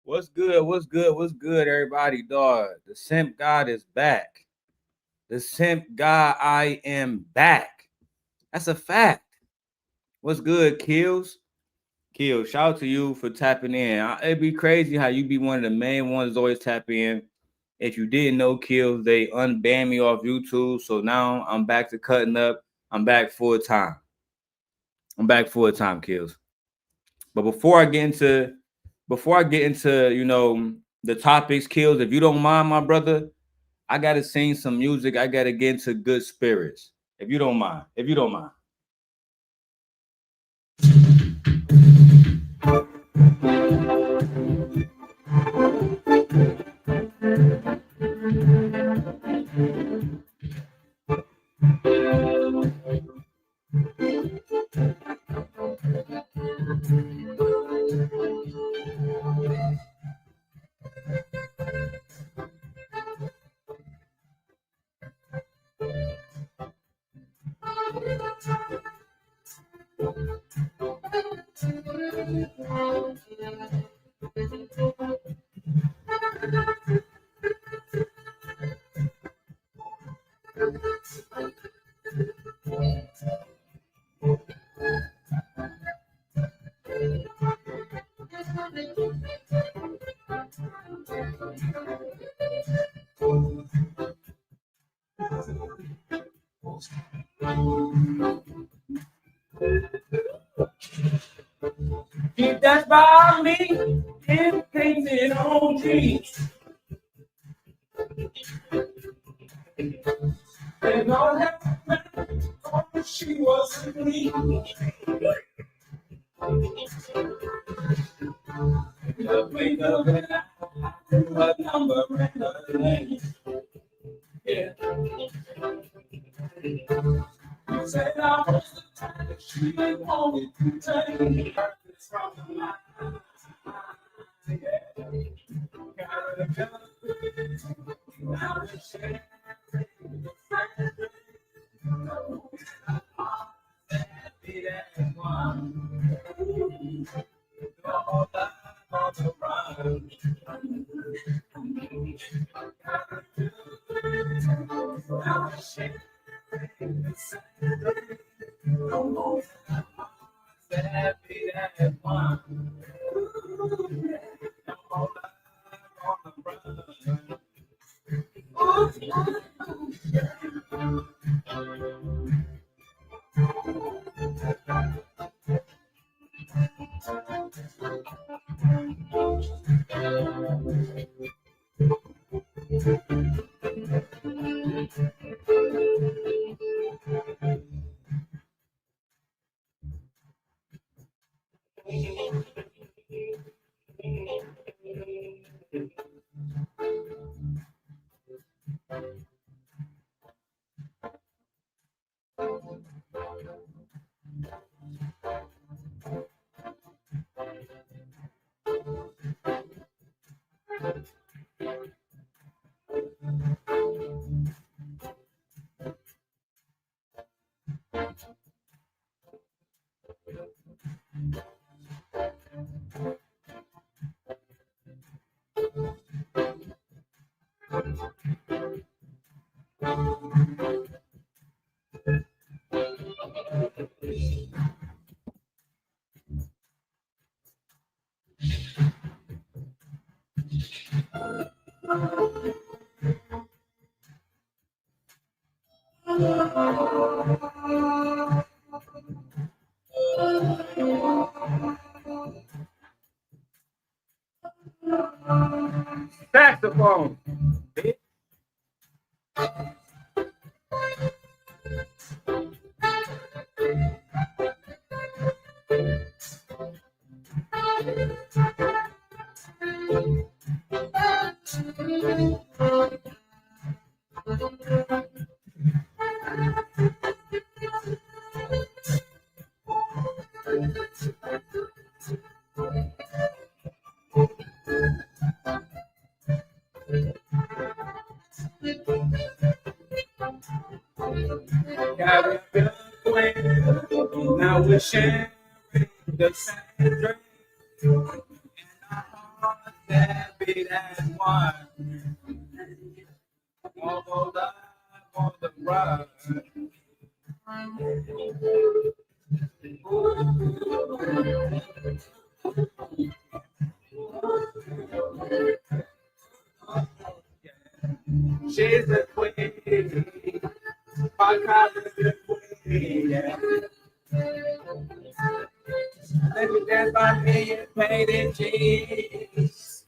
What's good? What's good? What's good, everybody, dog? The Simp God is back. The Simp God, I am back. That's a fact. What's good, Kills? Kills, shout out to you for tapping in. It'd be crazy how you be one of the main ones that always tap in. If you didn't know, Kills, they unbanned me off YouTube, so now I'm back to cutting up. I'm back full time. Kills. But before I get into the topics, Kills, if you don't mind, my brother, I gotta sing some music. I gotta get into good spirits. If you don't mind. If that's by me, it painted on trees. And all that man, she was me. The blink of an eye, a number and a name. Yeah. You said I was the time that she wanted to take. From the line. Yeah. Gotta go. Now the shade. Be that one. The whole life on the run. Now the shade. No more. That be that one. No more life on the run. Saxophone. Now we're sharing the same drink. And our hearts that beat as one. More love, more the ride. She's the queen. My college is the queen. Yeah. Let me dance by me and paint in cheese.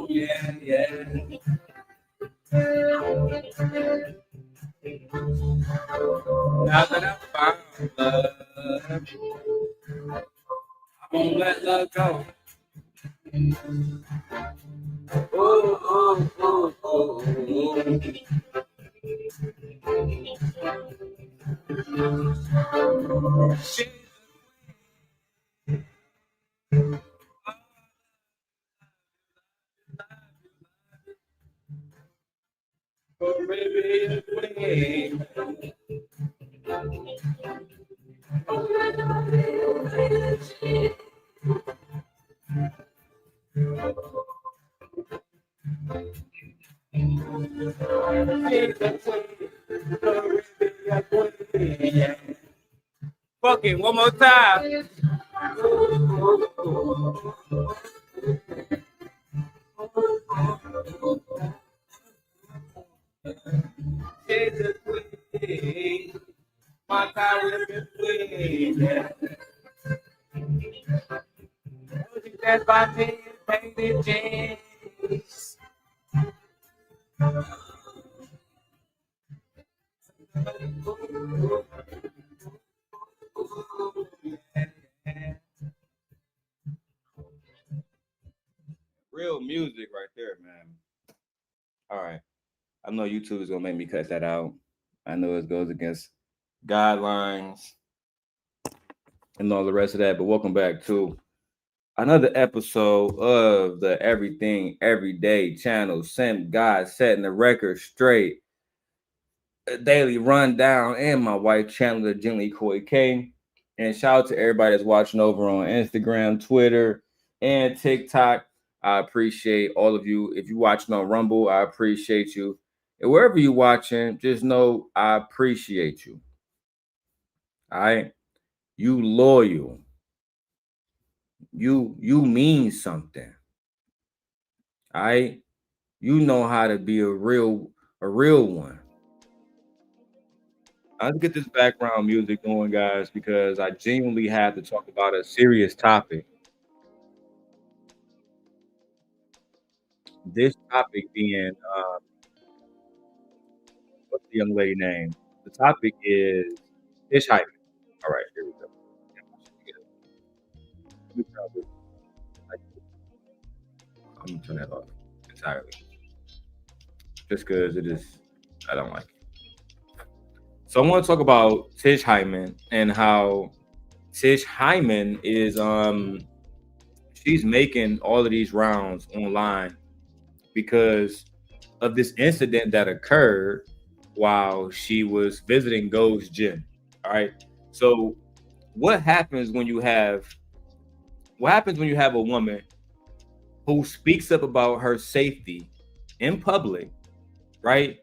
Yeah, yeah. Now that I found love, I won't let love go. Oh, oh, oh, oh, oh. She's Caribbean queen. Yeah. Fucking one more time. She's a queen. My Caribbean queen. Yeah. That's by me, painted jeans. Real music right there, man. All right. I know YouTube is gonna make me cut that out. I know it goes against guidelines and all the rest of that, but welcome back to another episode of the Everything Everyday channel. Simp God setting the record straight. A daily rundown and my wife Chandler Gently Koi K. And shout out to everybody that's watching over on Instagram, Twitter, and TikTok. I appreciate all of you. If you're watching on Rumble, I appreciate you. And wherever you're watching, just know I appreciate you. All right. You loyal. You mean something. All right. You know how to be a real one. Let's get this background music going, guys, because I genuinely have to talk about a serious topic. This topic being, what's the young lady name? The topic is Tish Hyman. All right, here we go. Let me turn this- I'm gonna turn that off entirely, just because it is. I don't like it. So I want to talk about Tish Hyman and how Tish Hyman is she's making all of these rounds online because of this incident that occurred while she was visiting Gold's Gym. All right. So what happens when you have a woman who speaks up about her safety in public, right?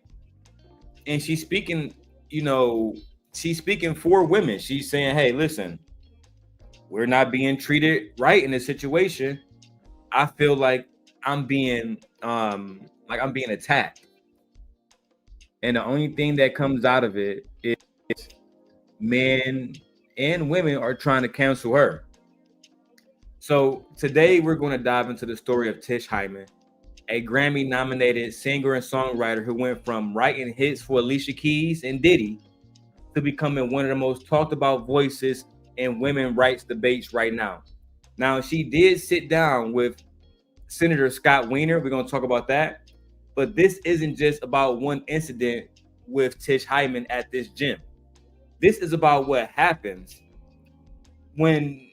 And she's speaking for women. She's saying, hey, listen, we're not being treated right in this situation. I feel like I'm being attacked. And the only thing that comes out of it is men and women are trying to cancel her. So today we're going to dive into the story of Tish Hyman, a Grammy-nominated singer and songwriter who went from writing hits for Alicia Keys and Diddy to becoming one of the most talked about voices in women rights debates right now. Now, she did sit down with Senator Scott Wiener. We're going to talk about that. But this isn't just about one incident with Tish Hyman at this gym. This is about what happens when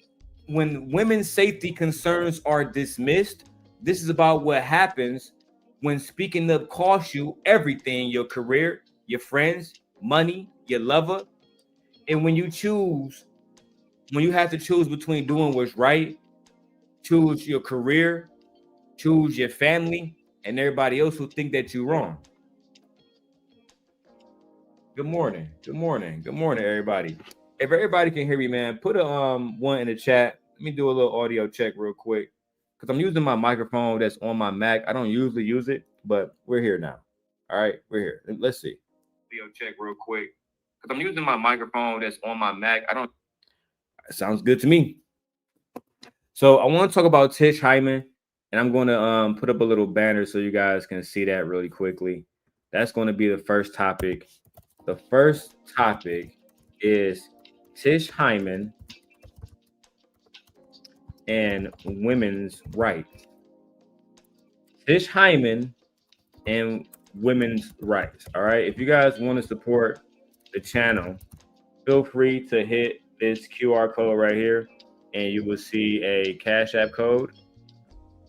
women's safety concerns are dismissed. This is about what happens when speaking up costs you everything: your career, your friends, money, your lover. And when you have to choose between doing what's right, choose your career, choose your family, and everybody else who think that you're wrong. Good morning, everybody. If everybody can hear me, man, put a one in the chat. Let me do a little audio check real quick, because I'm using my microphone that's on my Mac. I don't usually use it, but we're here now. All right, we're here. Let's see. Audio check real quick, because I'm using my microphone that's on my Mac. Sounds good to me. So I want to talk about Tish Hyman, and I'm going to put up a little banner so you guys can see that really quickly. That's going to be the first topic. The first topic is Tish Hyman and women's rights. Tish Hyman and women's rights. All right. If you guys want to support the channel, feel free to hit this QR code right here, and you will see a Cash App code.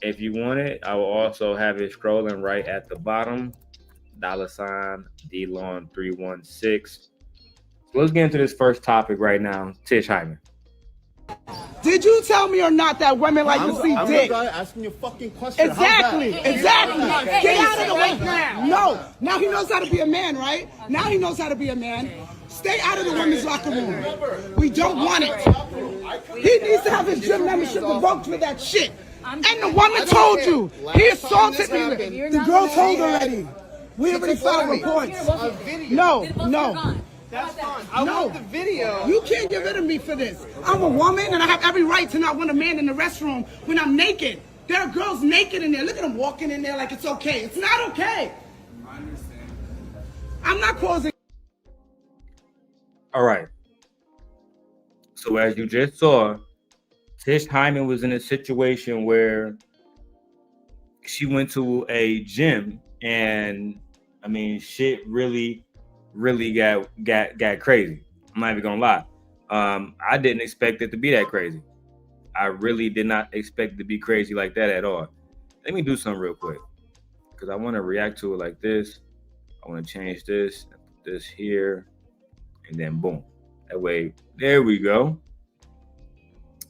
If you want it, I will also have it scrolling right at the bottom. $DLon316. So let's get into this first topic right now. Tish Hyman. Did you tell me or not that women like to see dick? I'm asking you a fucking question. Exactly. Get out of the way now. No. Now he knows how to be a man, right? Now he knows how to be a man. Stay out of the women's locker room. We don't want it. He needs to have his gym membership revoked for that shit. And the woman told you. He assaulted me. The girl told already. We already filed reports. No. That's fine. I want the video. You can't get rid of me for this. I'm a woman and I have every right to not want a man in the restroom when I'm naked. There are girls naked in there. Look at them walking in there like it's okay. It's not okay. I understand. I'm not causing. All right. So as you just saw, Tish Hyman was in a situation where she went to a gym, and I mean, shit really got crazy. I'm not even gonna lie. I didn't expect it to be that crazy. I really did not expect it to be crazy like that at all. Let me do something real quick, because I want to react to it like this. I want to change this, put this here, and then boom. That way, there we go.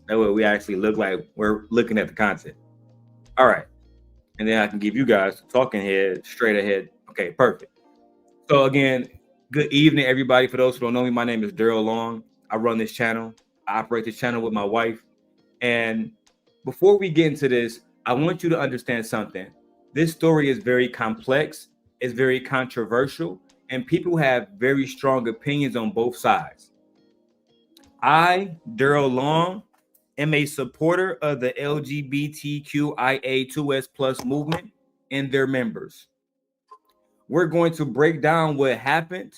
That way we actually look like we're looking at the content. All right. And then I can give you guys the talking head straight ahead. Okay, perfect. So again, good evening, everybody. For those who don't know me, my name is Darrel Long. I run this channel. I operate this channel with my wife. And before we get into this, I want you to understand something. This story is very complex. It's very controversial. And people have very strong opinions on both sides. I, Darrel Long, am a supporter of the LGBTQIA2S+ movement and their members. We're going to break down what happened,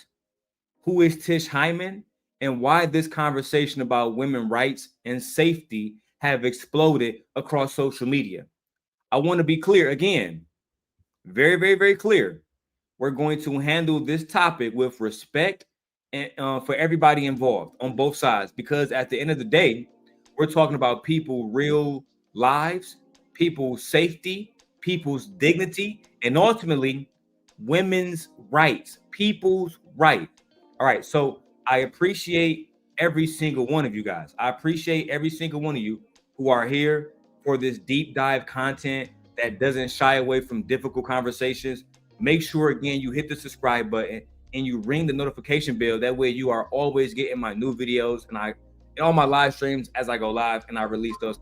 who is Tish Hyman, and why this conversation about women's rights and safety have exploded across social media. I want to be clear again, very, very, very clear. We're going to handle this topic with respect and for everybody involved on both sides, because at the end of the day, we're talking about people's real lives, people's safety, people's dignity, and ultimately women's rights, people's right. All right, so I appreciate every single one of you guys. I appreciate every single one of you who are here for this deep dive content that doesn't shy away from difficult conversations. Make sure, again, you hit the subscribe button and you ring the notification bell. That way you are always getting my new videos and all my live streams as I go live and I release those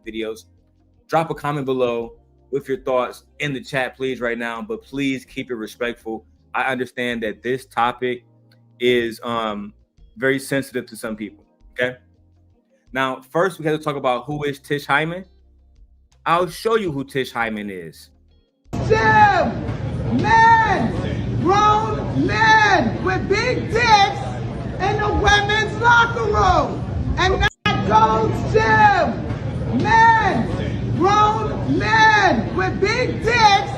videos. Drop a comment below with your thoughts in the chat, please, right now, but please keep it respectful. I understand that this topic is very sensitive to some people. Okay. Now, first we have to talk about who is Tish Hyman. I'll show you who Tish Hyman is. Gym, men, grown men with big dicks in the women's locker room. And that goes gym, men, grown men with big dicks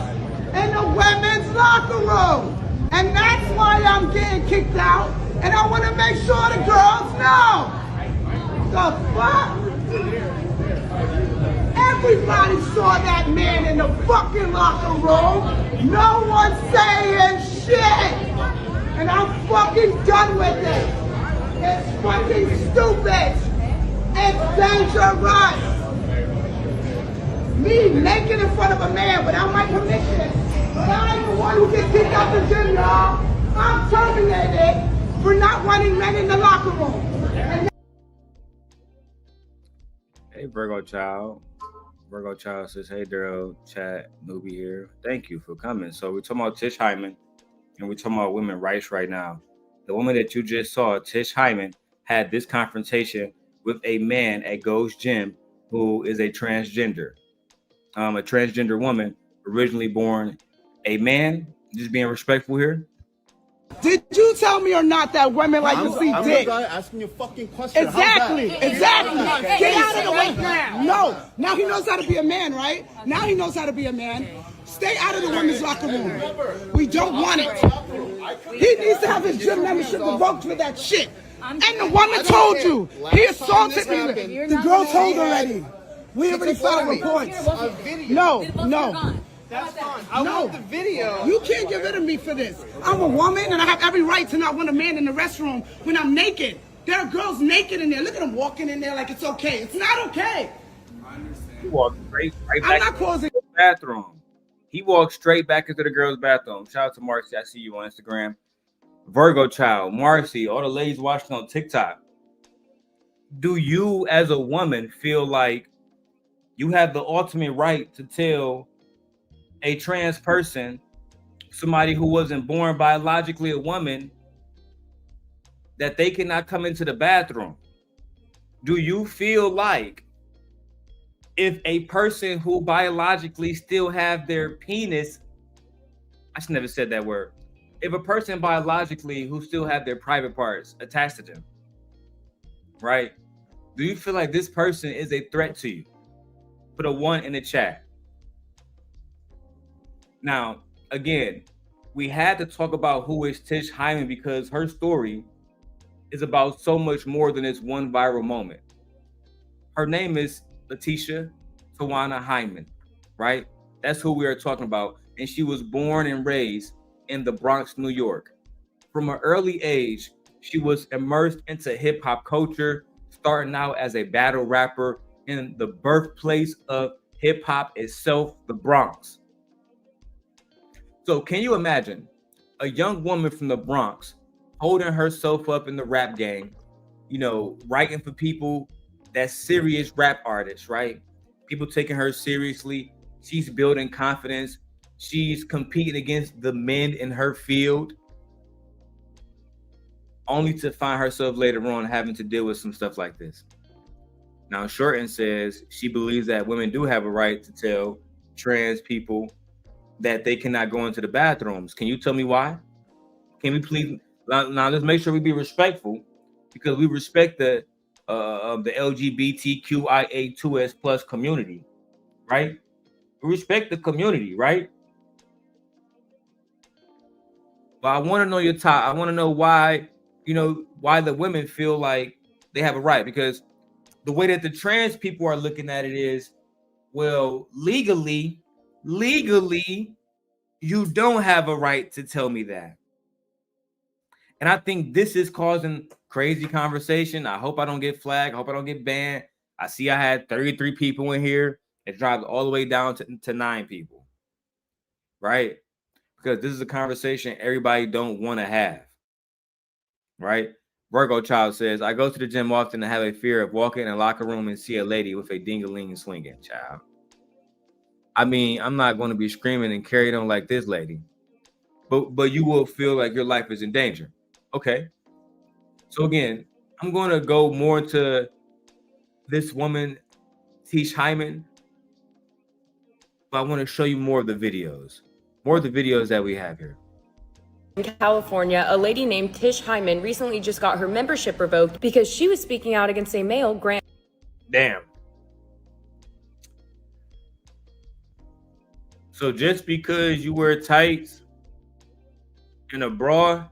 in the women's locker room. And that's why I'm getting kicked out. And I want to make sure the girls know. The fuck? Everybody saw that man in the fucking locker room. No one's saying shit. And I'm fucking done with it. It's fucking stupid. It's dangerous. Me naked in front of a man without my permission. I'm the one who gets kicked out the gym, y'all. I'm terminated for not wanting men in the locker room. Hey, Virgo Child. Virgo Child says, hey, Darrel, chat, newbie here. Thank you for coming. So we're talking about Tish Hyman, and we're talking about women's rights right now. The woman that you just saw, Tish Hyman, had this confrontation with a man at Go's Gym who is a transgender. A transgender woman, originally born a man, just being respectful here. Did you tell me or not that women like to see I'm dick? the guy asking you a fucking question. Exactly. Get out of the way now. No. Now he knows how to be a man, right? Now he knows how to be a man. Stay out of the women's locker room. We don't want it. He needs to have his gym membership revoked for that shit. And the woman told you. He assaulted me. The girl told already. We already filed reports. No. That's fine. I want the video. You can't get rid of me for this. I'm a woman and I have every right to not want a man in the restroom when I'm naked. There are girls naked in there. Look at them walking in there like it's okay. It's not okay. I understand. He walked right I'm back not causing into the bathroom. He walked straight back into the girl's bathroom. Shout out to Marcy. I see you on Instagram. Virgo Child, Marcy, all the ladies watching on TikTok. Do you as a woman feel like you have the ultimate right to tell a trans person, somebody who wasn't born biologically a woman, that they cannot come into the bathroom? Do you feel like if a person who biologically still have their penis, I should never said that word. If a person biologically who still have their private parts attached to them, right? Do you feel like this person is a threat to you? Put a 1 in the chat. Now, again, we had to talk about who is Tish Hyman because her story is about so much more than this one viral moment. Her name is Letitia Tawana Hyman, right? That's who we are talking about. And she was born and raised in the Bronx, New York. From an early age, she was immersed into hip hop culture, starting out as a battle rapper in the birthplace of hip hop itself, the Bronx. So can you imagine a young woman from the Bronx holding herself up in the rap game, you know, writing for people that's serious rap artists, right? People taking her seriously. She's building confidence. She's competing against the men in her field, only to find herself later on having to deal with some stuff like this. Now, Shorten says she believes that women do have a right to tell trans people that they cannot go into the bathrooms. Can you tell me why? Can we please now let's make sure we be respectful, because we respect the LGBTQIA2S plus community, right? We respect the community, right? But I want to know your top. I want to know why, why the women feel like they have a right, because the way that the trans people are looking at it is, well, legally, you don't have a right to tell me that. And I think this is causing crazy conversation. I hope I don't get flagged. I hope I don't get banned. I see I had 33 people in here. It dropped all the way down to 9 people, right? Because this is a conversation everybody don't want to have, right? Virgo Child says, I go to the gym often and have a fear of walking in a locker room and see a lady with a ding-a-ling swinging, child. I mean, I'm not going to be screaming and carrying on like this lady, but you will feel like your life is in danger. Okay. So again, I'm going to go more to this woman, Tish Hyman, but I want to show you more of the videos that we have here. In California, a lady named Tish Hyman recently just got her membership revoked because she was speaking out against a male Grant. Damn. So just because you wear tights and a bra,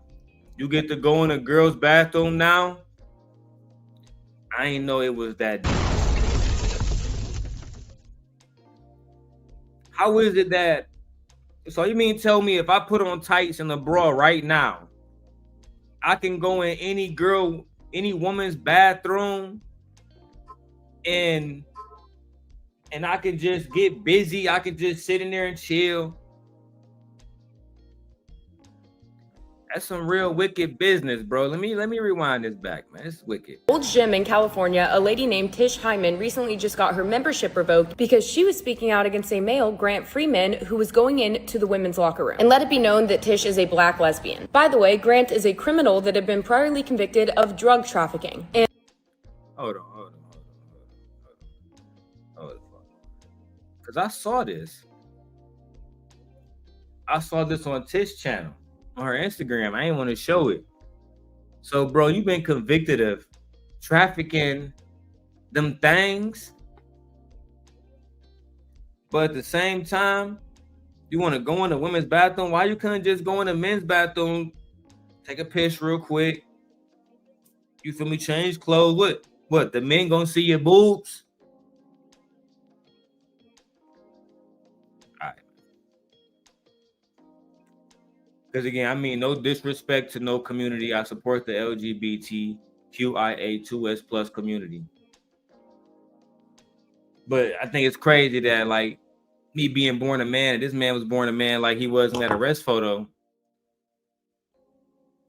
you get to go in a girl's bathroom now? I ain't know it was that deep. How is it that? So you mean tell me if I put on tights and a bra right now, I can go in any woman's bathroom and I can just get busy. I can just sit in there and chill. That's some real wicked business, bro. Let me rewind this back, man. It's wicked. Old gym in California, a lady named Tish Hyman recently just got her membership revoked because she was speaking out against a male, Grant Freeman, who was going into the women's locker room. And let it be known that Tish is a black lesbian. By the way, Grant is a criminal that had been priorly convicted of drug trafficking. And Hold on. Because I saw this. I saw this on Tish channel, on her Instagram. I ain't want to show it. So, bro, you've been convicted of trafficking them things, but at the same time, you want to go in the women's bathroom. Why you couldn't just go in the men's bathroom, take a piss real quick? You feel me? Change clothes. What? The men gonna see your boobs? All right. Because again, I mean, no disrespect to no community. I support the LGBTQIA2S plus community. But I think it's crazy that, like, me being born a man, and this man was born a man like he was in that arrest photo.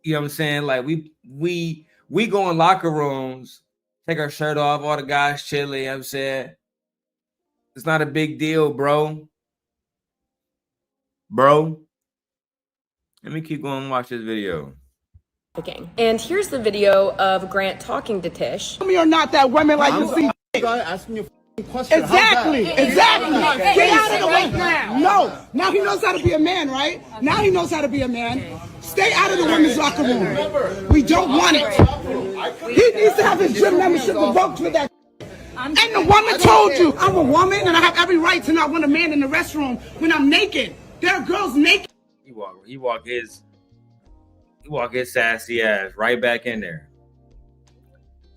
You know what I'm saying? Like, we go in locker rooms, take our shirt off, all the guys chilling, you know what I'm saying? It's not a big deal, bro. Let me keep going and watch this video. And here's the video of Grant talking to Tish. Tell me you're not that woman like you see. Guy asking you a question. Exactly. Get out of the way now. No. Now he knows how to be a man, right? Now he knows how to be a man. Stay out of the women's locker room. We don't want it. He needs to have his gym membership revoked for that. And the woman told you, I'm a woman and I have every right to not want a man in the restroom when I'm naked. There are girls naked. He walk his sassy ass right back in there.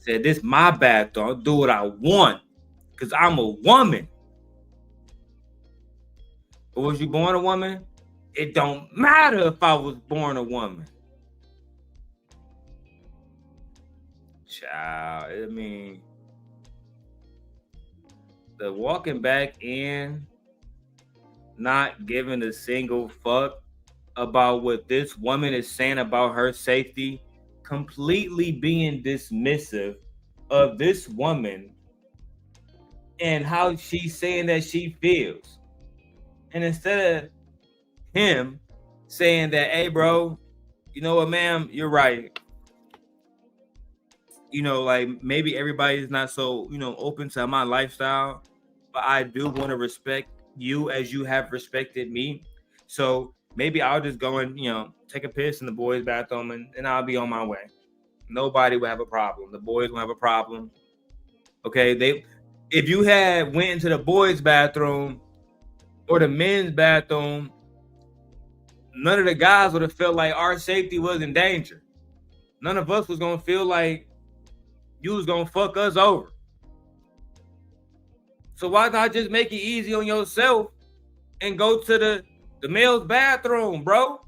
Said, this my bathroom. I'll do what I want because I'm a woman. But was you born a woman? It don't matter if I was born a woman. Child, I mean, the walking back in, not giving a single fuck about what this woman is saying about her safety, completely being dismissive of this woman and how she's saying that she feels. And instead of him saying that, hey, bro, you know what, ma'am, you're right. You know, like, maybe everybody's not so, open to my lifestyle, but I do want to respect you as you have respected me. So maybe I'll just go and, take a piss in the boys' bathroom and I'll be on my way. Nobody will have a problem. The boys will have a problem. Okay, if you had went into the boys' bathroom or the men's bathroom, none of the guys would have felt like our safety was in danger. None of us was gonna feel like you was gonna fuck us over. So why not just make it easy on yourself and go to the male's bathroom, bro?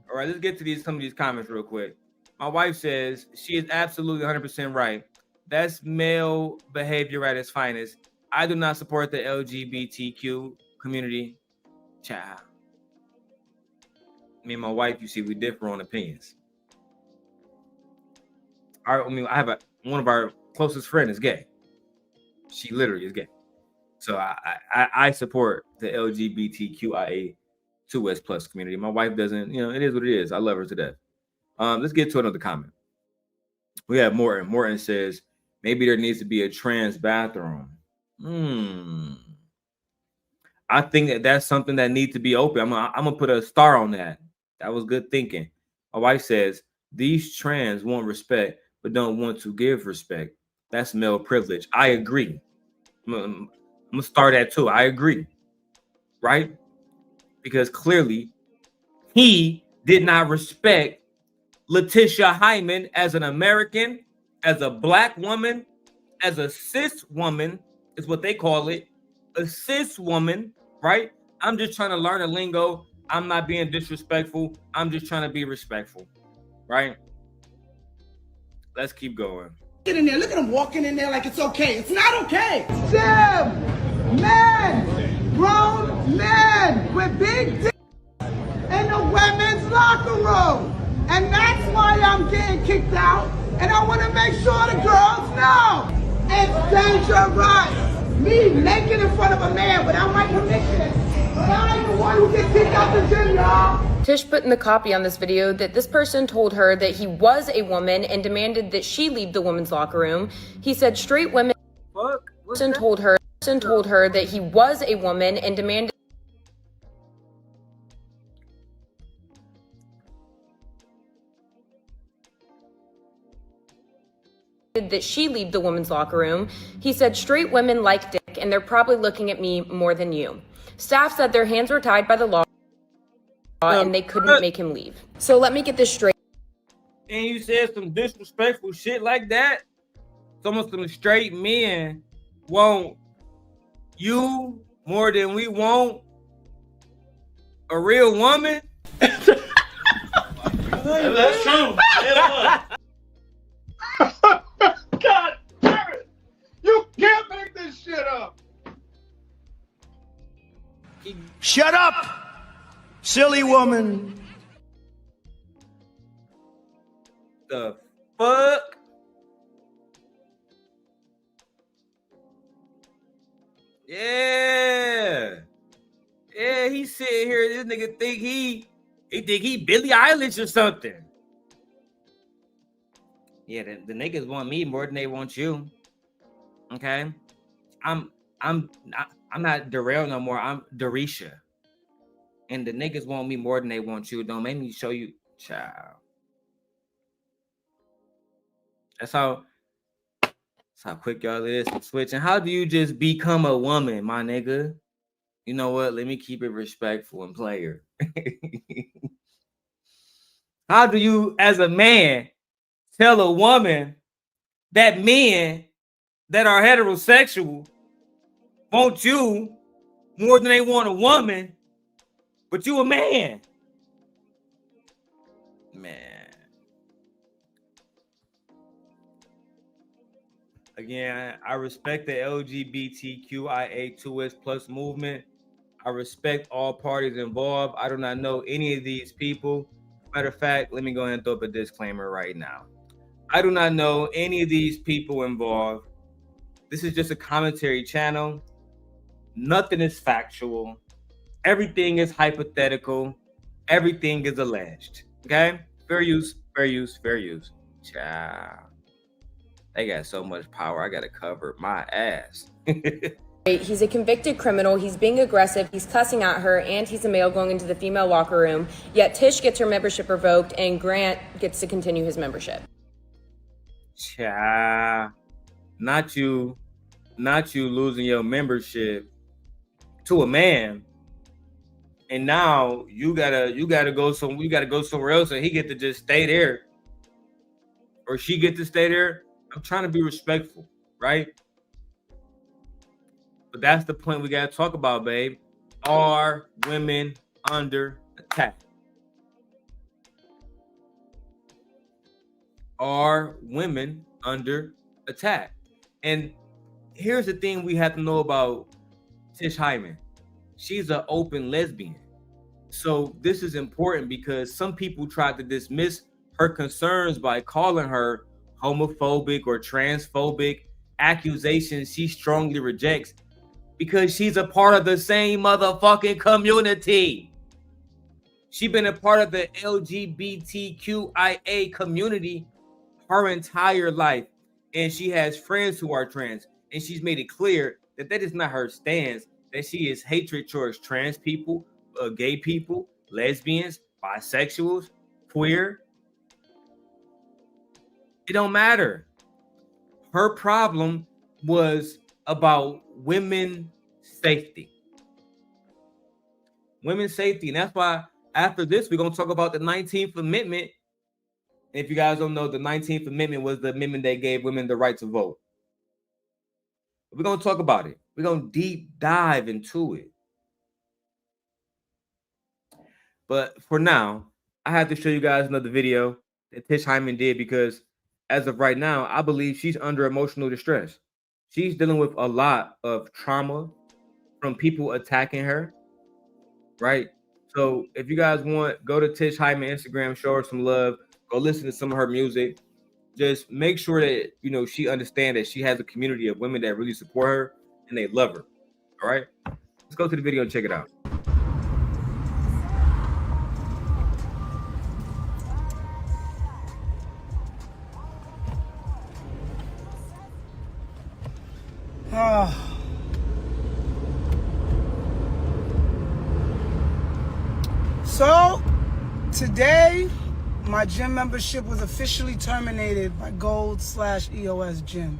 All right, let's get to some of these comments real quick. My wife says she is absolutely 100% right. That's male behavior at its finest. I do not support the LGBTQ community. Child. Me and my wife, you see, we differ on opinions. I have one of our closest friends is gay. She literally is gay. So I support the LGBTQIA2 2S plus community. My wife doesn't, it is what it is. I love her to death. Let's get to another comment. We have Morton. Morton says, maybe there needs to be a trans bathroom. I think that's something that needs to be open. I'm gonna put a star on that. That was good thinking. My wife says, these trans want respect, but don't want to give respect. That's male privilege. I agree. I'm gonna start that too. I agree. Right? Because clearly he did not respect Tish Hyman as an American, as a black woman, as a cis woman, is what they call it. A cis woman, right? I'm just trying to learn a lingo. I'm not being disrespectful. I'm just trying to be respectful, right? Let's keep going. Get in there. Look at him walking in there like it's okay. It's not okay. Sim, men, grown men with big dicks in the women's locker room. And that's why I'm getting kicked out. And I want to make sure the girls know it's dangerous. Me naked in front of a man without my permission. I'm the one who gets kicked out the gym, y'all. Tish put in the copy on this video that this person told her that he was a woman and demanded that she leave the women's locker room. He said straight women told her that he was a woman and demanded that she leave the women's locker room. He said straight women like dick and they're probably looking at me more than you. Staff said their hands were tied by the law and they couldn't make him leave. So let me get this straight. And you said some disrespectful shit like that? Some straight men want you more than we want a real woman? That's true. God damn it! You can't make this shit up. Shut up, silly woman. The fuck? Yeah. Yeah, he's sitting here. This nigga think he Billie Eilish or something. Yeah, the niggas want me more than they want you. Okay? I'm not Darrel no more. I'm Darisha. And the niggas want me more than they want you. Don't make me show you, child. That's how quick y'all is to switch. And how do you just become a woman, my nigga? You know what? Let me keep it respectful and player. How do you, as a man, tell a woman that men that are heterosexual want you more than they want a woman, but you a man? Man. Again, I respect the LGBTQIA2S plus movement. I respect all parties involved. I do not know any of these people. Matter of fact, let me go ahead and throw up a disclaimer right now. I do not know any of these people involved. This is just a commentary channel. Nothing is factual. Everything is hypothetical. Everything is alleged. Okay? Fair use, fair use, fair use. Ciao. They got so much power, I gotta cover my ass. He's a convicted criminal. He's being aggressive. He's cussing at her, and he's a male going into the female locker room. Yet Tish gets her membership revoked, and Grant gets to continue his membership. Cha, not you losing your membership to a man, and now you gotta go somewhere else, and he get to just stay there, or she get to stay there. I'm trying to be respectful, right? But that's the point we got to talk about, babe. Are women under attack? Are women under attack? And here's the thing we have to know about Tish Hyman. She's an open lesbian. So this is important because some people tried to dismiss her concerns by calling her homophobic or transphobic, accusations she strongly rejects because she's a part of the same motherfucking community. She's been a part of the LGBTQIA community her entire life, and she has friends who are trans, and she's made it clear that that is not her stance, that she is hatred towards trans people, gay people, lesbians, bisexuals, queer. It don't matter. Her problem was about women's safety. Women's safety. And that's why after this, we're going to talk about the 19th Amendment. If you guys don't know, the 19th Amendment was the amendment that gave women the right to vote. We're going to talk about it. We're going to deep dive into it. But for now, I have to show you guys another video that Tish Hyman did, because as of right now, I believe she's under emotional distress. She's dealing with a lot of trauma from people attacking her, right? So if you guys want, go to Tish Hyman Instagram, show her some love, go listen to some of her music. Just make sure that, you know, she understands that she has a community of women that really support her and they love her. All right, let's go to the video and check it out. So today, my gym membership was officially terminated by Gold/EOS Gym.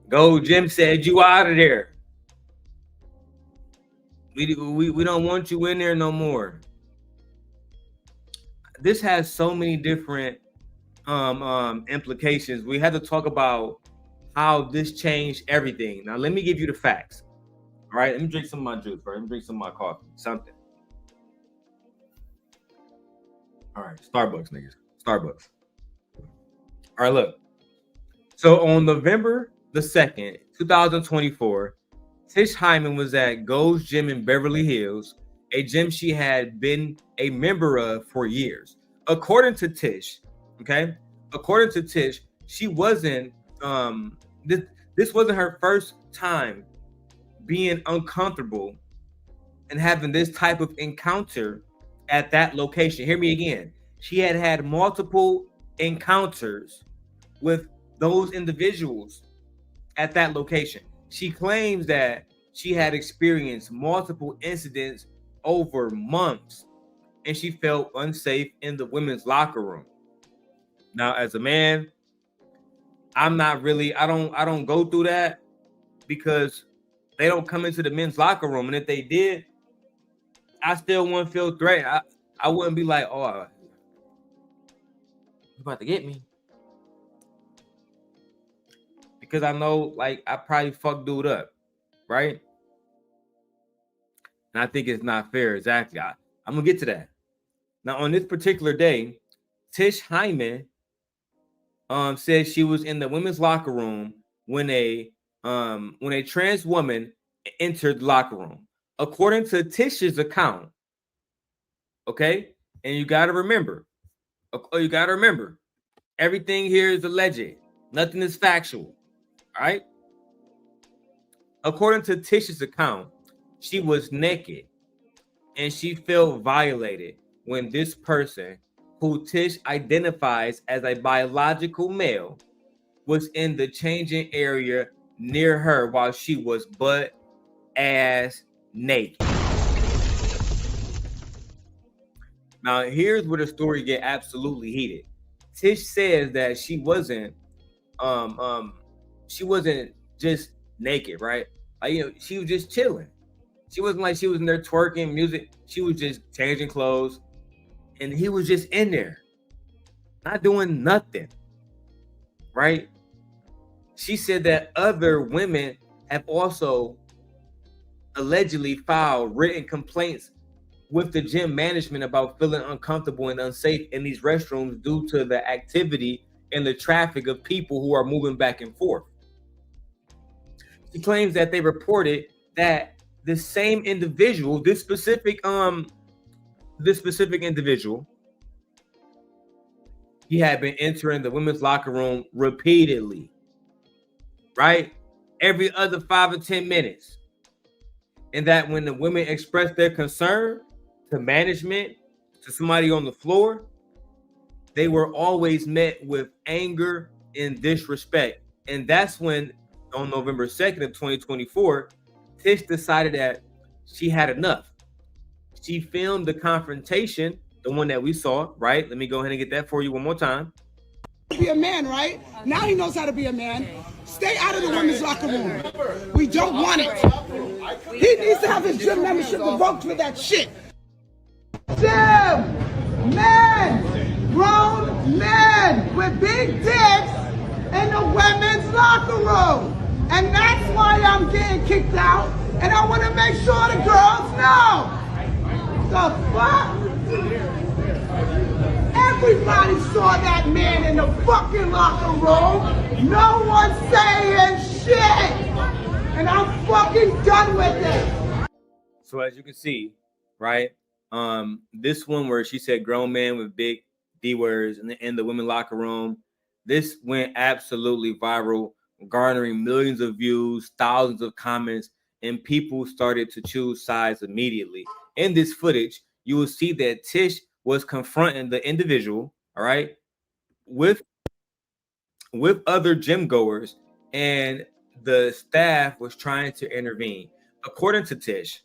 Gold Jim said you out of there. We don't want you in there no more. This has so many different implications. We had to talk about how this changed everything. Now let me give you the facts. All right, let me drink some of my juice first. Let me drink some of my coffee, something. All right, Starbucks, niggas. Starbucks. All right, look. So on November the 2nd, 2024, Tish Hyman was at Gold's Gym in Beverly Hills, a gym she had been a member of for years. According to Tish, okay? According to Tish, she wasn't, this wasn't her first time being uncomfortable and having this type of encounter at that location. Hear me again. She had had multiple encounters with those individuals at that location. She claims that she had experienced multiple incidents over months and she felt unsafe in the women's locker room. Now, as a man, I'm not really, I don't go through that because they don't come into the men's locker room. And if they did, I still wouldn't feel threatened. I wouldn't be like, oh, you're about to get me. Because I know, like, I probably fuck dude up, right? And I think it's not fair. Exactly. I'm going to get to that. Now, on this particular day, Tish Hyman said she was in the women's locker room when a trans woman entered the locker room. According to Tish's account, okay? And you got to remember, everything here is alleged. Nothing is factual, all right? According to Tish's account, she was naked and she felt violated when this person, who Tish identifies as a biological male, was in the changing area near her while she was butt ass naked. Now, here's where the story get absolutely heated. Tish says that she wasn't just naked, right? Like, you know, she was just chilling. She wasn't like she was in there twerking music. She was just changing clothes. And he was just in there, not doing nothing, right? She said that other women have also allegedly filed written complaints with the gym management about feeling uncomfortable and unsafe in these restrooms due to the activity and the traffic of people who are moving back and forth. She claims that they reported that the same individual, this specific individual, he had been entering the women's locker room repeatedly, right? every other 5 or 10 minutes. And that when the women expressed their concern to management, to somebody on the floor, they were always met with anger and disrespect. And that's when, on November 2nd of 2024, Tish decided that she had enough. She filmed the confrontation, the one that we saw, right? Let me go ahead and get that for you one more time. Be a man, right? Now he knows how to be a man. Stay out of the women's locker room. We don't want it. He needs to have his gym membership revoked for that shit. Gym, men, grown men with big dicks in the women's locker room. And that's why I'm getting kicked out. And I want to make sure the girls know. The fuck? Everybody saw that man in the fucking locker room. No one's saying shit. And I'm fucking done with it. So as you can see, right? This one where she said grown man with big D words in the women locker room. This went absolutely viral, garnering millions of views, thousands of comments, and people started to choose sides immediately. In this footage, you will see that Tish was confronting the individual, all right, with other gym goers, and the staff was trying to intervene. According to Tish,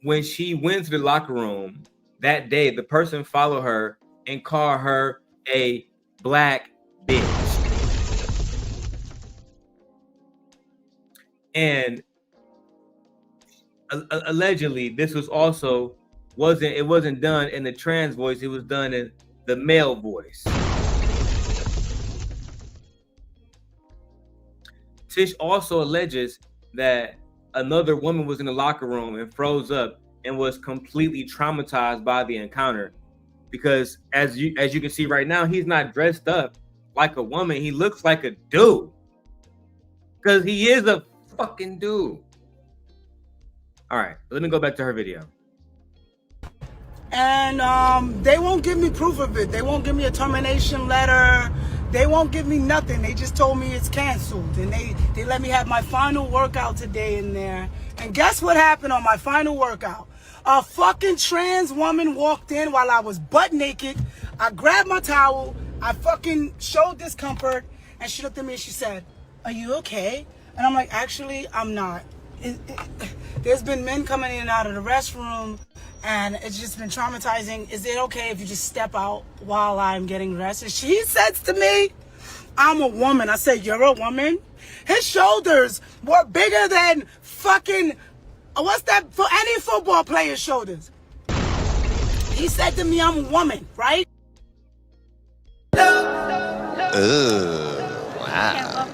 when she went to the locker room that day, the person followed her and called her a black bitch. And allegedly, this was also wasn't done in the trans voice, it was done in the male voice. Tish also alleges that another woman was in the locker room and froze up and was completely traumatized by the encounter, because as you can see right now, he's not dressed up like a woman. He looks like a dude, because he is a fucking dude. All right, let me go back to her video. And they won't give me proof of it. They won't give me a termination letter. They won't give me nothing. They just told me it's canceled. And they let me have my final workout today in there. And guess what happened on my final workout? A fucking trans woman walked in while I was butt naked. I grabbed my towel. I fucking showed discomfort. And she looked at me and she said, "Are you okay?" And I'm like, actually, I'm not. There's been men coming in and out of the restroom, and it's just been traumatizing. Is it okay if you just step out while I'm getting dressed? And she says to me, "I'm a woman." I said, "You're a woman?" His shoulders were bigger than fucking, what's that, for any football player's shoulders. He said to me, "I'm a woman," right? Wow.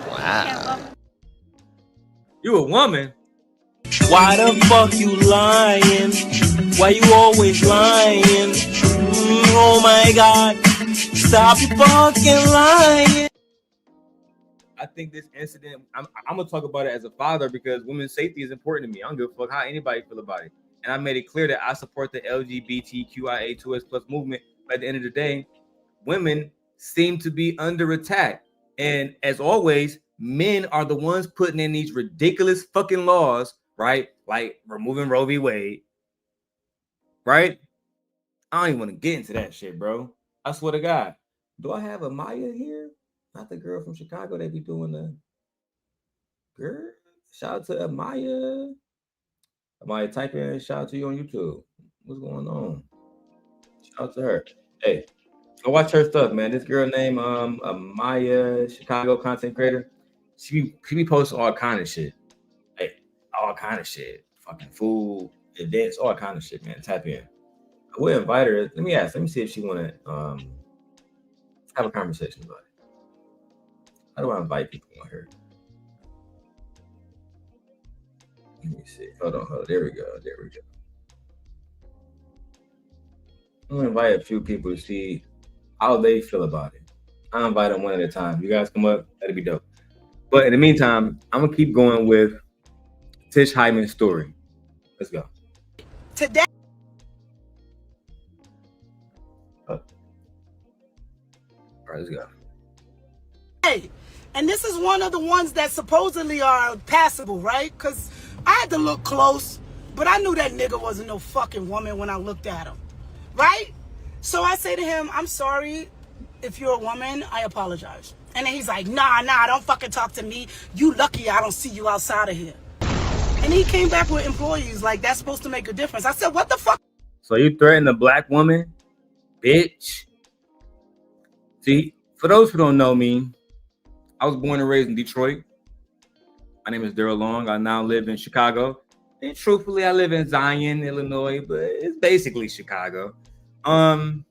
Wow. You a woman? Why the fuck you lying? Why you always lying? Oh my God, stop you fucking lying. I think this incident, I'm gonna talk about it as a father, because women's safety is important to me. I don't give a fuck how anybody feel about it. And I made it clear that I support the LGBTQIA2S+ movement. But at the end of the day, women seem to be under attack. And as always, men are the ones putting in these ridiculous fucking laws, right? Like removing Roe v. Wade, right? I don't even want to get into that shit, bro. I swear to God. Do I have a Maya here? Not the girl from Chicago that be doing the girl. Shout out to Amaya. Amaya, type in shout out to you on YouTube. What's going on? Shout out to her. Hey, go watch her stuff, man. This girl named Amaya, Chicago content creator. She be posting all kind of shit. Hey, all kind of shit. Fucking food, events, all kind of shit, man. Tap in. I would invite her. Let me see if she wanna have a conversation about it. How do I invite people on here? Let me see. Hold on. There we go. I'm gonna invite a few people to see how they feel about it. I'll invite them one at a time. You guys come up, that'd be dope. But in the meantime, I'm gonna keep going with Tish Hyman's story. Let's go. Today. All right, let's go. Hey, and this is one of the ones that supposedly are passable, right? Because I had to look close, but I knew that nigga wasn't no fucking woman when I looked at him, right? So I say to him, I'm sorry if you're a woman, I apologize. And then he's like, nah, don't fucking talk to me. You lucky I don't see you outside of here. And he came back with employees like that's supposed to make a difference. I said, what the fuck? So you threaten a black woman, bitch? See, for those who don't know me, I was born and raised in Detroit. My name is Darrel Long. I now live in Chicago. And truthfully, I live in Zion, Illinois, but it's basically Chicago. I'll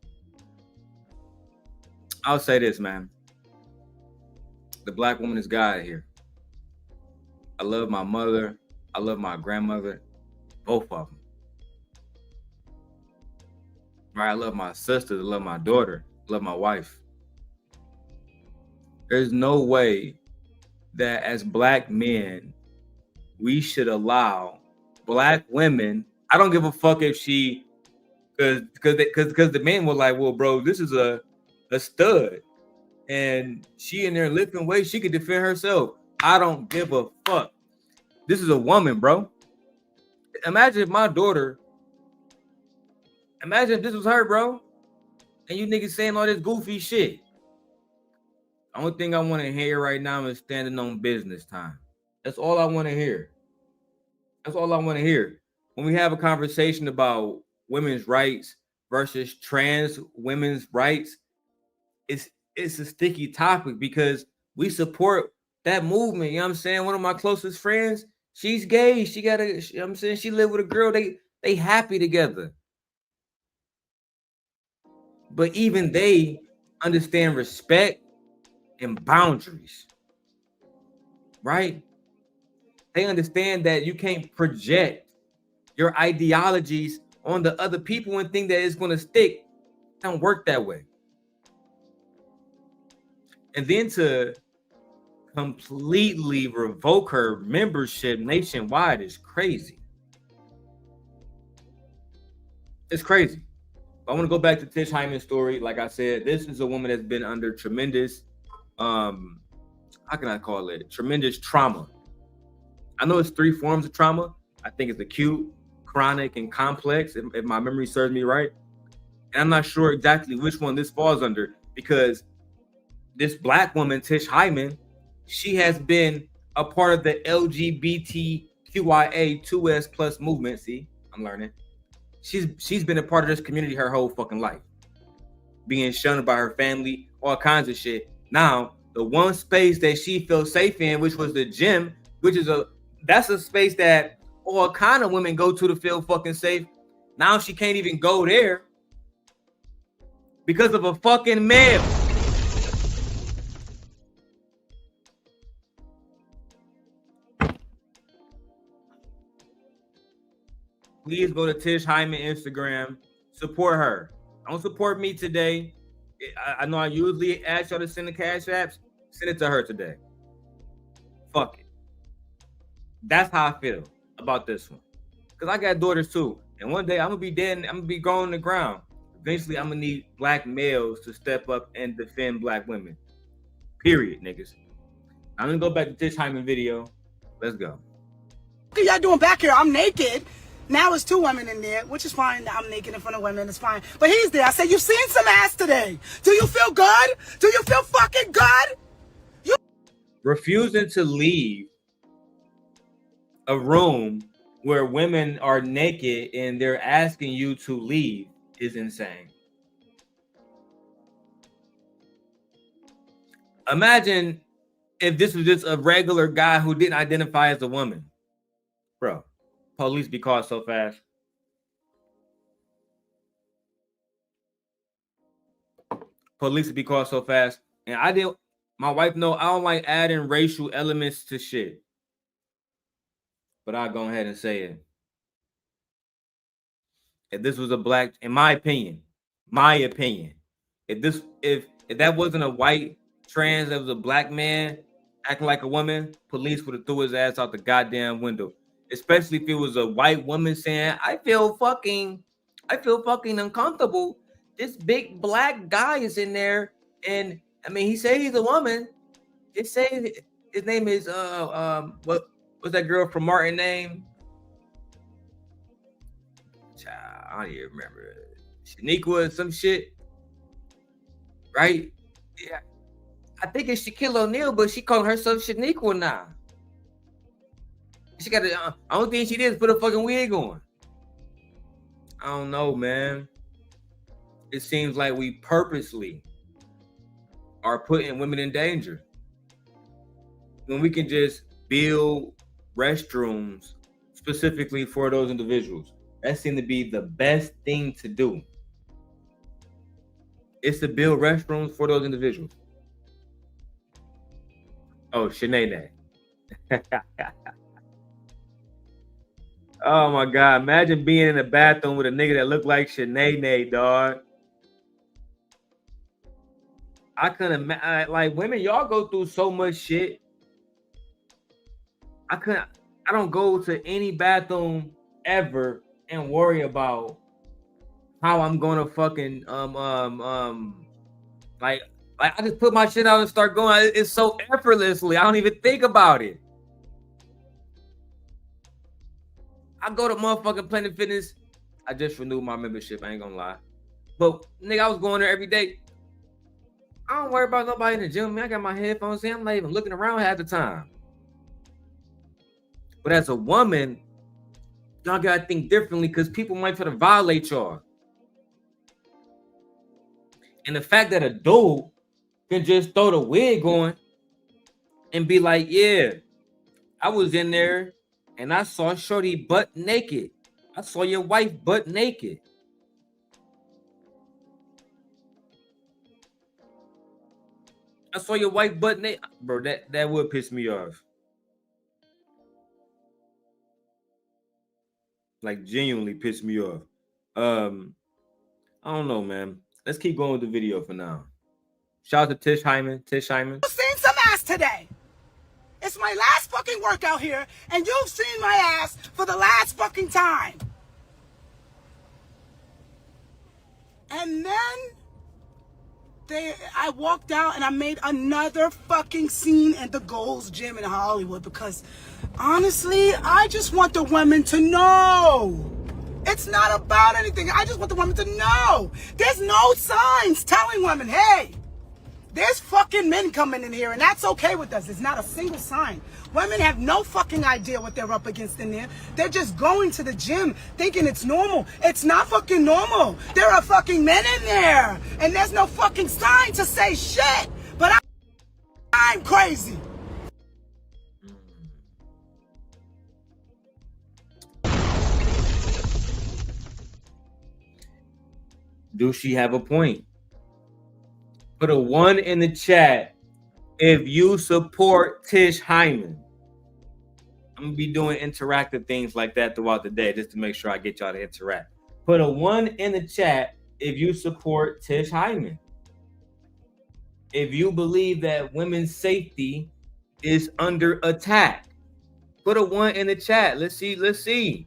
say this, man. The black woman is God here. I love my mother. I love my grandmother. Both of them. Right? I love my sister. I love my daughter. I love my wife. There's no way that as black men, we should allow black women. I don't give a fuck if she, because the men were like, well, bro, this is a stud, and she in there lifting weights, she could defend herself. I don't give a fuck. This is a woman, bro. Imagine if my daughter. Imagine if this was her, bro, and you niggas saying all this goofy shit. The only thing I want to hear right now is standing on business time. That's all I want to hear. That's all I want to hear. When we have a conversation about women's rights versus trans women's rights, it's a sticky topic because we support that movement. You know what I'm saying? One of my closest friends, she's gay. She got a, you know what I'm saying? She lived with a girl. They happy together. But even they understand respect and boundaries, right? They understand that you can't project your ideologies on the other people and think that it's going to stick. It don't work that way. And then to completely revoke her membership nationwide is crazy. It's crazy. I want to go back to Tish Hyman's story. Like I said, this is a woman that's been under tremendous, how can I call it? Tremendous trauma. I know it's 3 forms of trauma. I think it's acute, chronic, and complex, if my memory serves me right. And I'm not sure exactly which one this falls under because this black woman, Tish Hyman, she has been a part of the LGBTQIA2S plus movement. See, I'm learning. She's been a part of this community her whole fucking life, being shunned by her family, all kinds of shit. Now, the one space that she felt safe in, which was the gym, which is that's a space that all kind of women go to feel fucking safe. Now she can't even go there because of a fucking male. Please go to Tish Hyman Instagram. Support her. Don't support me today. I know I usually ask y'all to send the cash apps. Send it to her today. Fuck it. That's how I feel about this one. Because I got daughters too. And one day I'm going to be dead and I'm going to be going on the ground. Eventually I'm going to need black males to step up and defend black women. Period, niggas. I'm going to go back to Tish Hyman video. Let's go. What are y'all doing back here? I'm naked. Now it's 2 women in there, which is fine. I'm naked in front of women. It's fine. But he's there. I said, you've seen some ass today. Do you feel good? Do you feel fucking good? Refusing to leave a room where women are naked and they're asking you to leave is insane. Imagine if this was just a regular guy who didn't identify as a woman. Bro, police be caught so fast. Police be caught so fast. And my wife know I don't like adding racial elements to shit. But I'll go ahead and say it. If this was a black, in my opinion, if that wasn't a white trans, that was a black man acting like a woman, police would have threw his ass out the goddamn window. Especially if it was a white woman saying, I feel fucking uncomfortable. This big black guy is in there and I mean, he said he's a woman. It says his name is what was that girl from Martin name? Child, I don't even remember. Shaniqua or some shit, right? Yeah, I think it's Shaquille O'Neal, but she calling herself Shaniqua now. She got the only thing she did is put a fucking wig on. I don't know, man. It seems like we purposely are putting women in danger when we can just build restrooms specifically for those individuals. That seemed to be the best thing to do. It's to build restrooms for those individuals. Oh, Shanae. Oh my God. Imagine being in a bathroom with a nigga that looked like Shanae, dog. I couldn't like women, y'all go through so much shit. I don't go to any bathroom ever and worry about how I'm gonna fucking like I just put my shit out and start going. It's so effortlessly. I don't even think about it. I go to motherfucking Planet Fitness. I just renewed my membership. I ain't gonna lie. But nigga, I was going there every day. I don't worry about nobody in the gym. Man, I got my headphones in. I'm not even looking around half the time. But as a woman, y'all gotta think differently because people might try to violate y'all. And the fact that a dude can just throw the wig on and be like, yeah, I was in there and I saw Shorty butt naked. I saw your wife butt naked. I saw your wife butt naked. Bro, that would piss me off. Like, genuinely piss me off. I don't know, man. Let's keep going with the video for now. Shout out to Tish Hyman. Tish Hyman. You've seen some ass today. It's my last fucking workout here, and you've seen my ass for the last fucking time. And then I walked out and I made another fucking scene at the Gold's Gym in Hollywood because honestly, I just want the women to know. It's not about anything. I just want the women to know. There's no signs telling women, hey, there's fucking men coming in here, and that's okay with us. It's not a single sign. Women have no fucking idea what they're up against in there. They're just going to the gym thinking it's normal. It's not fucking normal. There are fucking men in there, and there's no fucking sign to say shit. But I'm crazy. Do she have a point? Put a 1 in the chat if you support Tish Hyman. I'm gonna be doing interactive things like that throughout the day just to make sure I get y'all to interact. Put a 1 in the chat if you support Tish Hyman. If you believe that women's safety is under attack, put a 1 in the chat. Let's see.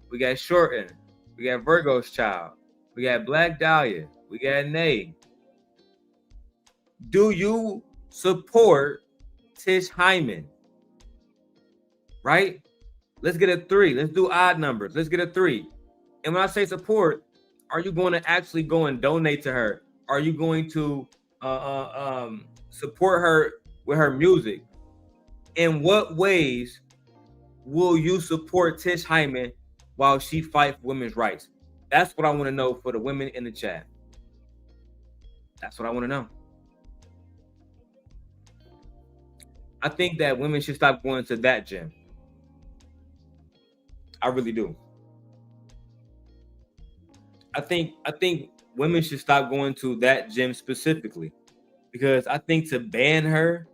We got Shorten. We got Virgo's Child. We got Black Dahlia. We got Nay. Do you support Tish Hyman? Right? Let's get a 3. Let's do odd numbers. Let's get a 3. And when I say support, are you going to actually go and donate to her? Are you going to support her with her music? In what ways will you support Tish Hyman while she fights for women's rights? That's what I want to know for the women in the chat. That's what I want to know. I think that women should stop going to that gym. I really do. I think women should stop going to that gym specifically because I think to ban her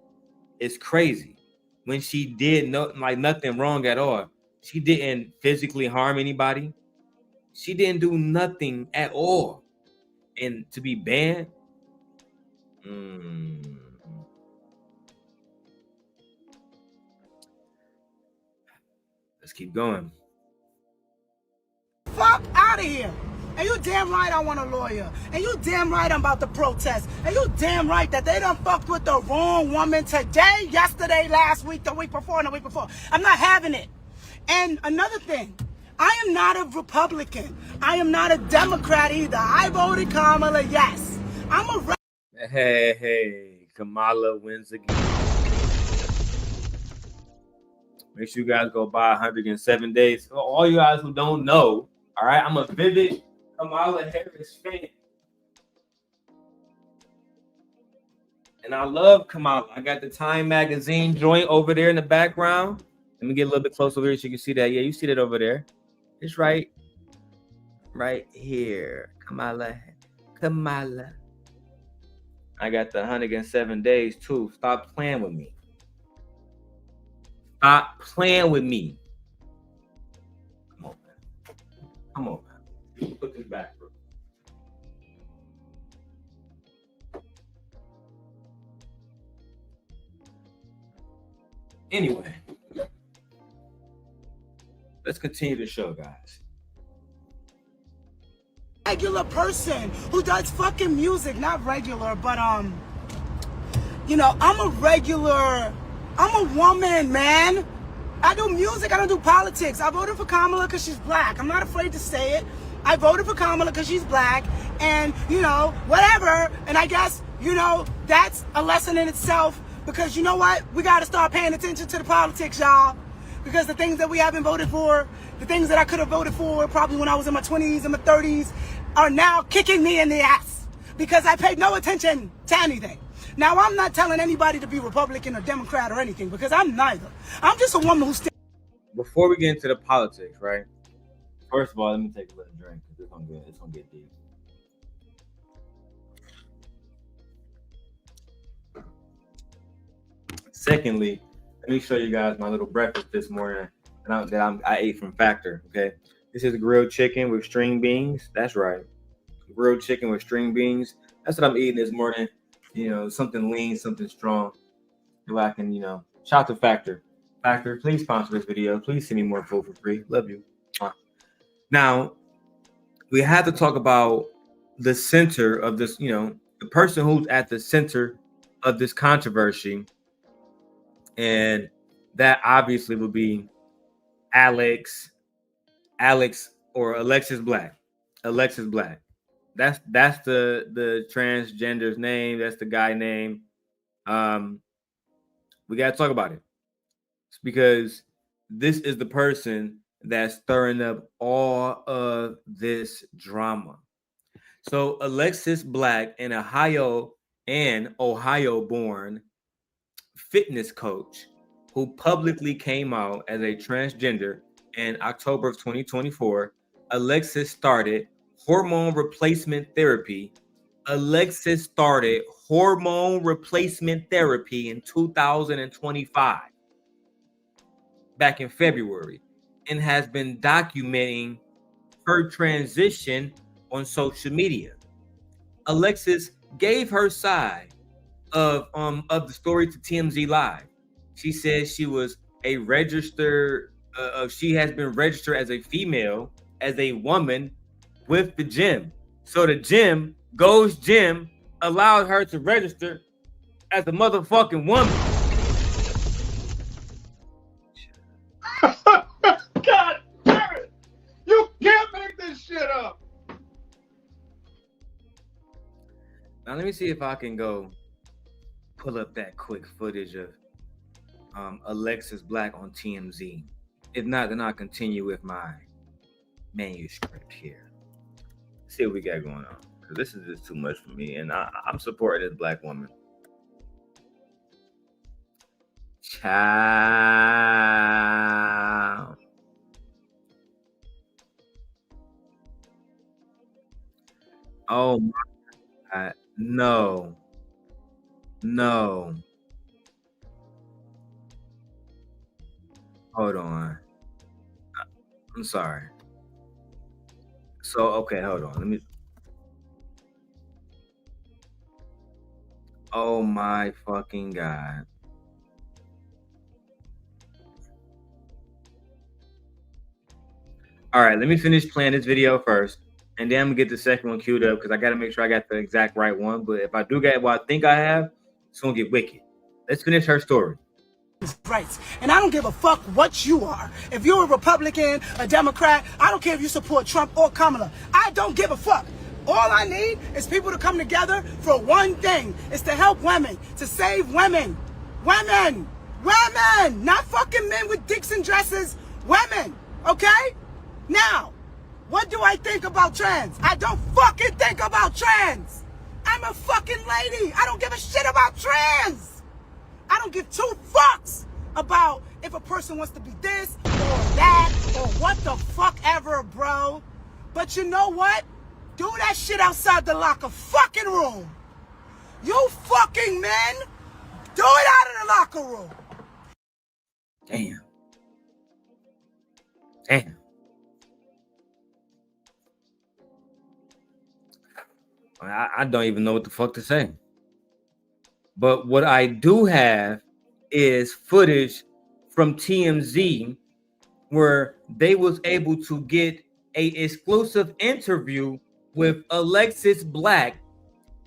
is crazy when she did nothing wrong at all. She didn't physically harm anybody. She didn't do nothing at all. And to be banned, let's keep going. Fuck out of here. And you damn right I want a lawyer. And you damn right I'm about to protest. And you damn right that they done fucked with the wrong woman today, yesterday, last week, the week before, and the week before. I'm not having it. And another thing, I am not a Republican. I am not a Democrat either. I voted Kamala, yes. I'm a... Hey, Kamala wins again. Make sure you guys go buy 107 Days. For all you guys who don't know, all right, I'm a vivid Kamala Harris fan. And I love Kamala. I got the Time magazine joint over there in the background. Let me get a little bit closer over here so you can see that. Yeah, you see that over there. It's right here. Kamala. I got the 107 Days too. Stop playing with me. Stop playing with me. Come on, man. Put this back, bro. Anyway, let's continue the show, guys. Regular person who does fucking music, not regular, but you know, I'm a woman, man. I do music, I don't do politics. I voted for Kamala because she's black. I'm not afraid to say it. I voted for Kamala because she's black, and you know, whatever. And I guess, you know, that's a lesson in itself, because you know what? We got to start paying attention to the politics, y'all. Because the things that we haven't voted for, the things that I could have voted for probably when I was in my 20s and my 30s, are now kicking me in the ass because I paid no attention to anything. Now, I'm not telling anybody to be Republican or Democrat or anything, because I'm neither. I'm just a woman who's... Before we get into the politics, right? First of all, let me take a little drink because it's gonna get deep. Secondly, let me show you guys my little breakfast this morning that I ate from Factor. Okay, this is grilled chicken with string beans. That's right, grilled chicken with string beans. That's what I'm eating this morning. You know, something lean, something strong. So I can, you know, shout out to Factor. Factor, please sponsor this video. Please send me more food for free. Love you. Now, we have to talk about the center of this, you know, the person who's at the center of this controversy. And that obviously would be Alexis Black. Alexis Black. That's the transgender's name. That's the guy name. We got to talk about it. It's because this is the person that's stirring up all of this drama. So Alexis Black, an Ohio-born fitness coach who publicly came out as a transgender in October of 2024, Alexis started hormone replacement therapy. Alexis started hormone replacement therapy in 2025, back in February, and has been documenting her transition on social media. Alexis gave her side of the story to TMZ Live. She says she was a registered, she has been registered as a female, as a woman with the gym. So the gym, Go's Gym, allowed her to register as a motherfucking woman. God damn it! You can't make this shit up! Now let me see if I can go pull up that quick footage of Alexis Black on TMZ. If not, then I'll continue with my manuscript here. See what we got going on. Because this is just too much for me. And I'm supporting this black woman. Child. Oh my God. No. Hold on. I'm sorry. So, okay, hold on. Let me. Oh my fucking God. All right, let me finish playing this video first. and then I'm gonna get the second one queued up because I gotta make sure I got the exact right one. But if I do get what I think I have, it's gonna get wicked. Let's finish her story. Rights. And I don't give a fuck what you are. If you're a Republican, a Democrat, I don't care if you support Trump or Kamala. I don't give a fuck. All I need is people to come together for one thing. It's to help women, to save women. Women! Women! Not fucking men with dicks and dresses. Women! Okay? Now, what do I think about trans? I don't fucking think about trans! I'm a fucking lady! I don't give a shit about trans! I don't give two fucks about if a person wants to be this or that or what the fuck ever, bro. But you know what? Do that shit outside the locker fucking room. You fucking men, do it out of the locker room. Damn. Damn. I don't even know what the fuck to say. But what I do have is footage from TMZ where they was able to get a exclusive interview with Alexis Black,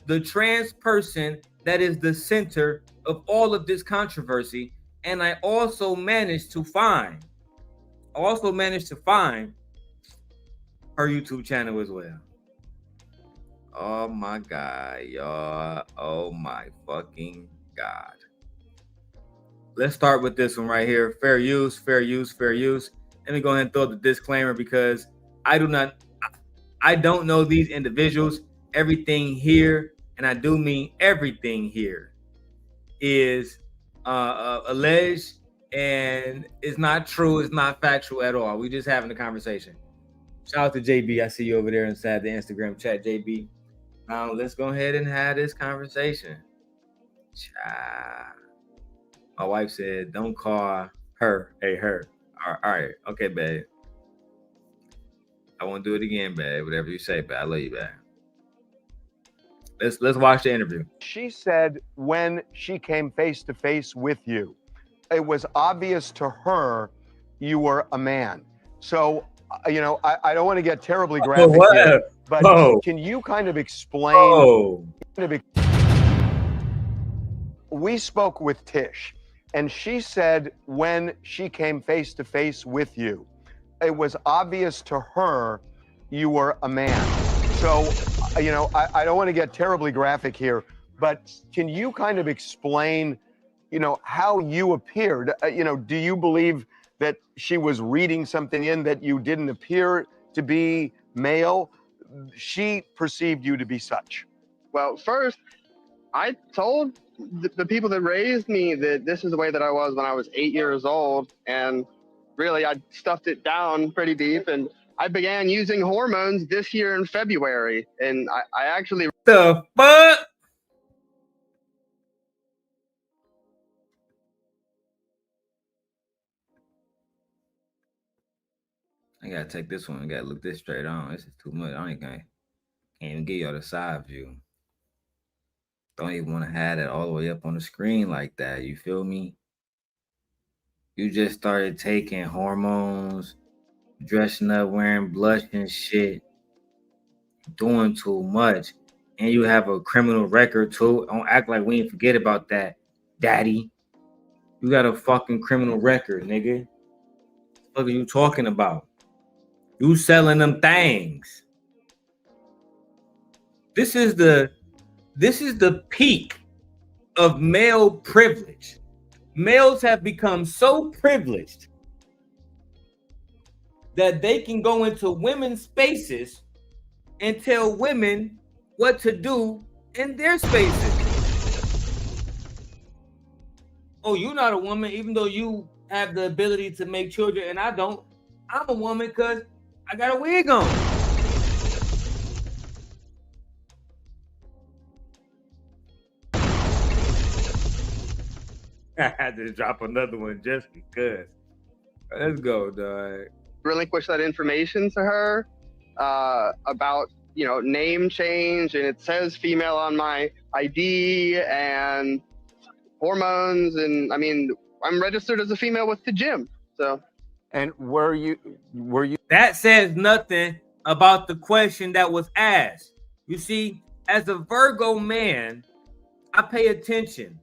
the trans person that is the center of all of this controversy. And I also managed to find her YouTube channel as well. Oh my God, y'all. Oh my fucking God. Let's start with this one right here. Fair use, fair use, fair use. Let me go ahead and throw the disclaimer because I don't know these individuals. Everything here, and I do mean everything here, is alleged and it's not true. It's not factual at all. We just having a conversation. Shout out to JB. I see you over there inside the Instagram chat, JB. Let's go ahead and have this conversation. Child. My wife said, don't call her her. All right. Okay, babe. I won't do it again, babe. Whatever you say, babe. I love you, babe. Let's watch the interview. She said when she came face to face with you, it was obvious to her you were a man. So, you know, I don't want to get terribly graphic here, but can you kind of explain? We spoke with Tish, and she said when she came face to face with you, it was obvious to her you were a man. So, you know, I don't want to get terribly graphic here, but can you kind of explain, you know, how you appeared? You know, do you believe that she was reading something in that you didn't appear to be male? She perceived you to be such. Well, first, I told the people that raised me that this is the way that I was when I was 8 years old. And really, I stuffed it down pretty deep. And I began using hormones this year in February. And I actually... The fuck? I gotta take this one. I gotta look this straight on. This is too much. Can't even get y'all the side view. Don't even want to have it all the way up on the screen like that. You feel me? You just started taking hormones, dressing up, wearing blush and shit, doing too much, and you have a criminal record too. Don't act like we ain't forget about that, daddy. You got a fucking criminal record, nigga. What are you talking about? You selling them things. This is the peak of male privilege. Males have become so privileged that they can go into women's spaces and tell women what to do in their spaces. Oh, you're not a woman, even though you have the ability to make children, and I don't. I'm a woman because I got a wig on. I had to drop another one just because. Let's go, dog. Relinquish that information to her about, you know, name change, and it says female on my ID and hormones, and I mean, I'm registered as a female with the gym. So, and were you? That says nothing about the question that was asked. You see, as a Virgo man, I pay attention.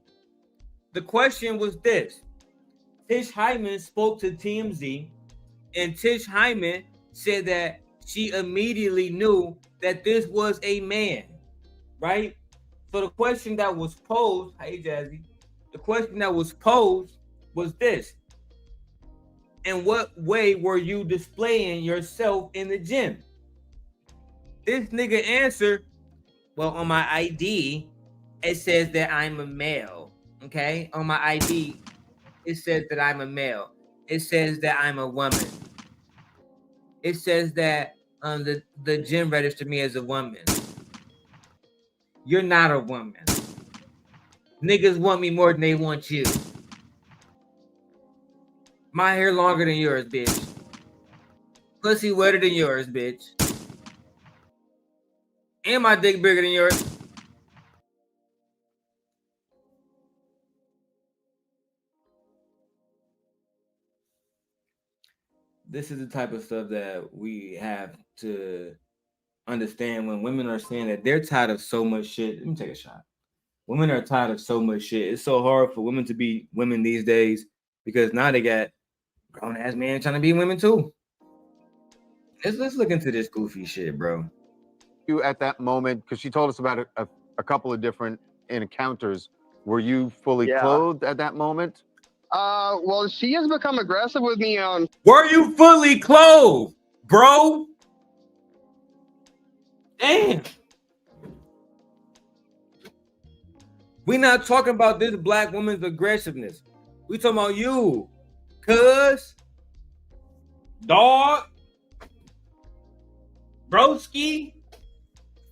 The question was this. Tish Hyman spoke to TMZ, and Tish Hyman said that she immediately knew that this was a man, right? So the question that was posed, hey Jazzy, the question that was posed was this. In what way were you displaying yourself in the gym? This nigga answered, well, on my ID, it says that I'm a male. Okay? On my ID, it says that I'm a male. It says that I'm a woman. It says that the gym registered me as a woman. You're not a woman. Niggas want me more than they want you. My hair longer than yours, bitch. Pussy wetter than yours, bitch. And my dick bigger than yours. This is the type of stuff that we have to understand when women are saying that they're tired of so much shit. Let me take a shot. Women are tired of so much shit. It's so hard for women to be women these days because now they got grown ass men trying to be women too. Let's look into this goofy shit, bro. You at that moment, because she told us about a couple of different encounters. Were you fully clothed at that moment? Well, she has become aggressive with me on. Were you fully clothed, bro? Damn. We not talking about this black woman's aggressiveness. We talking about you, cuz, dog, broski,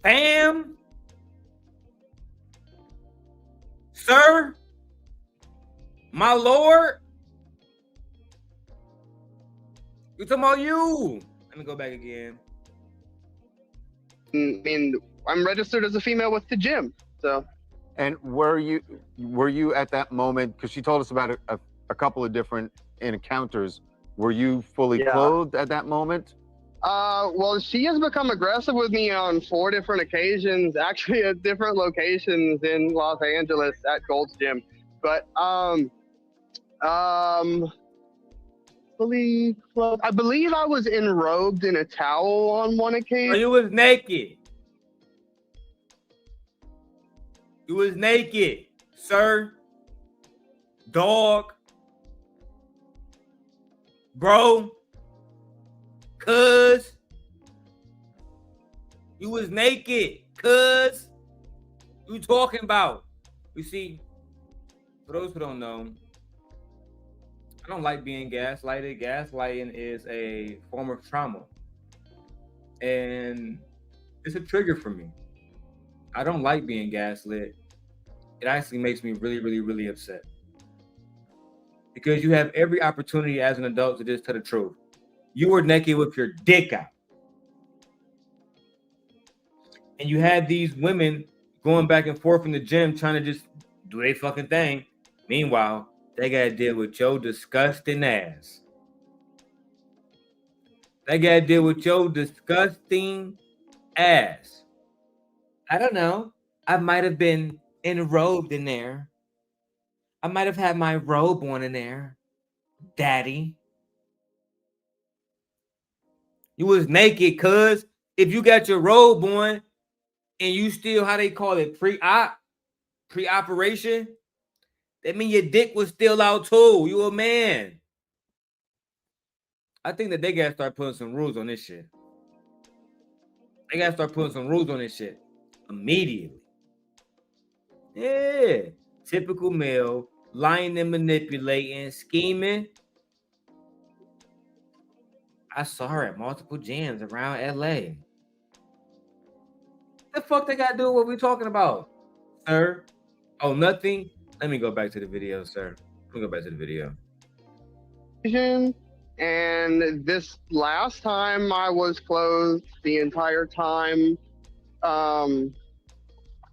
fam, sir, my lord. We talking about you. Let me go back again. I mean, I'm registered as a female with the gym, so. And were you at that moment, because she told us about a couple of different encounters, were you fully clothed at that moment? Well, she has become aggressive with me on 4 different occasions, actually at different locations in Los Angeles at Gold's Gym. But fully clothed. I believe I was enrobed in a towel on one occasion. You was naked. You was naked, sir, dog, bro, cuz. You was naked, cuz. You talking about? You see, for those who don't know, I don't like being gaslighted. Gaslighting is a form of trauma. And it's a trigger for me. I don't like being gaslit. It actually makes me really, really, really upset. Because you have every opportunity as an adult to just tell the truth. You were naked with your dick out. And you had these women going back and forth in the gym trying to just do their fucking thing. Meanwhile, they got to deal with your disgusting ass. They got to deal with your disgusting ass. I don't know. I might have been enrobed in there. I might have had my robe on in there. Daddy. You was naked, cuz. If you got your robe on and you still, how they call it, pre-operation, that means your dick was still out too. You a man. I think that they got to start putting some rules on this shit. They got to start putting some rules on this shit immediately. Yeah. Typical male, lying and manipulating, scheming. I saw her at multiple gyms around LA. What the fuck they got to do with what we talking about, sir? Oh, nothing? Let me go back to the video, sir. Let me go back to the video. And this last time I was clothed the entire time.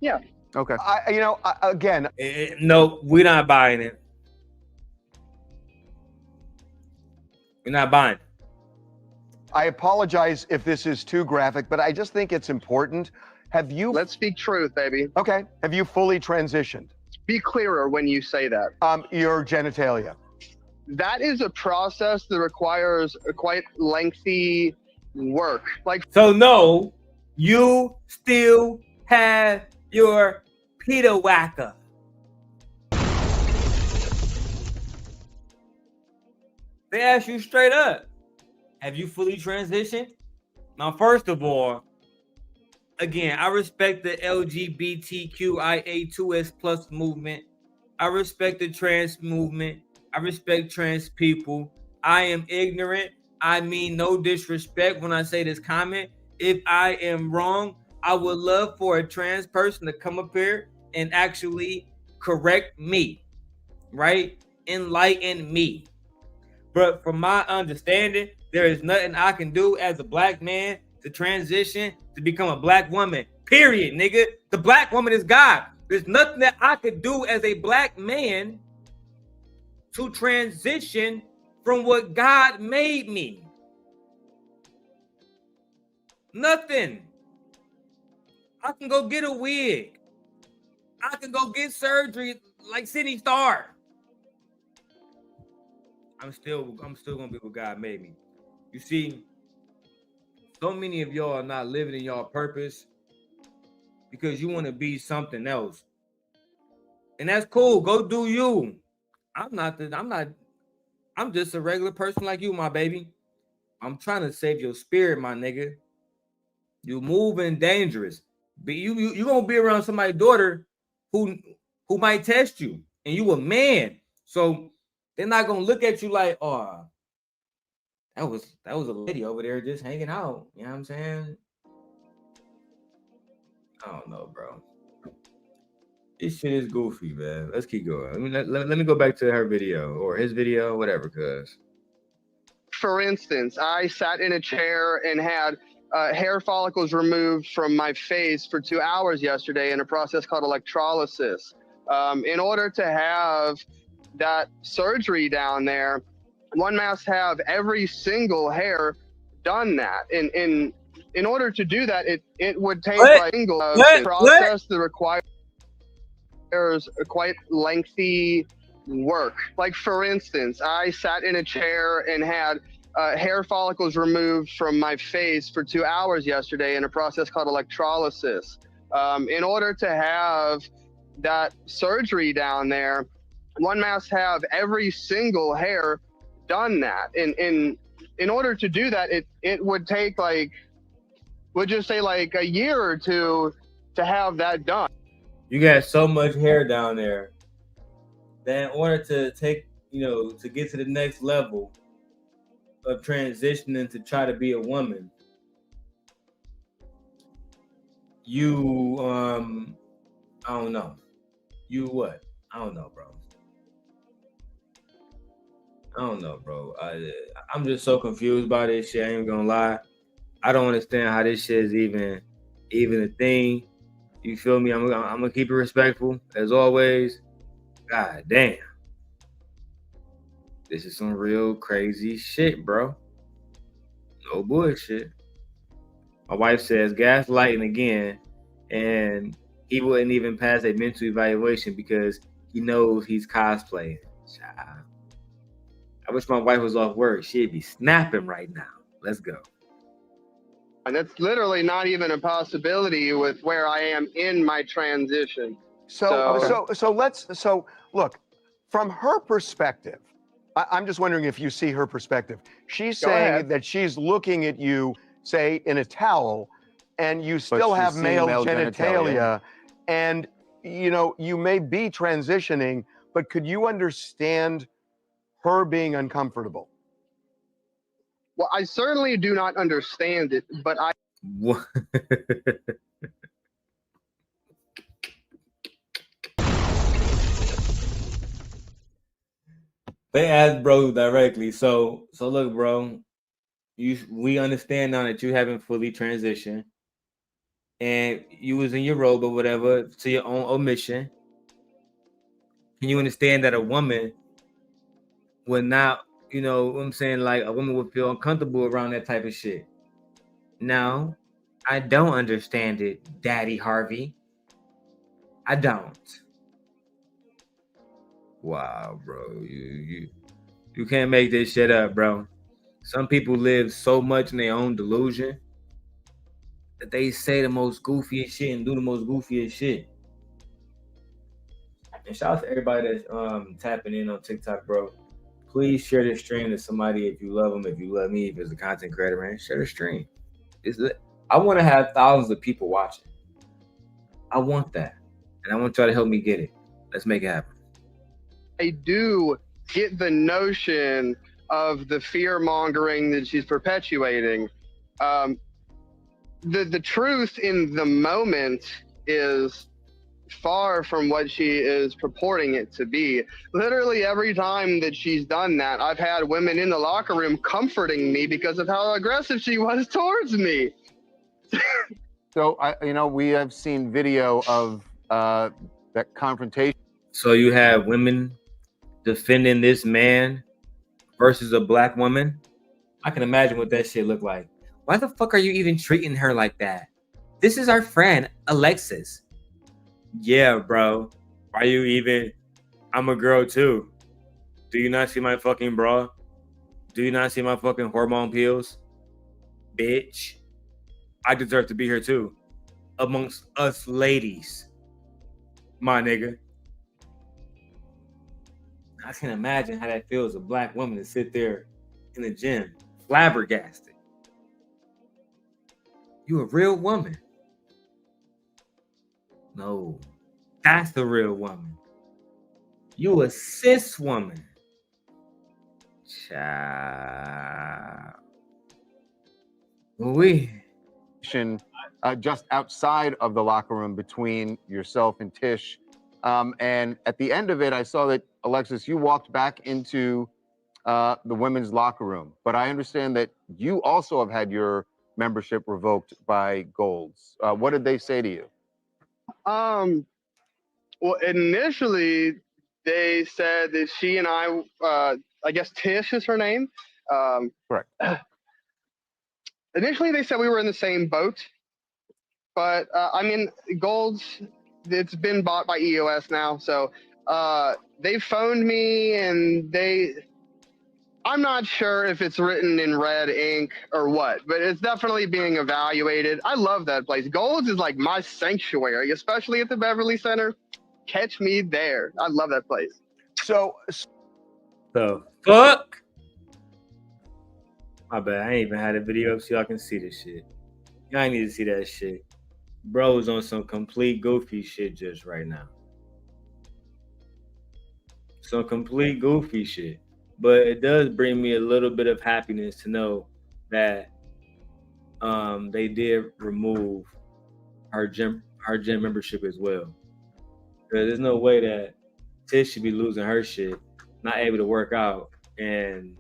Yeah. Okay. Again. No, we're not buying it. We're not buying it. I apologize if this is too graphic, but I just think it's important. Have you? Let's speak truth, baby. Okay. Have you fully transitioned? Be clearer when you say that. Your genitalia. That is a process that requires a quite lengthy work. Like, so no, you still have your Peter whacker. They ask you straight up, have you fully transitioned? Now, first of all, again, I respect the LGBTQIA2S plus movement. I respect the trans movement. I respect trans people. I am ignorant. I mean no disrespect when I say this comment. If I am wrong, I would love for a trans person to come up here and actually correct me, right? Enlighten me. But from my understanding, there is nothing I can do as a black man to transition to become a black woman. Period, nigga. The black woman is God. There's nothing that I could do as a black man to transition from what God made me. Nothing. I can go get a wig. I can go get surgery like City Star. I'm still gonna be what God made me. You see, so many of y'all are not living in y'all purpose because you want to be something else. And that's cool. Go do you. I'm just a regular person like you, my baby. I'm trying to save your spirit, my nigga. You moving dangerous. But you gonna be around somebody's daughter who might test you, and you a man. So they're not gonna look at you like, oh, that was a lady over there just hanging out. You know what I'm saying? I don't know, bro. This shit is goofy, man. Let's keep going. Let me go back to her video or his video, whatever, cuz. for instance, I sat in a chair and had hair follicles removed from my face for 2 hours yesterday in a process called electrolysis. In order to have that surgery down there, one must have every single hair done that. In order to do that, it would take like a single process that requires a quite lengthy work. Like, for instance, I sat in a chair and had hair follicles removed from my face for 2 hours yesterday in a process called electrolysis. In order to have that surgery down there, one must have every single hair done that. In order to do that, it would take like, we'll just say like a year or two to have that done. You got so much hair down there that in order to take, to get to the next level of transitioning to try to be a woman, you, I don't know. You what? I don't know, bro. I'm just so confused by this shit. I ain't gonna lie. I don't understand how this shit is even a thing. You feel me? I'm gonna keep it respectful as always. God damn. This is some real crazy shit, bro. No bullshit. My wife says gaslighting again, and he wouldn't even pass a mental evaluation because he knows he's cosplaying. Child. I wish my wife was off work. She'd be snapping right now. Let's go. And that's literally not even a possibility with where I am in my transition. So look, from her perspective, I'm just wondering if you see her perspective. She's saying that she's looking at you, say, in a towel, and you still have male genitalia, and you may be transitioning, but could you understand her being uncomfortable? Well, I certainly do not understand it, but I. What? They asked bro directly. So look, bro, we understand now that you haven't fully transitioned and you was in your robe or whatever to your own omission. Can you understand that a woman would not, You know what I'm saying? Like a woman would feel uncomfortable around that type of shit. Now, I don't understand it, Daddy Harvey. I don't. Wow, bro. You can't make this shit up, bro. Some people live so much in their own delusion that they say the most goofiest shit and do the most goofiest shit. And shout out to everybody that's tapping in on TikTok, bro. Please share this stream to somebody if you love them, if you love me, if it's a content creator, man. Share the stream. I want to have thousands of people watching. I want that. And I want y'all to help me get it. Let's make it happen. I do get the notion of the fear mongering that she's perpetuating. The truth in the moment is far from what she is purporting it to be. Literally every time that she's done that, I've had women in the locker room comforting me because of how aggressive she was towards me. So, we have seen video of that confrontation. So you have women defending this man versus a black woman. I can imagine what that shit look like. Why the fuck are you even treating her like that? This is our friend, Alexis. Yeah, bro. Why you even? I'm a girl too. Do you not see my fucking bra? Do you not see my fucking hormone pills? Bitch. I deserve to be here too. Amongst us ladies. My nigga. I can imagine how that feels, a black woman to sit there in the gym, flabbergasted. You a real woman. No, that's the real woman. You a cis woman. Child. Just outside of the locker room between yourself and Tish. And at the end of it, I saw that, Alexis, you walked back into the women's locker room. But I understand that you also have had your membership revoked by Golds. What did they say to you? Well, initially, they said that she and I guess Tish is her name. Correct. Initially, they said we were in the same boat. But, Golds, it's been bought by EOS now. So they phoned me and I'm not sure if it's written in red ink or what, but it's definitely being evaluated. I love that place. Golds is like my sanctuary, especially at the Beverly Center. Catch me there. I love that place. So the fuck? My bad. I ain't even had a video so y'all can see this shit. Y'all need to see that shit. Bro's on some complete goofy shit just right now. Some complete goofy shit. But it does bring me a little bit of happiness to know that they did remove her gym membership as well. Because there's no way that Tish should be losing her shit, not able to work out, and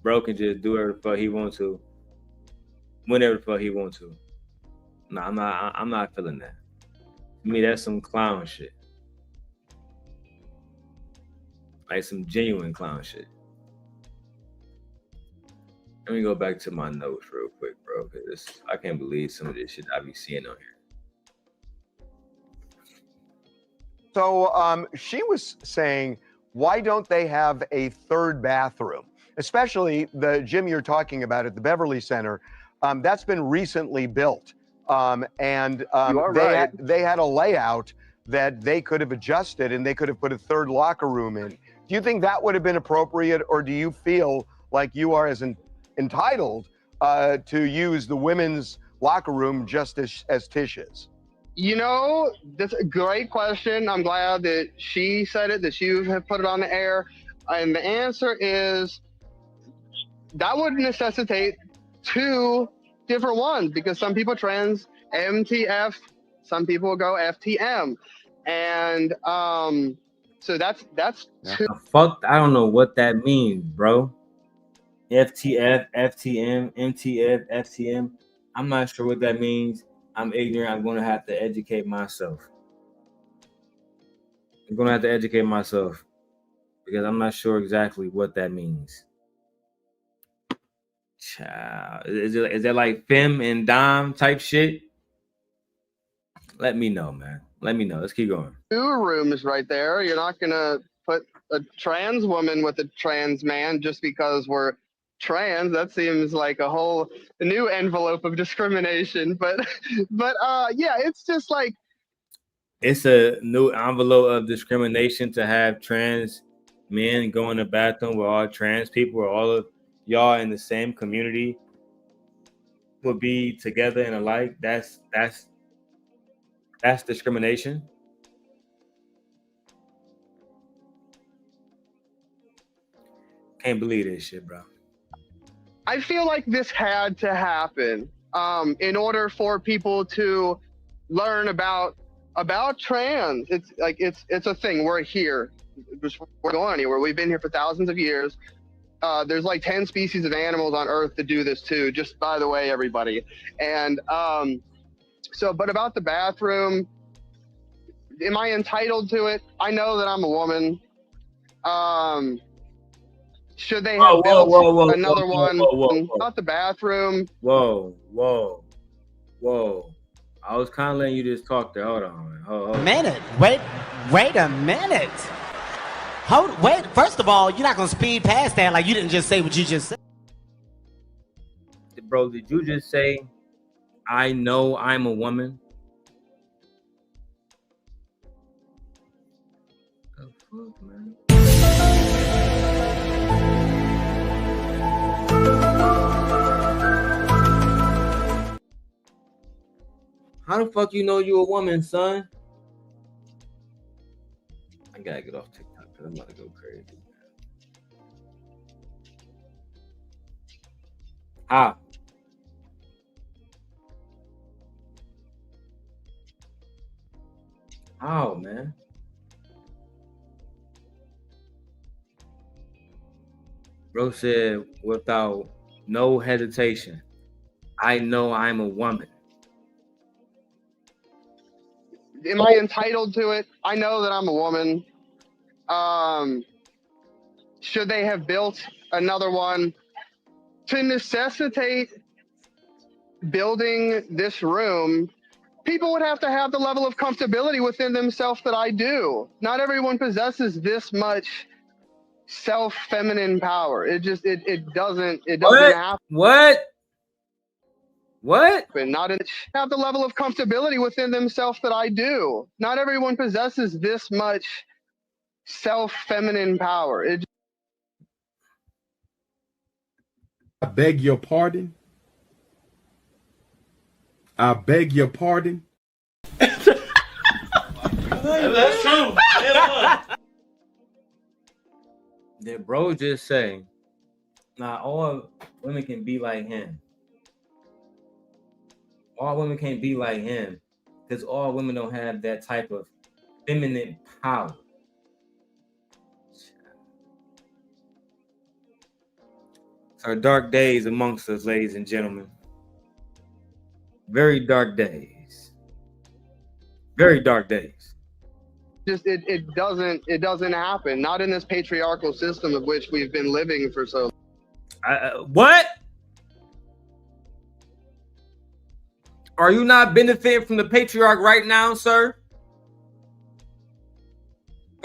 bro can just do whatever the fuck he wants to, whenever the fuck he wants to. No, I'm not feeling that. To me, that's some clown shit. Like some genuine clown shit. Let me go back to my notes real quick, bro, because I can't believe some of this shit I be seeing on here. So she was saying, why don't they have a third bathroom? Especially the gym you're talking about at the Beverly Center. That's been recently built. You are right. They had a layout that they could have adjusted and they could have put a third locker room in. Do you think that would have been appropriate, or do you feel like you are as entitled to use the women's locker room just as Tish is? You know, that's a great question. I'm glad that she said it, that you have put it on the air. And the answer is that would necessitate two different ones, because some people trans MTF, some people go FTM. And so that's two. Fuck, I don't know what that means, bro. FTF, FTM, MTF, FTM. I'm not sure what that means. I'm ignorant. I'm going to have to educate myself. because I'm not sure exactly what that means. Child. Is that like femme and dom type shit? Let me know, man. Let me know. Let's keep going. 2 rooms right there. You're not gonna put a trans woman with a trans man just because we're trans. That seems like a new envelope of discrimination. But yeah, it's just like it's a new envelope of discrimination to have trans men go in the bathroom with all trans people, or all of y'all in the same community would be together and alike. That's discrimination. Can't believe this shit, bro. I feel like this had to happen in order for people to learn about trans. It's like it's a thing. We're here. We're going anywhere. We've been here for thousands of years. There's like 10 species of animals on Earth that do this too. Just by the way, everybody. And but about the bathroom, am I entitled to it? I know that I'm a woman. Should they have built another one? Not the bathroom. Whoa. I was kind of letting you just talk there. Hold on. Hold on. Minute. Wait a minute. Wait. First of all, you're not gonna speed past that like you didn't just say what you just said. Bro, did you just say, I know I'm a woman? The fuck, man? How the fuck you know you a woman, son? I gotta get off TikTok because I'm about to go crazy. How? How, man? Bro said without no hesitation, I know I'm a woman. Am I entitled to it? I know that I'm a woman. Should they have built another one to necessitate building this room? People would have to have the level of comfortability within themselves that I do. Not everyone possesses this much self-feminine power. It doesn't happen. What? Not have the level of comfortability within themselves that I do. Not everyone possesses this much self-feminine power. I beg your pardon. I beg your pardon. That's true. Did bro just say, not all women can be like him? All women can't be like him because all women don't have that type of feminine power. It's our dark days amongst us, ladies and gentlemen. Very dark days. Very dark days. It doesn't happen. Not in this patriarchal system of which we've been living for so long. What? Are you not benefiting from the patriarch right now, sir?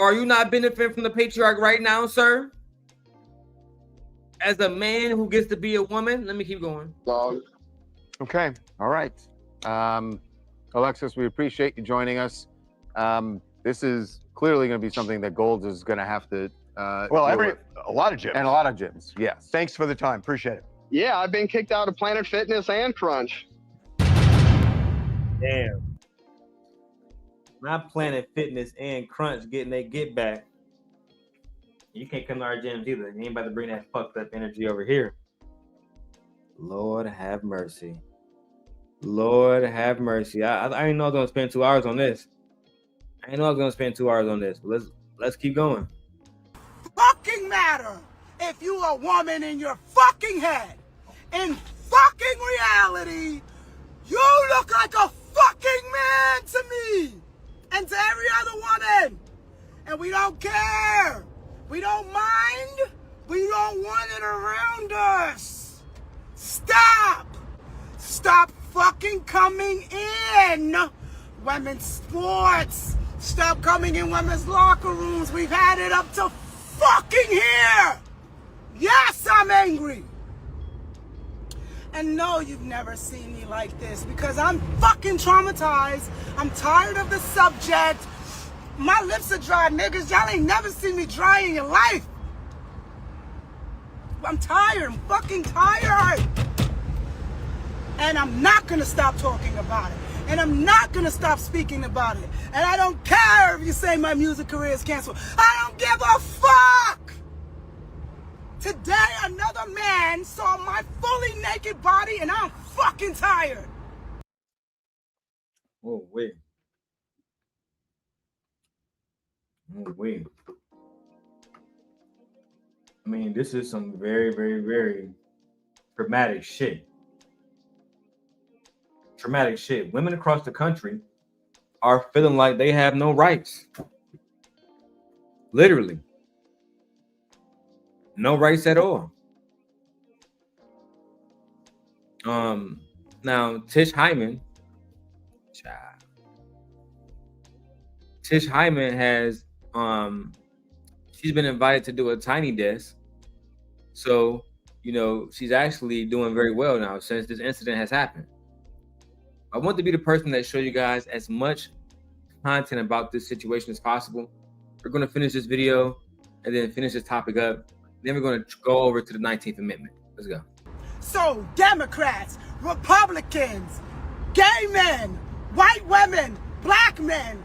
Are you not benefiting from the patriarch right now, sir? As a man who gets to be a woman, let me keep going. Okay, all right. Alexis, we appreciate you joining us. This is clearly going to be something that Gold is going to have to. A lot of gyms. And a lot of gyms, yes. Thanks for the time. Appreciate it. Yeah, I've been kicked out of Planet Fitness and Crunch. Damn. Not Planet Fitness and Crunch getting their get back. You can't come to our gyms either. You ain't about to bring that fucked up energy over here. Lord have mercy. Lord have mercy. I didn't know I was gonna spend 2 hours on this. I didn't know I was gonna spend 2 hours on this. But let's keep going. Fucking matter if you a woman in your fucking head. In fucking reality, you look like a fucking man to me and to every other woman. And we don't care. We don't mind. We don't want it around us. Stop. Stop fucking coming in women's sports. Stop coming in women's locker rooms. We've had it up to fucking here. Yes, I'm angry. And no, you've never seen me like this because I'm fucking traumatized. I'm tired of the subject. My lips are dry, niggas. Y'all ain't never seen me dry in your life. I'm tired. I'm fucking tired. And I'm not gonna stop talking about it. And I'm not gonna stop speaking about it. And I don't care if you say my music career is canceled. I don't give a fuck! Today, another man saw my fully naked body and I'm fucking tired. Oh, wait. Oh, wait. I mean, this is some very, very, very traumatic shit. Traumatic shit. Women across the country are feeling like they have no rights. Literally. No rights at all. Now Tish Hyman has she's been invited to do a tiny desk. So, you know, she's actually doing very well now since this incident has happened. I want to be the person that show you guys as much content about this situation as possible. We're going to finish this video and then finish this topic up. Then we're going to go over to the 19th Amendment. Let's go. So, Democrats, Republicans, gay men, white women, black men,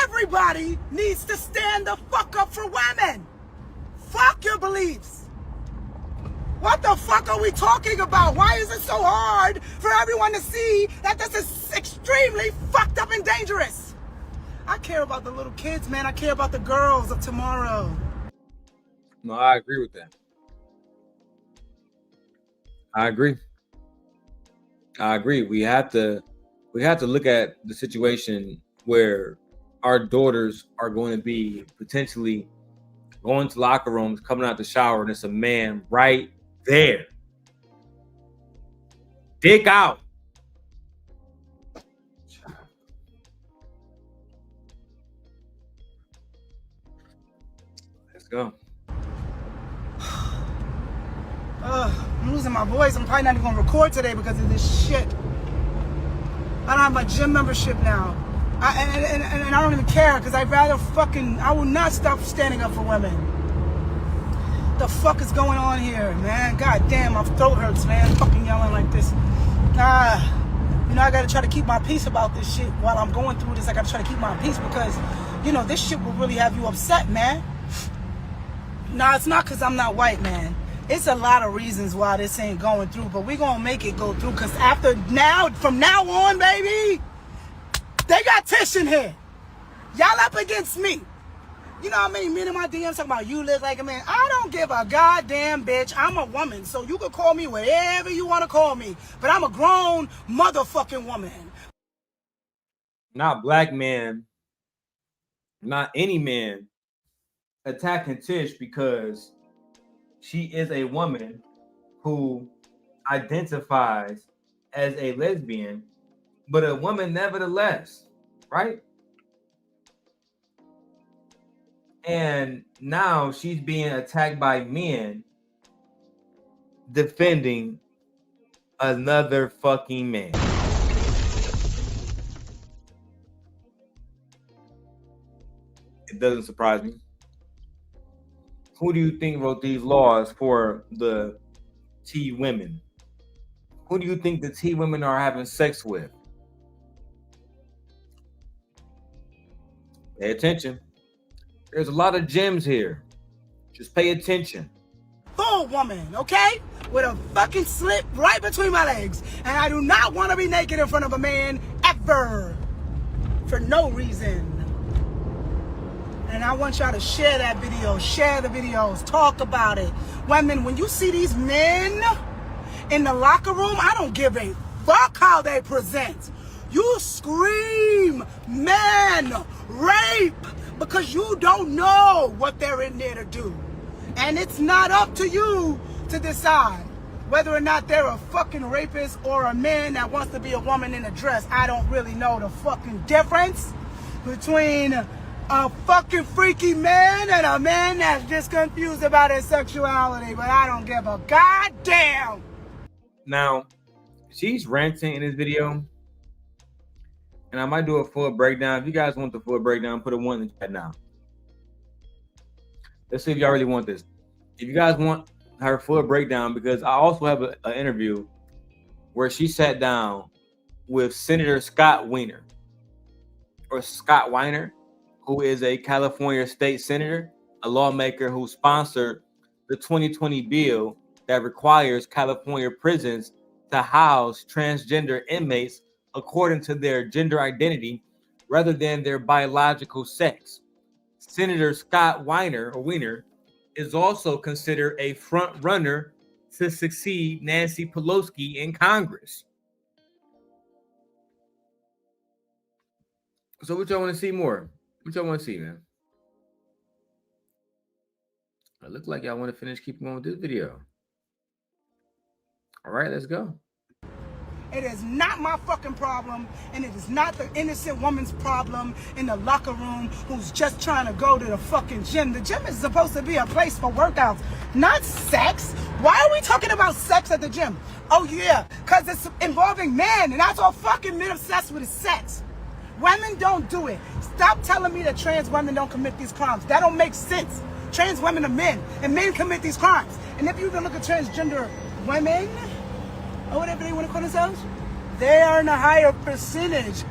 everybody needs to stand the fuck up for women. Fuck your beliefs. What the fuck are we talking about? Why is it so hard for everyone to see that this is extremely fucked up and dangerous? I care about the little kids, man. I care about the girls of tomorrow. No, I agree with that. I agree. We have to look at the situation where our daughters are going to be potentially going to locker rooms, coming out the shower, and it's a man right there. Dick out. Let's go. I'm losing my voice. I'm probably not even gonna record today because of this shit. I don't have my gym membership now. And I don't even care because I'd rather I will not stop standing up for women. The fuck is going on here, man? God damn, my throat hurts, man. Fucking yelling like this. You know, I gotta try to keep my peace about this shit while I'm going through this. I gotta try to keep my peace because, you know, this shit will really have you upset, man. Nah, it's not because I'm not white, man. It's a lot of reasons why this ain't going through, but we gonna make it go through because from now on, baby, they got Tish in here. Y'all up against me. You know what I mean? Men in my DMs talking about you look like a man. I don't give a goddamn bitch. I'm a woman, so you can call me whatever you want to call me, but I'm a grown motherfucking woman. Not black man, not any man attacking Tish because she is a woman who identifies as a lesbian, but a woman nevertheless, right? And now she's being attacked by men defending another fucking man. It doesn't surprise me. Who do you think wrote these laws for the T women? Who do you think the T women are having sex with? Pay attention. There's a lot of gems here. Just pay attention. Full woman, okay? With a fucking slit right between my legs. And I do not want to be naked in front of a man ever. For no reason. And I want y'all to share that video, share the videos, talk about it. Women, when you see these men in the locker room, I don't give a fuck how they present. You scream, man, rape, because you don't know what they're in there to do. And it's not up to you to decide whether or not they're a fucking rapist or a man that wants to be a woman in a dress. I don't really know the fucking difference between a fucking freaky man and a man that's just confused about his sexuality, but I don't give a goddamn. Now, she's ranting in this video, and I might do a full breakdown. If you guys want the full breakdown, put a 1 in the chat now. Let's see if y'all really want this. If you guys want her full breakdown, because I also have an interview where she sat down with Senator Scott Weiner, who is a California state senator, a lawmaker who sponsored the 2020 bill that requires California prisons to house transgender inmates according to their gender identity rather than their biological sex. Senator Scott Weiner is also considered a front runner to succeed Nancy Pelosi in Congress. So what y'all want to see more? What y'all want to see, man? It looks like y'all want to finish keeping going with this video. All right, let's go. It is not my fucking problem, and it is not the innocent woman's problem in the locker room who's just trying to go to the fucking gym. The gym is supposed to be a place for workouts, not sex. Why are we talking about sex at the gym? Oh yeah, because it's involving men, and that's all fucking men obsessed with is sex. Women don't do it. Stop telling me that trans women don't commit these crimes. That don't make sense. Trans women are men, and men commit these crimes. And if you even look at transgender women, or whatever they want to call themselves, they are in a higher percentage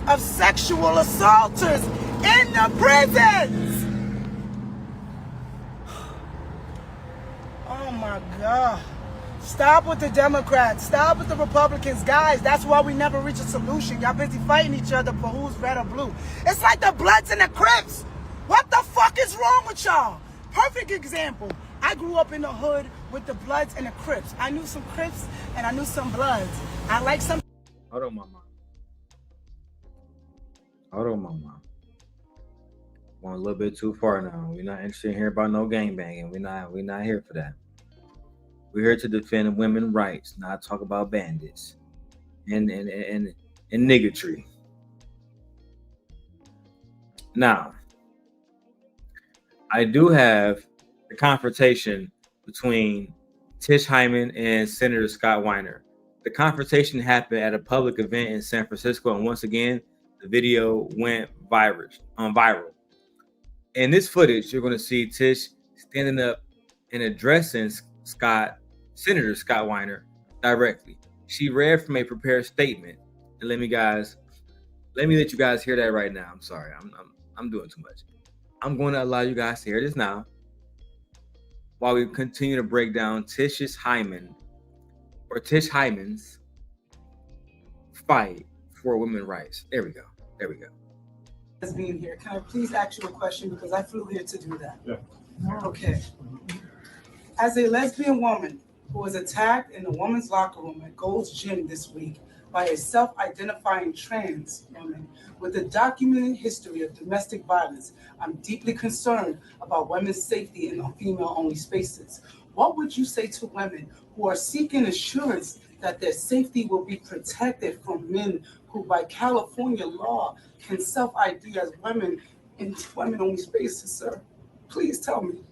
of sexual assaulters in the prisons. Oh my God. Stop with the Democrats. Stop with the Republicans. Guys, that's why we never reach a solution. Y'all busy fighting each other for who's red or blue. It's like the Bloods and the Crips. What the fuck is wrong with y'all? Perfect example. I grew up in the hood with the Bloods and the Crips. I knew some Crips and I knew some Bloods. I like some. Hold on, mama. Hold on, mama. Going a little bit too far now. We're not interested in hearing about no gangbanging. We're not here for that. We're here to defend women's rights, not talk about bandits and niggatry. Now, I do have the confrontation between Tish Hyman and Senator Scott Weiner. The confrontation happened at a public event in San Francisco, and once again, the video went viral. In this footage, you're going to see Tish standing up and addressing Senator Scott Weiner directly. She read from a prepared statement, and let me let you guys hear that right now. I'm sorry, I'm doing too much. I'm going to allow you guys to hear this now, while we continue to break down Tish Hyman's fight for women's rights. There we go. As being here, can I please ask you a question, because I flew here to do that? Yeah. Okay. As a lesbian woman who was attacked in the women's locker room at Gold's Gym this week by a self-identifying trans woman with a documented history of domestic violence, I'm deeply concerned about women's safety in female-only spaces. What would you say to women who are seeking assurance that their safety will be protected from men who, by California law, can self-ID as women in women-only spaces, sir? Please tell me.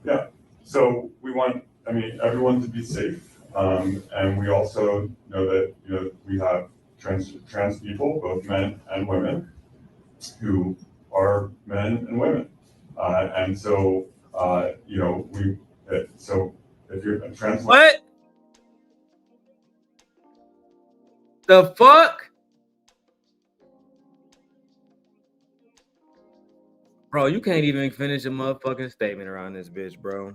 Yeah, so we want, everyone to be safe. And we also know that, we have trans people, both men and women, who are men and women. And so, so if you're a trans... What? The fuck? Bro, you can't even finish a motherfucking statement around this bitch, bro.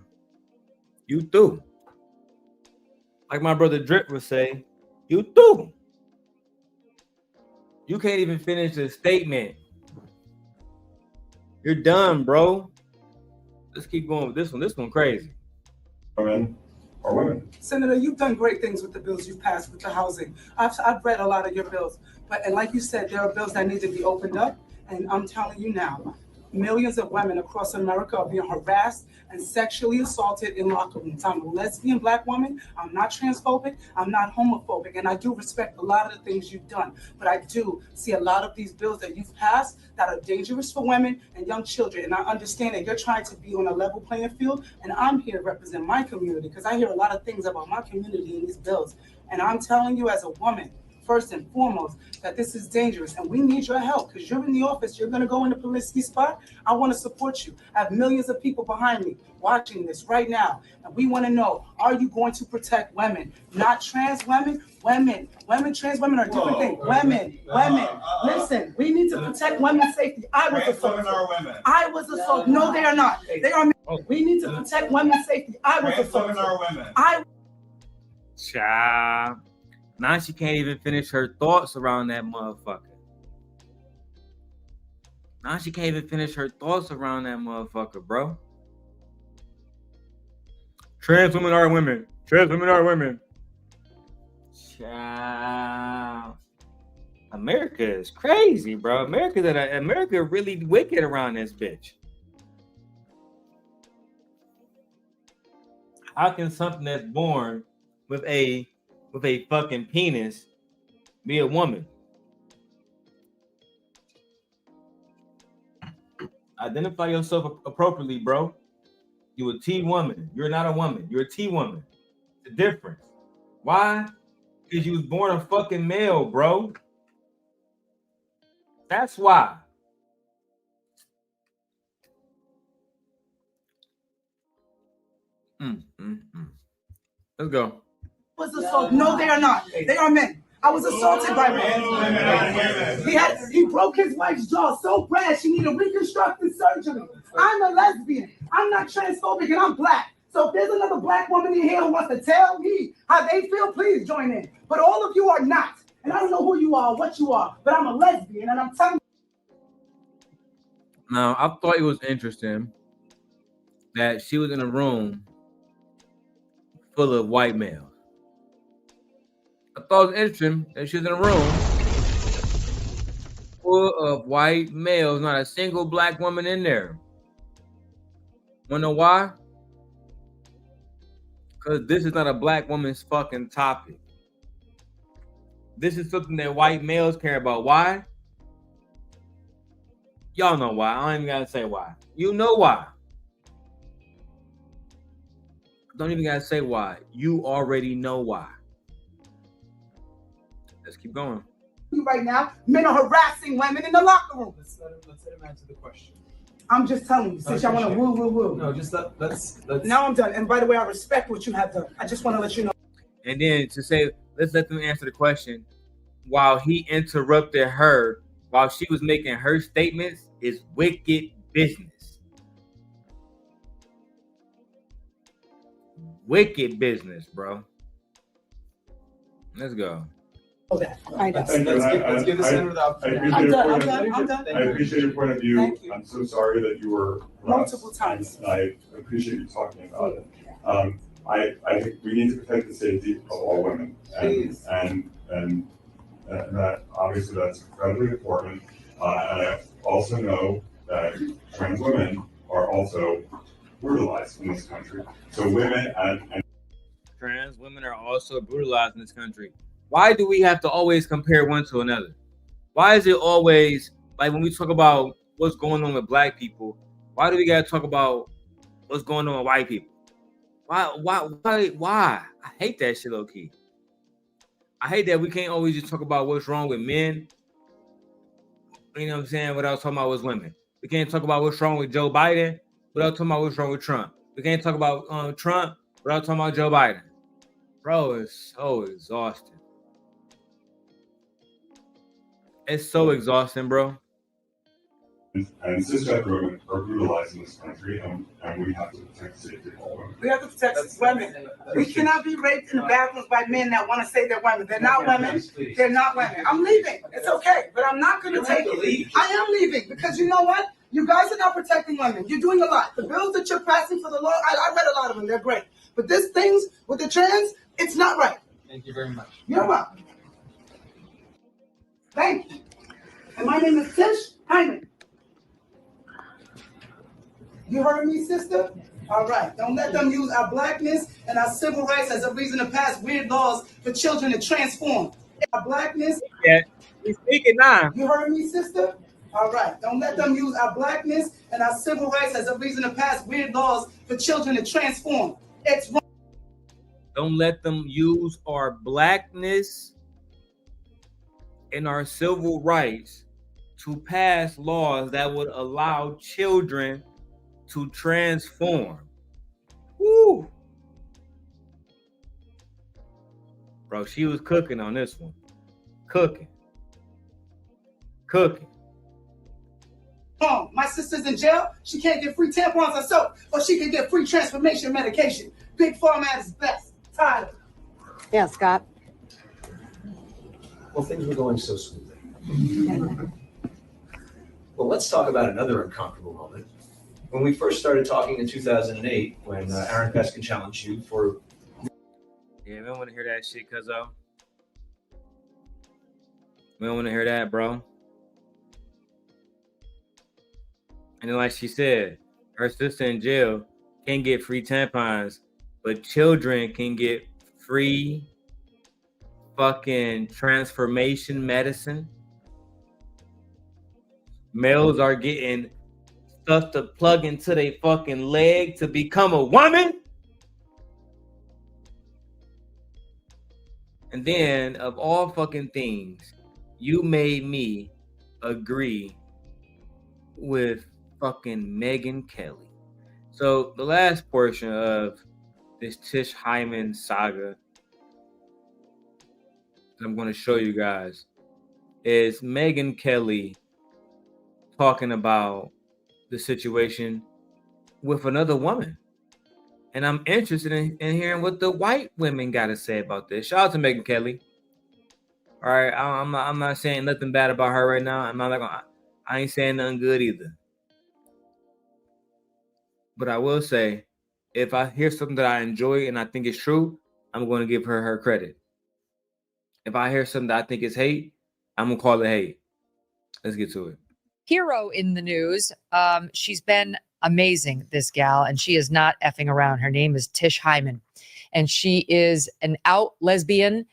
You through. Like my brother Drip would say, you through. You can't even finish a statement. You're done, bro. Let's keep going with this one. This one crazy. Women are women. Senator, you've done great things with the bills you've passed with the housing. I've read a lot of your bills, and like you said, there are bills that need to be opened up. And I'm telling you now, millions of women across America are being harassed and sexually assaulted in locker rooms. I'm a lesbian Black woman. I'm not transphobic. I'm not homophobic. And I do respect a lot of the things you've done. But I do see a lot of these bills that you've passed that are dangerous for women and young children. And I understand that you're trying to be on a level playing field. And I'm here to represent my community because I hear a lot of things about my community in these bills. And I'm telling you as a woman, first and foremost, that this is dangerous and we need your help because you're in the office, you're going to go in the publicity spot. I want to support you. I have millions of people behind me watching this right now. And we want to know, are you going to protect women? Not trans women, women. Trans women are different things. Women. Listen, we need to protect women's safety. I was assaulted. I was assaulted. No, they are not. They are men. We need to protect women's safety. I was assaulted. Child. Now she can't even finish her thoughts around that motherfucker. Now she can't even finish her thoughts around that motherfucker, bro. Trans women are women. Trans women are women. Child. America is crazy, bro. America really wicked around this bitch. How can something that's born with a fucking penis be a woman? Identify yourself appropriately, bro. You a T woman. You're not a woman. You're a T woman. The difference. Why? Because you was born a fucking male, bro. That's why. Let's go. Was assaulted. No, they are not. They are men. I was assaulted by men. He broke his wife's jaw so bad she needed reconstructive surgery. I'm a lesbian. I'm not transphobic and I'm Black. So if there's another Black woman in here who wants to tell me how they feel, please join in. But all of you are not. And I don't know who you are, what you are, but I'm a lesbian and I'm telling you. Now, I thought it was interesting that she was in a room full of white males. I thought it was interesting that she was in a room full of white males, not a single Black woman in there. Wanna know why? Because this is not a Black woman's fucking topic. This is something that white males care about. Why? Y'all know why. I don't even gotta say why. You know why. Don't even gotta say why. You already know why. Let's keep going. Right now, men are harassing women in the locker room. Let's let him answer the question. I'm just telling you, since y'all want to woo. No, just let's. Now I'm done. And by the way, I respect what you have done. I just want to let you know. And then to say, let's let them answer the question while he interrupted her while she was making her statements is wicked business. Wicked business, bro. Let's go. Let's give the senator the opportunity. I'm done. I appreciate your point of view. Thank you. I'm so sorry that you were Multiple times. I appreciate you talking about it. I think we need to protect the safety of all women, and that obviously that's incredibly important. And I also know that trans women are also brutalized in this country. So women and trans women are also brutalized in this country. Why do we have to always compare one to another? Why is it always like when we talk about what's going on with Black people? Why do we gotta talk about what's going on with white people? Why? I hate that shit, low key. I hate that we can't always just talk about what's wrong with men. You know what I'm saying? Without talking about what's women. We can't talk about what's wrong with Joe Biden without talking about what's wrong with Trump. We can't talk about Trump without talking about Joe Biden. Bro, it's so exhausting. It's so exhausting, bro. and cisgender women are brutalized in this country, and we have to protect the safety of all women. We have to protect women. We cannot be raped in the bathrooms by men that want to say they're women. They're not women. They're not women. I'm leaving. It's okay, but I'm not going to take it. I am leaving because you know what? You guys are not protecting women. You're doing a lot. The bills that you're passing for the law, I read a lot of them. They're great. But this things with the trans, it's not right. Thank you very much. You're welcome. Thank you. And my name is Tish Hyman. You heard me, sister? All right. Don't let them use our blackness and our civil rights as a reason to pass weird laws for children to transform. Our blackness. Yeah, he's speaking now. You heard me, sister? All right. Don't let them use our blackness and our civil rights as a reason to pass weird laws for children to transform. It's wrong. Don't let them use our blackness and our civil rights to pass laws that would allow children to transform. Woo! Bro, she was cooking on this one. Cooking. Oh, my sister's in jail. She can't get free tampons or soap, but she can get free transformation medication. Big Pharma at its best. Tired. Yeah, Scott. Well, things were going so smoothly. Well, let's talk about another uncomfortable moment. When we first started talking in 2008, when Aaron Peskin challenged you for... Yeah, we don't want to hear that shit, cuzzo. We don't want to hear that, bro. And then, like she said, her sister in jail can get free tampons, but children can get free fucking transformation medicine. Males are getting stuff to plug into their fucking leg to become a woman. And then, of all fucking things, you made me agree with fucking Megyn Kelly. So the last portion of this Tish Hyman saga that I'm going to show you guys is Megyn Kelly talking about the situation with another woman. And I'm interested in hearing what the white women got to say about this. Shout out to Megyn Kelly. All right, I'm not saying nothing bad about her right now. I ain't saying nothing good either. But I will say, if I hear something that I enjoy and I think it's true, I'm going to give her credit. If I hear something that I think is hate, I'm going to call it hate. Let's get to it. Hero in the news. She's been amazing, this gal, and she is not effing around. Her name is Tish Hyman, and she is an out lesbian.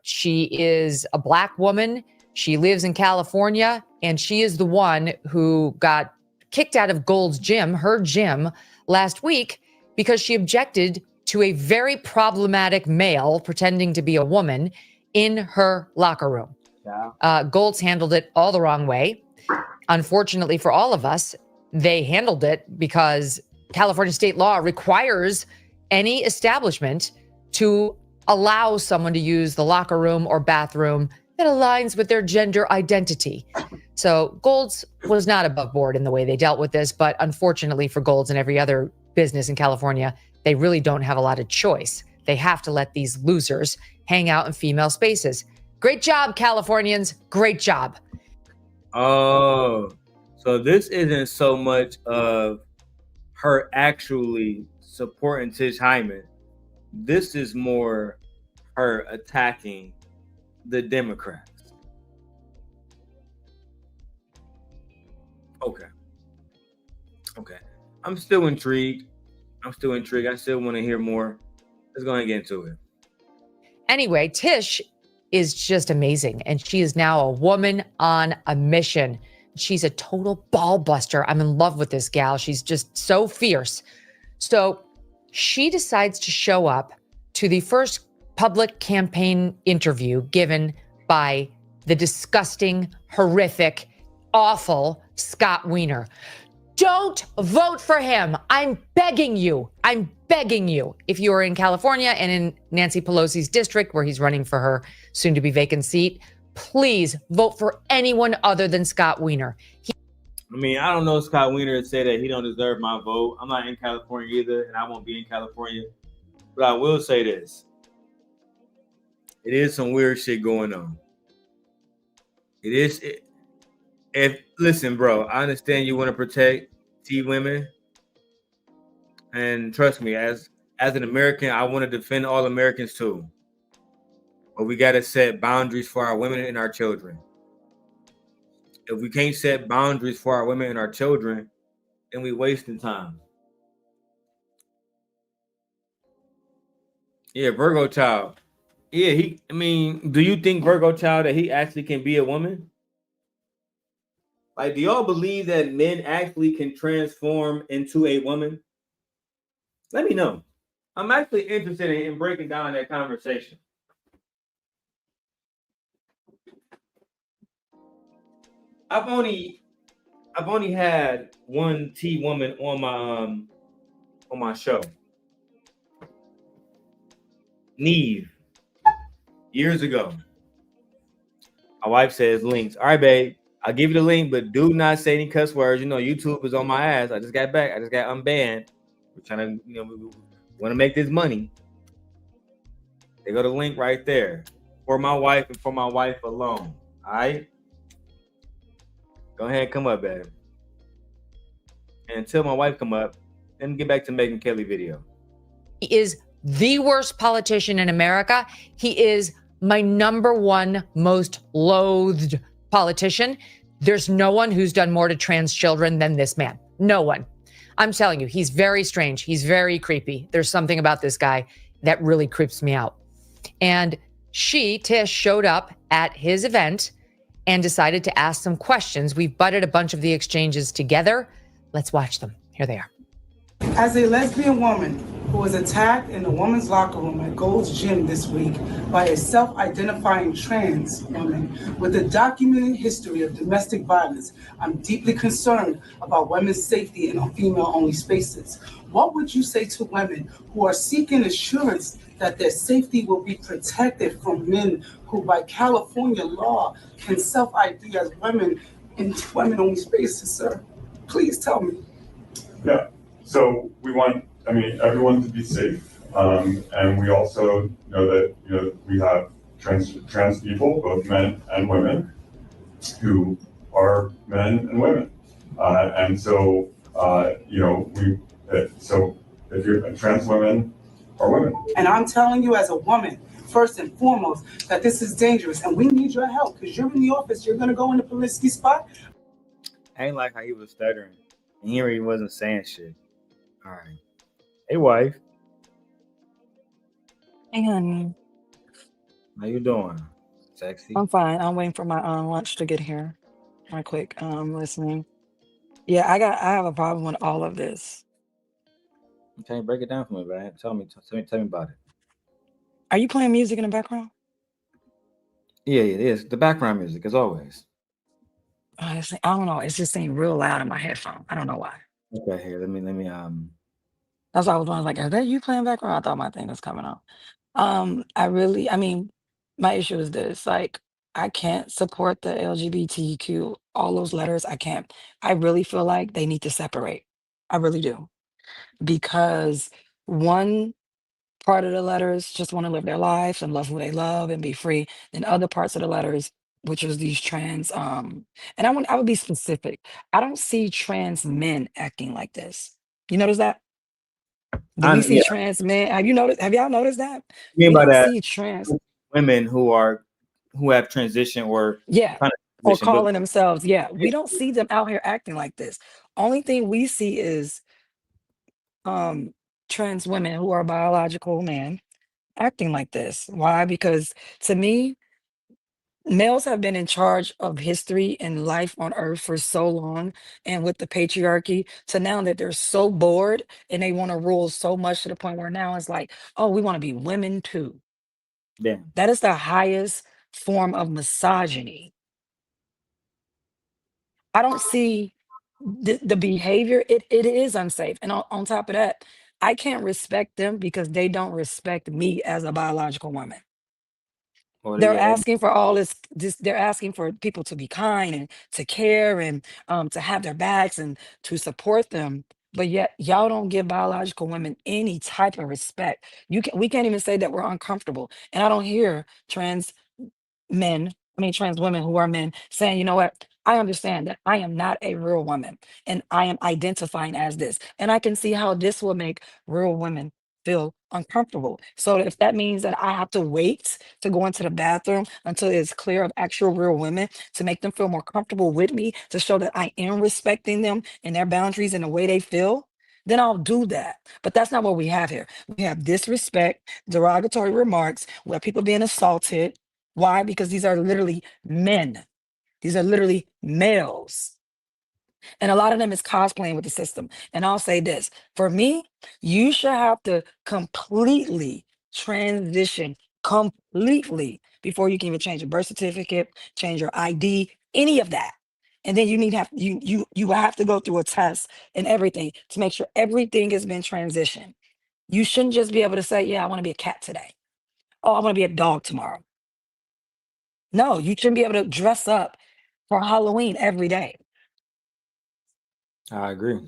She is a Black woman. She lives in California, and she is the one who got kicked out of Gold's gym, her gym, last week because she objected to a very problematic male pretending to be a woman in her locker room. Yeah. Gold's handled it all the wrong way. Unfortunately for all of us, they handled it because California state law requires any establishment to allow someone to use the locker room or bathroom that aligns with their gender identity. So Gold's was not above board in the way they dealt with this, but unfortunately for Gold's and every other business in California, they really don't have a lot of choice. They have to let these losers hang out in female spaces. Great job, Californians. Great job. Oh, so this isn't so much of her actually supporting Tish Hyman. This is more her attacking the Democrats. Okay. I'm still intrigued. I still want to hear more. Let's go ahead and get into it. Anyway, Tish is just amazing. And she is now a woman on a mission. She's a total ball buster. I'm in love with this gal. She's just so fierce. So she decides to show up to the first public campaign interview given by the disgusting, horrific, awful Scott Wiener. Don't vote for him. I'm begging you. If you are in California and in Nancy Pelosi's district where he's running for her soon to be vacant seat, please vote for anyone other than Scott Wiener. I don't know Scott Wiener to say that he don't deserve my vote. I'm not in California either, and I won't be in California. But I will say this. It is some weird shit going on. Listen, bro, I understand you want to protect T women. And trust me, as an American, I want to defend all Americans too. But we got to set boundaries for our women and our children. If we can't set boundaries for our women and our children, and we wasting time. Yeah, Virgo child. Yeah, do you think Virgo child that he actually can be a woman? Like, do y'all believe that men actually can transform into a woman? Let me know. I'm actually interested in breaking down that conversation. I've only had one T woman on my show. Neve, years ago. My wife says links. All right, babe. I'll give you the link, but do not say any cuss words. You know, YouTube is on my ass. I just got back. I just got unbanned. We're trying to, we want to make this money. They go to the link right there for my wife and for my wife alone. All right. Go ahead and come up, babe. And until my wife come up, then get back to Megyn Kelly video. He is the worst politician in America. He is my number one most loathed politician. There's no one who's done more to trans children than this man. No one. I'm telling you, he's very strange. He's very creepy. There's something about this guy that really creeps me out. And Tish, showed up at his event and decided to ask some questions. We've butted a bunch of the exchanges together. Let's watch them. Here they are. As a lesbian woman who was attacked in the women's locker room at Gold's Gym this week by a self-identifying trans woman with a documented history of domestic violence, I'm deeply concerned about women's safety in female-only spaces. What would you say to women who are seeking assurance that their safety will be protected from men who, by California law, can self-ID as women in women-only spaces, sir? Please tell me. Yeah. So we want, everyone to be safe, and we also know that we have trans people, both men and women, who are men and women, and so so if you're trans women are women. And I'm telling you, as a woman, first and foremost, that this is dangerous, and we need your help because you're in the office. You're gonna go in the publicity spot. I ain't like how he was stuttering, and he really wasn't saying shit. All right. Hey, wife. Hey, honey. How you doing? Sexy. I'm fine. I'm waiting for my lunch to get here. Right quick. Listening. Yeah, I have a problem with all of this. Okay, break it down for me, man. Tell me about it. Are you playing music in the background? Yeah, it is. The background music, as always. I don't know. It's just saying real loud in my headphone. I don't know why. Okay, here. Let me. That's why I was wondering, like, is that you playing background? I thought my thing was coming on. My issue is this, like, I can't support the LGBTQ, all those letters. I can't. I really feel like they need to separate. I really do. Because one part of the letters just want to live their lives and love who they love and be free. And other parts of the letters, which is these trans, and I would be specific. I don't see trans men acting like this. You notice that? Do we see trans men? Have y'all noticed that? You mean We by don't that see trans women who have transitioned or yeah, kind of or transition, but calling themselves, yeah. We don't see them out here acting like this. Only thing we see is trans women who are biological men acting like this. Why? Because to me, males have been in charge of history and life on earth for so long, and with the patriarchy, to now that they're so bored and they want to rule so much to the point where now it's like, oh, we want to be women too. yeah. That is the highest form of misogyny. I don't see the behavior. It is unsafe. And on top of that, I can't respect them because they don't respect me as a biological woman. Well, They're yeah, asking for all this, they're asking for people to be kind and to care and to have their backs and to support them. But yet y'all don't give biological women any type of respect. We can't even say that we're uncomfortable. And I don't hear trans trans women who are men saying, you know what? I understand that I am not a real woman and I am identifying as this. And I can see how this will make real women feel uncomfortable. So if that means that I have to wait to go into the bathroom until it's clear of actual real women to make them feel more comfortable with me, to show that I am respecting them and their boundaries and the way they feel, then I'll do that. But that's not what we have here. We have disrespect, derogatory remarks, where people being assaulted. Why? Because these are literally men. These are literally males. And a lot of them is cosplaying with the system. And I'll say this, for me, you should have to completely transition completely before you can even change your birth certificate, change your ID, any of that. And then you have to go through a test and everything to make sure everything has been transitioned. You shouldn't just be able to say, yeah, I want to be a cat today. Oh, I want to be a dog tomorrow. No, you shouldn't be able to dress up for Halloween every day. I agree.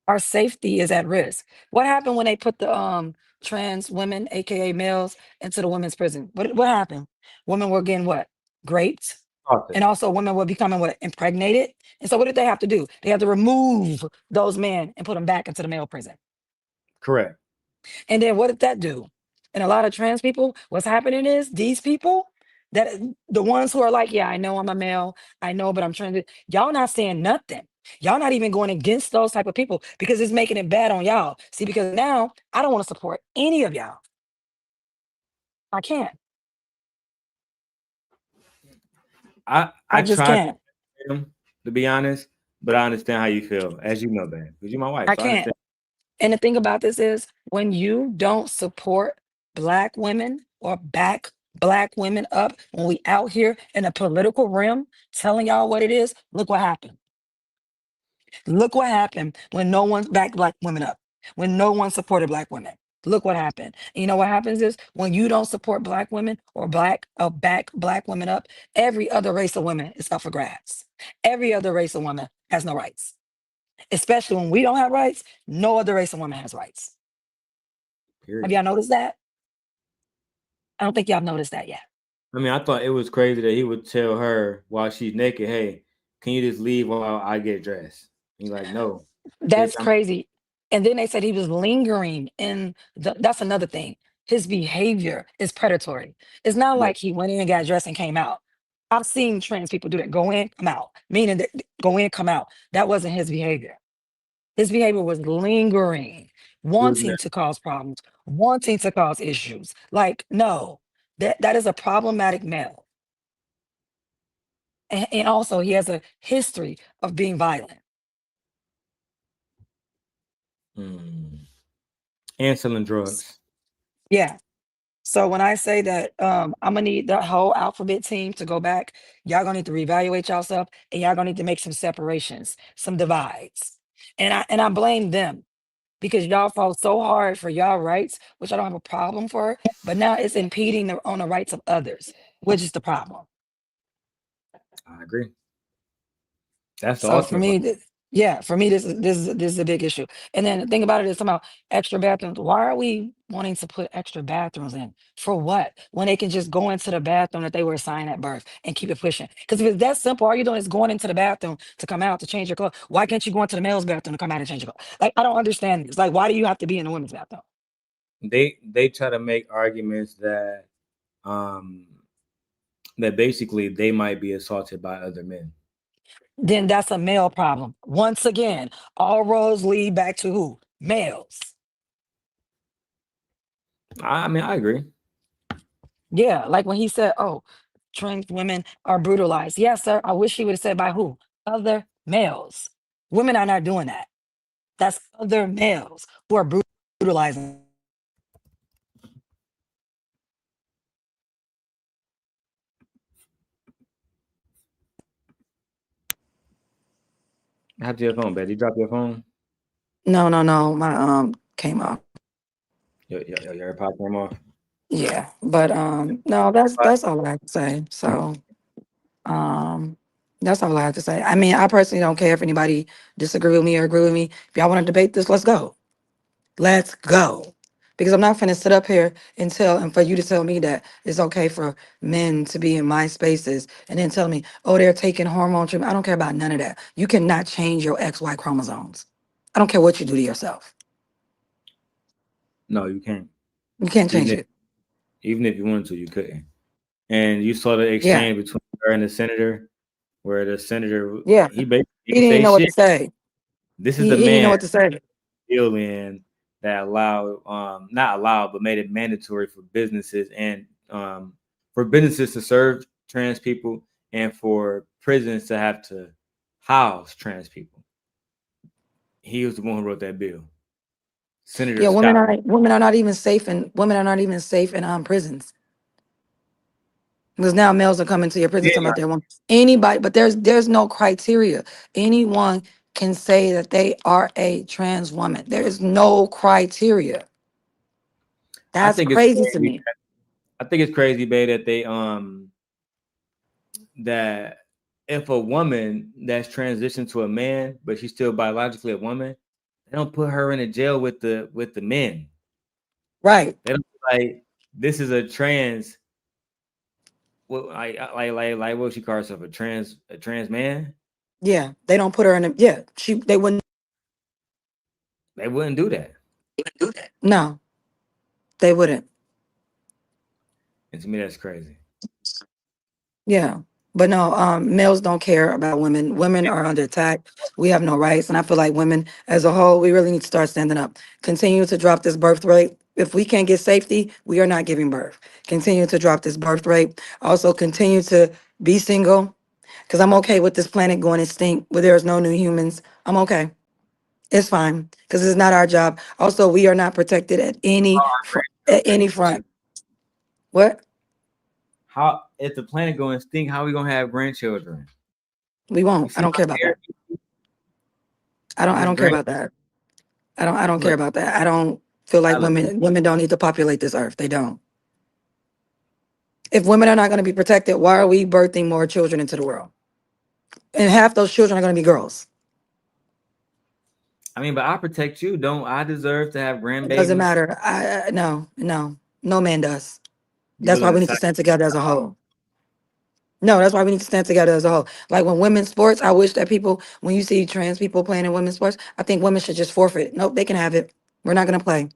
Our safety is at risk. What happened when they put the trans women, aka males, into the women's prison? What happened? Women were getting what? Raped. Author. And also women were becoming what? Impregnated. And so what did they have to do? They had to remove those men and put them back into the male prison. Correct. And then what did that do? And a lot of trans people, what's happening is these people, that the ones who are like, yeah, I know I'm a male, I know, but I'm trying to, y'all not saying nothing. Y'all not even going against those type of people because it's making it bad on y'all. See, because now I don't want to support any of y'all. I can't. I just tried can't. to be honest, but I understand how you feel, as you know, babe, because you're my wife. I So I can't. understand. And the thing about this is when you don't support Black women or back Black women up, when we out here in a political realm telling y'all what it is, look what happened. Look what happened when no one backed Black women up, when no one supported Black women. Look what happened. And you know what happens is when you don't support Black women or back Black women up, every other race of women is up for grabs. Every other race of women has no rights. Especially when we don't have rights, no other race of women has rights. Period. Have y'all noticed that? I don't think y'all noticed that yet. I mean, I thought it was crazy that he would tell her while she's naked, "Hey, can you just leave while I get dressed?" He's like, "No, That's bitch, I'm." crazy. And then they said he was lingering in that's another thing. His behavior is predatory. It's not Yeah. like he went in, got dressed, and came out. I've seen trans people do that. Go in, come out. Meaning that go in, come out. That wasn't his behavior. His behavior was lingering, It was wanting to cause problems, wanting to cause issues. Like, no, that is a problematic male. And also he has a history of being violent. and selling drugs. Yeah. So when I say that I'm gonna need the whole alphabet team to go back, y'all gonna need to reevaluate yourself and y'all gonna need to make some separations, some divides. And I blame them because y'all fought so hard for y'all rights, which I don't have a problem for, but now it's impeding on the rights of others, which is the problem. I agree. That's the So for ultimate. me, for me, this is a big issue. And then the thing about it is somehow extra bathrooms. Why are we wanting to put extra bathrooms in? For what? When they can just go into the bathroom that they were assigned at birth and keep it pushing. Because if it's that simple, all you're doing is going into the bathroom to come out to change your clothes. Why can't you go into the male's bathroom to come out and change your clothes? Like, I don't understand this. Like, why do you have to be in the women's bathroom? They try to make arguments um that basically they might be assaulted by other men. Then that's a male problem. Once again, all roads lead back to who? Males. I mean, I agree. Yeah, like when he said, "Oh, trans women are brutalized." Yes, sir. I wish he would have said by who? Other males. Women are not doing that. That's other males who are brutalizing. How'd your phone, Betty? You drop your phone? No, no, no. My came off. Your AirPod came off. Yeah, but no, that's all I have to say. So that's all I have to say. I mean, I personally don't care if anybody disagree with me or agree with me. If y'all want to debate this, let's go. Let's go. Because I'm not finna sit up here and for you to tell me that it's okay for men to be in my spaces and then tell me, oh, they're taking hormone treatment. I don't care about none of that. You cannot change your XY chromosomes. I don't care what you do to yourself. No, you can't. You can't change Even if, it. even if you wanted to, you couldn't. And you saw the Yeah. exchange between her and the senator, where the senator Yeah. he basically He didn't didn't even say know what to shit. say. This is He the didn't know man what to say. bill in that allowed, not allowed, but made it mandatory for businesses to serve trans people and for prisons to have to house trans people. He was the one who wrote that bill. Senator Yeah, Scott. women are not even safe in prisons. Because now males are coming to your prison Yeah, talking about their woman. Anybody, but there's no criteria. Anyone can say that they are a trans woman. There is no criteria. I That's think it's crazy to crazy. me. I think it's crazy, babe, that they that if a woman that's transitioned to a man, but she's still biologically a woman, they don't put her in a jail with the men. Right. They don't like this is a trans. What like what she call herself a trans man? Yeah. They don't put her in a they wouldn't They wouldn't do that. no, they wouldn't. And to me, that's crazy. Yeah. But no, males don't care about women. Women are under attack. We have no rights. And I feel like women as a whole, we really need to start standing up. Continue to drop this birth rate. If we can't get safety, we are not giving birth. Continue to drop this birth rate. Also continue to be single. Because I'm okay with this planet going extinct where there's no new humans. I'm okay. It's fine. Because it's not our job. Also, we are not protected at any front. What? How if the planet going stink? How we gonna have grandchildren? We You won't. I see don't my care about hair? that. I His don't care grand about that. I don't care look. about that. I don't feel like I look. women don't need to populate this earth. They don't. If women are not going to be protected, why are we birthing more children into the world? And half those children are going to be girls. I mean, but I protect you. Don't I deserve to have It doesn't grandbabies? matter. No man does. You That's why willing we to need to sacrifice? stand together as a whole. No, that's why we need to stand together as a whole. Like when women's sports, I wish that people, when you see trans people playing in women's sports, I think women should just forfeit. Nope, they can have it. We're not going to play.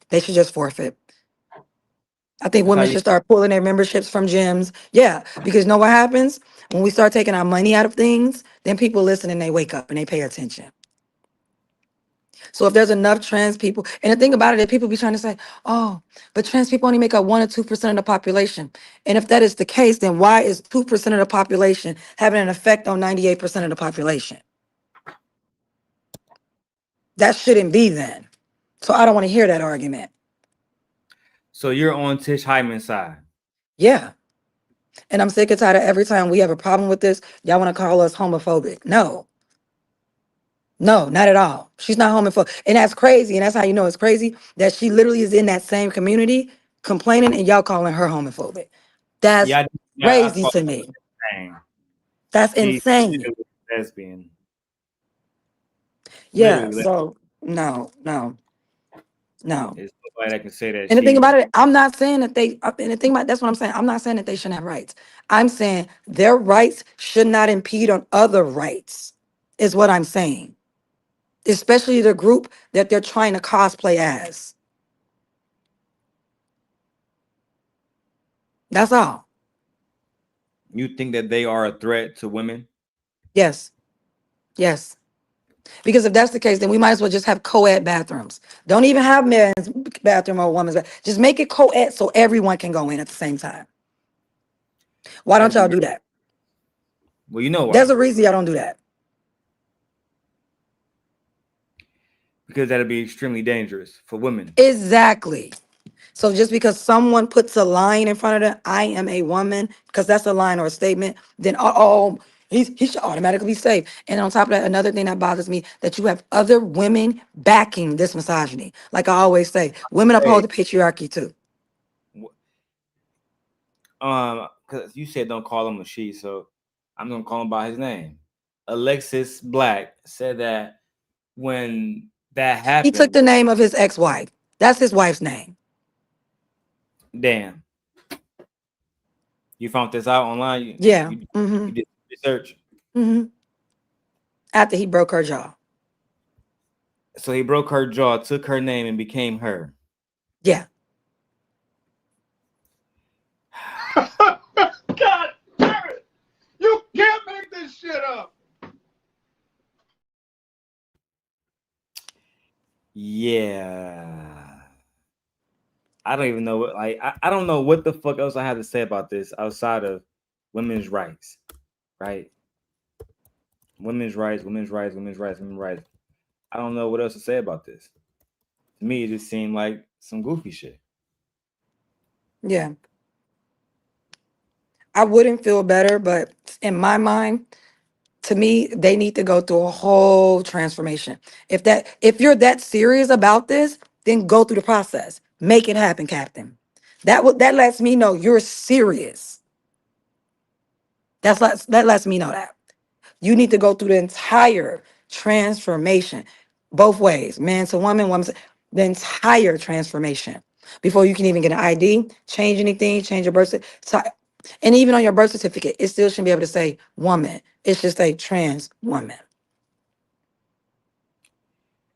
They should just forfeit. I think That's how women you. should start pulling their memberships from gyms. Yeah, because you know what happens? When we start taking our money out of things, then people listen and they wake up and they pay attention. So if there's enough trans people, and the thing about it is people be trying to say, oh, but trans people only make up 1 or 2% of the population. And if that is the case, then why is 2% of the population having an effect on 98% of the population? That shouldn't be then. So I don't want to hear that argument. So you're on Tish Hyman's side. Yeah. And I'm sick and tired of every time we have a problem with this, y'all want to call us homophobic. No, not at all. She's not homophobic. And that's crazy. And that's how you know it's crazy that she literally is in that same community complaining and y'all calling her homophobic. That's Yeah, I crazy call to me. her That's She's insane. literally lesbian. Yeah. Literally, So no. there's nobody that can say that And the thing she's. about it, I'm not saying that and the thing about that's what I'm saying. I'm not saying that they shouldn't have rights. I'm saying their rights should not impede on other rights, is what I'm saying. Especially the group that they're trying to cosplay as. That's all. You think that they are a threat to women? Yes. Yes. Because if that's the case, then we might as well just have co-ed bathrooms. Don't even have men's bathroom or women's bathroom. Just make it co-ed so everyone can go in at the same time. Why don't That'd be y'all great. do that? Well, you know There's why? a reason y'all don't do that. Because that'd be extremely dangerous for women. Exactly. So just because someone puts a line in front of them, I am a woman, because that's a line or a statement, then he should automatically be safe. And on top of that, another thing that bothers me, that you have other women backing this misogyny. Like I always say, women uphold Hey, the patriarchy too. because you said don't call him a she, so I'm gonna call him by his name. Alexis Black said that when that He took happened, the name of his ex-wife. That's his wife's name. damn, you found this out online. Yeah. You did research. After he broke her jaw. So he broke her jaw, took her name, and became her. Yeah. God damn it! You can't make this shit up. Yeah. I don't even know what I don't know what the fuck else I have to say about this outside of women's rights. Right? Women's rights, women's rights, women's rights, women's rights. I don't know what else to say about this. To me, it just seemed like some goofy shit. Yeah. I wouldn't feel better, but in my mind, to me, they need to go through a whole transformation. If you're that serious about this, then go through the process. Make it happen, Captain. That lets me know you're serious. That lets me know that. You need to go through the entire transformation, both ways, man to woman, woman to the entire transformation before you can even get an ID, change anything, change your birth certificate. And even on your birth certificate, it still shouldn't be able to say woman. It should say trans woman.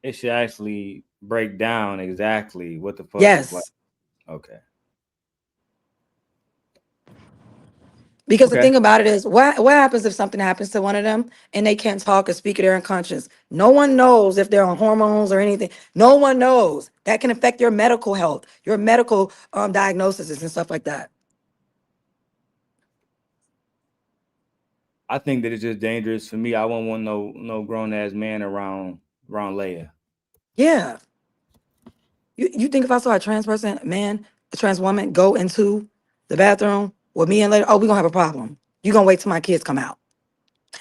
It should actually break down exactly what the fuck. Like, Yes. okay. Because the Okay. thing about it is, what happens if something happens to one of them and they can't talk or speak of their unconscious? No one knows if they're on hormones or anything. No one knows. That can affect your medical health, your medical diagnoses and stuff like that. I think that it's just dangerous for me. I won't want no grown ass man around Leia. Yeah. You think if I saw a trans person, man, a trans woman go into the bathroom with me and later, oh, we're gonna have a problem. You're gonna wait till my kids come out.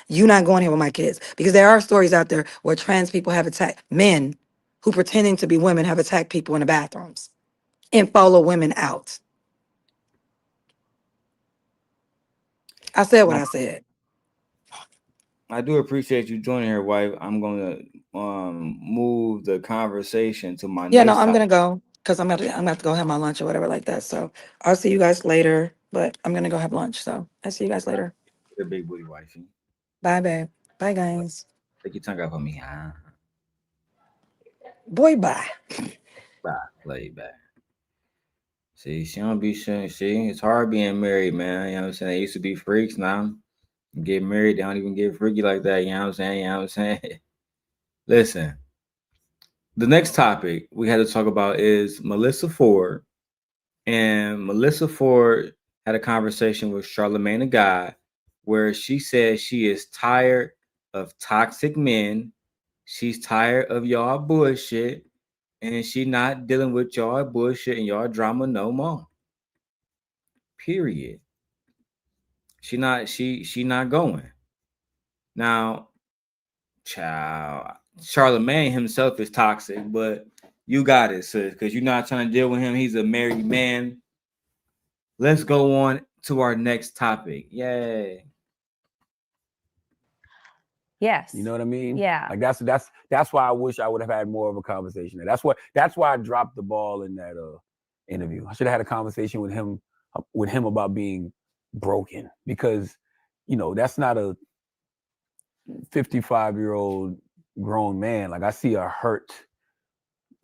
You're not going here with my kids. Because there are stories out there where trans people have attacked men who pretending to be women have attacked people in the bathrooms and follow women out. I said what I said. I do appreciate you joining here, wife. I'm gonna move the conversation to my Yeah, no, next I'm topic. gonna go because I'm gonna have to go have my lunch or whatever like that. So I'll see you guys later. But I'm gonna go have lunch. So I'll see you guys later. The big booty wifey. Bye, babe. Bye, guys. Take your tongue out for me, huh? Boy, bye. Bye. Lay back. See, she don't be sure. See, it's hard being married, man. You know what I'm saying? They used to be freaks. Now you get married, they don't even get freaky like that. You know what I'm saying? You know what I'm saying? Listen, the next topic we had to talk about is Melyssa Ford. And Melyssa Ford had a conversation with Charlamagne the God where she said she is tired of toxic men. She's tired of y'all bullshit. And she not dealing with y'all bullshit and y'all drama no more. Period. She not going. Now, child, Charlamagne himself is toxic, but you got it, sis, because you're not trying to deal with him. He's a married man. Let's go on to our next topic. Yay. Yes. You know what I mean? Yeah. Like that's why I wish I would have had more of a conversation. That's why I dropped the ball in that interview. I should have had a conversation with him about being broken, because that's not a 55-year-old grown man. Like, I see a hurt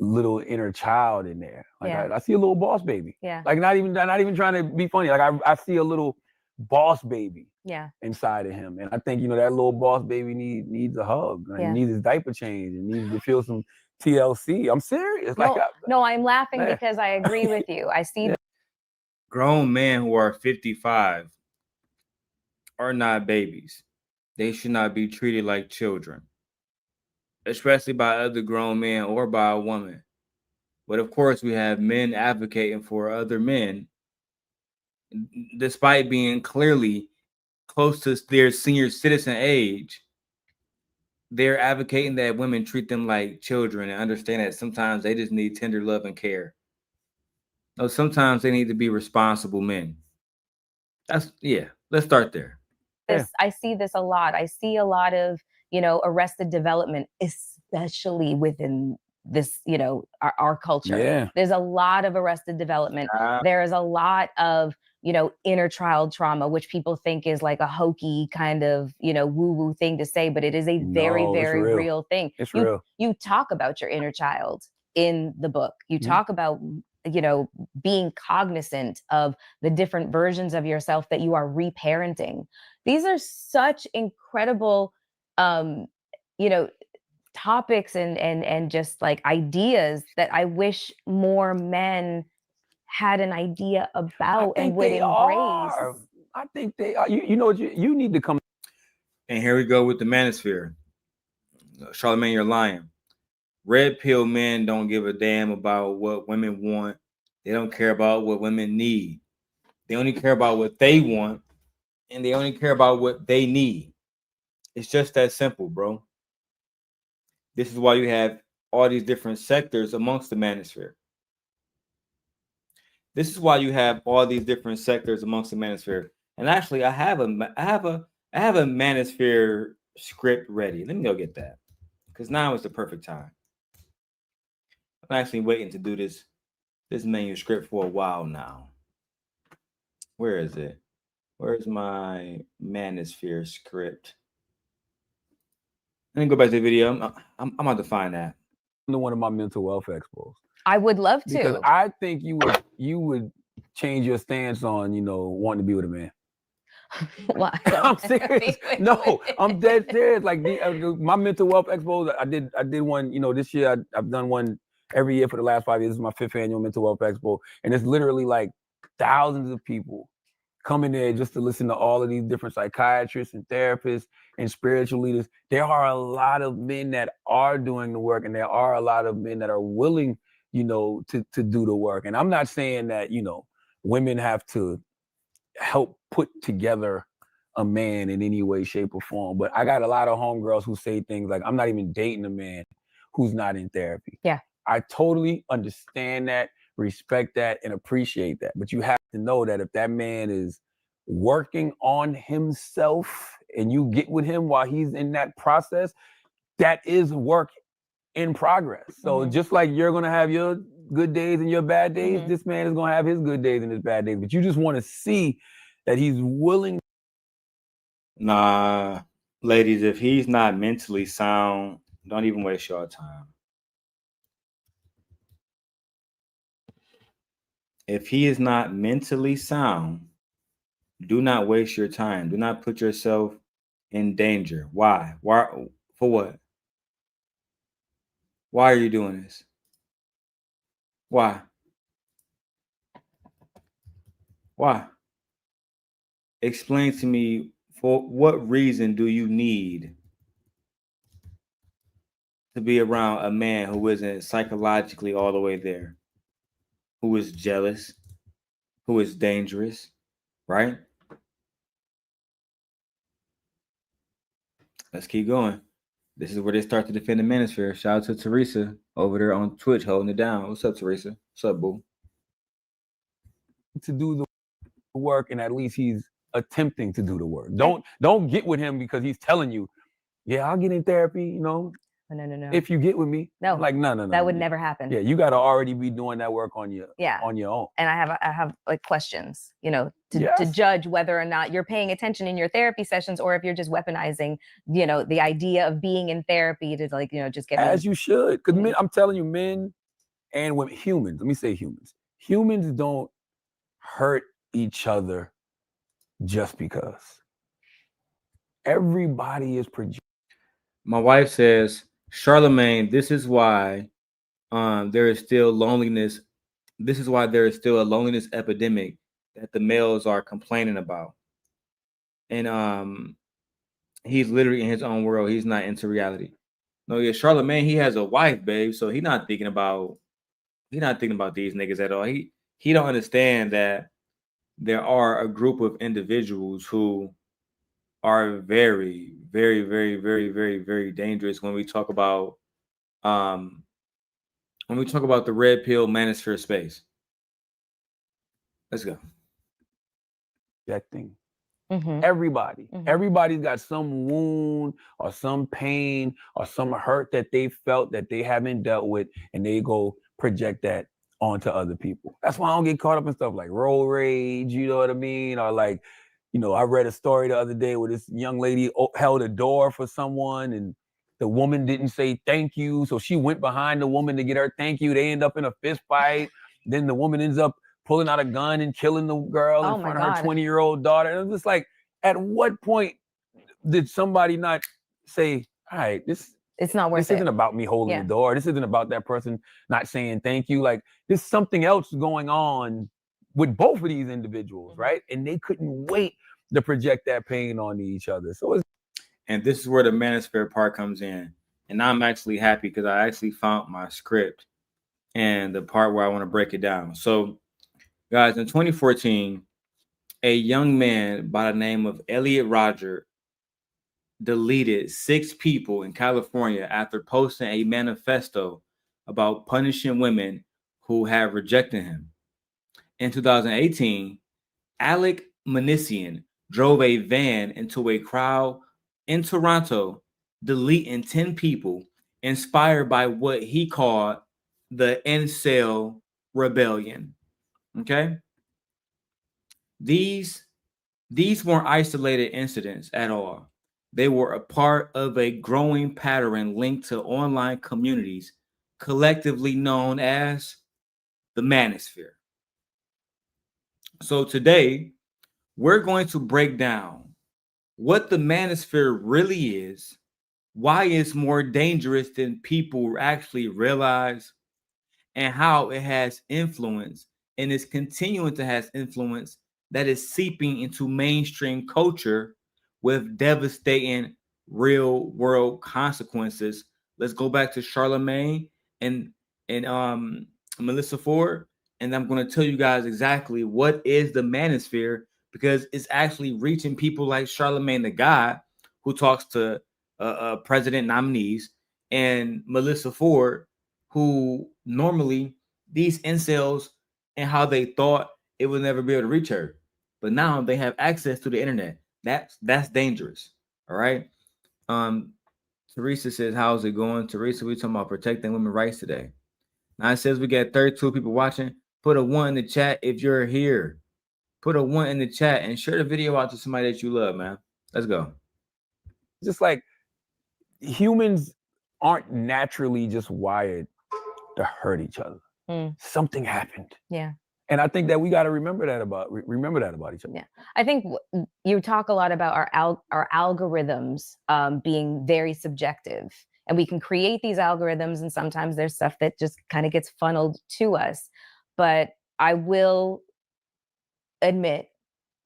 little inner child in there. Like, Yeah. I see a little boss baby. Yeah. Like, not even trying to be funny. Like, I see a little boss baby Yeah. inside of him. And I think, that little boss baby needs a hug. Like, Yeah. he needs his diaper change and needs to feel some TLC. I'm serious. No, I'm laughing Man. because I agree with you. I see. Grown men who are 55 are not babies. They should not be treated like children, especially by other grown men or by a woman. But of course, we have men advocating for other men, despite being clearly close to their senior citizen age. They're advocating that women treat them like children and understand that sometimes they just need tender love and care. No, sometimes they need to be responsible men. Let's start there. I see this a lot. I see a lot of, arrested development, especially within this, our culture. Yeah. There's a lot of arrested development. There is a lot of, inner child trauma, which people think is like a hokey kind of, woo-woo thing to say, but it is a very, No, it's very real. real thing. It's real. You talk about your inner child in the book. You talk about you know, being cognizant of the different versions of yourself that you are reparenting. These are such incredible, you know, topics and just like ideas that I wish more men had an idea about and would embrace. I think they are. You know what? You need to come. And here we go with the manosphere. Charlamagne, you're lying. Red pill men don't give a damn about what women want. They don't care about what women need. They only care about what they want, and they only care about what they need. It's just that simple, bro. This is why you have all these different sectors amongst the manosphere. This is why you have all these different sectors amongst the manosphere. And actually, I have a manosphere script ready. Let me go get that, because now is the perfect time. I'm actually waiting to do this manuscript for a while now. Where is it? Where's my manosphere script? Let me go back to the video. I'm about to find that. One of my mental wealth expos. I would love to. Because I think you would change your stance on, you know, wanting to be with a man. Well, I'm serious. No, I'm dead serious. Like my mental wealth expos, I did one, you know, this year. I've done one every year for the last 5 years. This is my 5th annual mental wealth expo, and it's literally like thousands of people coming there just to listen to all of these different psychiatrists and therapists and spiritual leaders. There are a lot of men that are doing the work, and there are a lot of men that are willing, you know, to do the work. And I'm not saying that, you know, women have to help put together a man in any way, shape, or form. But I got a lot of homegirls who say things like, I'm not even dating a man who's not in therapy. Yeah. I totally understand that, respect that, and appreciate that. But you have to know that if that man is working on himself and you get with him while he's in that process, that is work in progress. So just like you're going to have your good days and your bad days, this man is going to have his good days and his bad days. But you just want to see that he's willing. Nah, ladies, if he's not mentally sound, don't even waste your time. If he is not mentally sound, do not waste your time. Do not put yourself in danger. Why? Why? For what? Why are you doing this? Why? Why? Explain to me, for what reason do you need to be around a man who isn't psychologically all the way there, who is jealous, who is dangerous, right? Let's keep going. This is where they start to defend the manosphere. Shout out to Teresa over there on Twitch holding it down. What's up, Teresa? What's up, boo? To do the work, and at least he's attempting to do the work. Don't get with him because he's telling you, yeah, I'll get in therapy, you know. No. If you get with me. No. Like, no. That would never happen. Yeah, you got to already be doing that work on your own. And I have like questions, you know, to judge whether or not you're paying attention in your therapy sessions, or if you're just weaponizing, you know, the idea of being in therapy to, like, you know, just get as you should. Because men, I'm telling you, men and women, humans, let me say humans don't hurt each other just because. Everybody is projecting. My wife says, Charlamagne, this is why there is still loneliness. This is why there is still a loneliness epidemic that the males are complaining about. And he's literally in his own world. He's not into reality. No, yeah, Charlamagne, he has a wife, babe. So he's not thinking about these niggas at all. He don't understand that there are a group of individuals who are very, very, very, very, very, very dangerous when we talk about the red pill manosphere space. Let's go. Projecting. Everybody's got some wound or some pain or some hurt that they felt that they haven't dealt with, and they go project that onto other people. That's why I don't get caught up in stuff like road rage, you know what I mean? Or like, you know, I read a story the other day where this young lady held a door for someone and the woman didn't say thank you. So she went behind the woman to get her thank you. They end up in a fist fight. then the woman ends up pulling out a gun and killing the girl Oh in my front of her God. 20-year-old daughter. And I'm just like, at what point did somebody not say, all right, it's not worth this isn't it. about me holding Yeah. the door. This isn't about that person not saying thank you. Like, there's something else going on with both of these individuals, right? And they couldn't wait to project that pain on each other. So it's And this is where the Manosphere part comes in. And I'm actually happy because I actually found my script and the part where I want to break it down. So, guys, in 2014, a young man by the name of Elliot Rodger deleted 6 people in California after posting a manifesto about punishing women who have rejected him. In 2018, Alec Manisian drove a van into a crowd in Toronto, deleting 10 people inspired by what he called the incel rebellion. Okay? These weren't isolated incidents at all. They were a part of a growing pattern linked to online communities collectively known as the Manosphere. So today, we're going to break down what the Manosphere really is, why it's more dangerous than people actually realize, and how it has influence and is continuing to have influence that is seeping into mainstream culture with devastating real world consequences. Let's go back to Charlemagne and Melyssa Ford, and I'm going to tell you guys exactly what is the Manosphere because it's actually reaching people like Charlemagne the God who talks to president nominees and Melyssa Ford who normally these incels and how they thought it would never be able to reach her. But now they have access to the internet. That's dangerous. All right. Teresa says, how's it going? Teresa, we talking about protecting women's rights today. Now it says we got 32 people watching. Put a 1 in the chat if you're here. Put a 1 in the chat and share the video out to somebody that you love, man. Let's go. just like humans aren't naturally just wired to hurt each other. Something happened. Yeah. And I think that we got to remember that about each other. Yeah, I think you talk a lot about our algorithms being very subjective, and we can create these algorithms, and sometimes there's stuff that just kind of gets funneled to us. But I will admit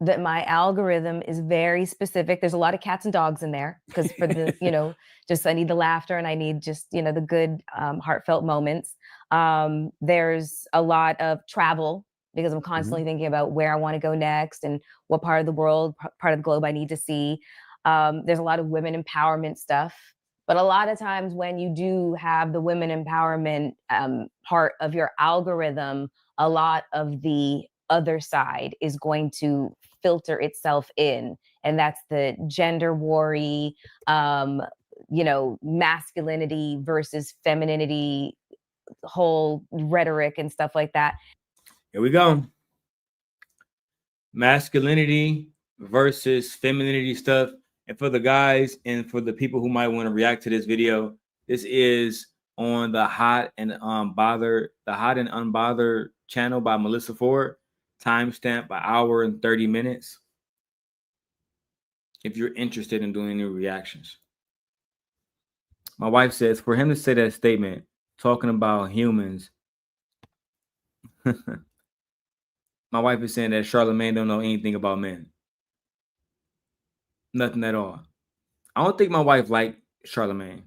that my algorithm is very specific. There's a lot of cats and dogs in there because for the just I need the laughter and I need just the good heartfelt moments. There's a lot of travel because I'm constantly thinking about where I want to go next and what part of the world, part of the globe I need to see. There's a lot of women empowerment stuff, but a lot of times when you do have the women empowerment part of your algorithm, a lot of the other side is going to filter itself in, and that's the gender war-y, masculinity versus femininity whole rhetoric and stuff like that. Here we go. Masculinity versus femininity stuff. And for the guys and for the people who might want to react to this video, this is on the Hot and Unbothered channel by Melyssa Ford. Timestamp by hour and 30 minutes. If you're interested in doing new reactions. My wife says for him to say that statement, talking about humans, my wife is saying that Charlemagne don't know anything about men. Nothing at all. I don't think my wife liked Charlemagne.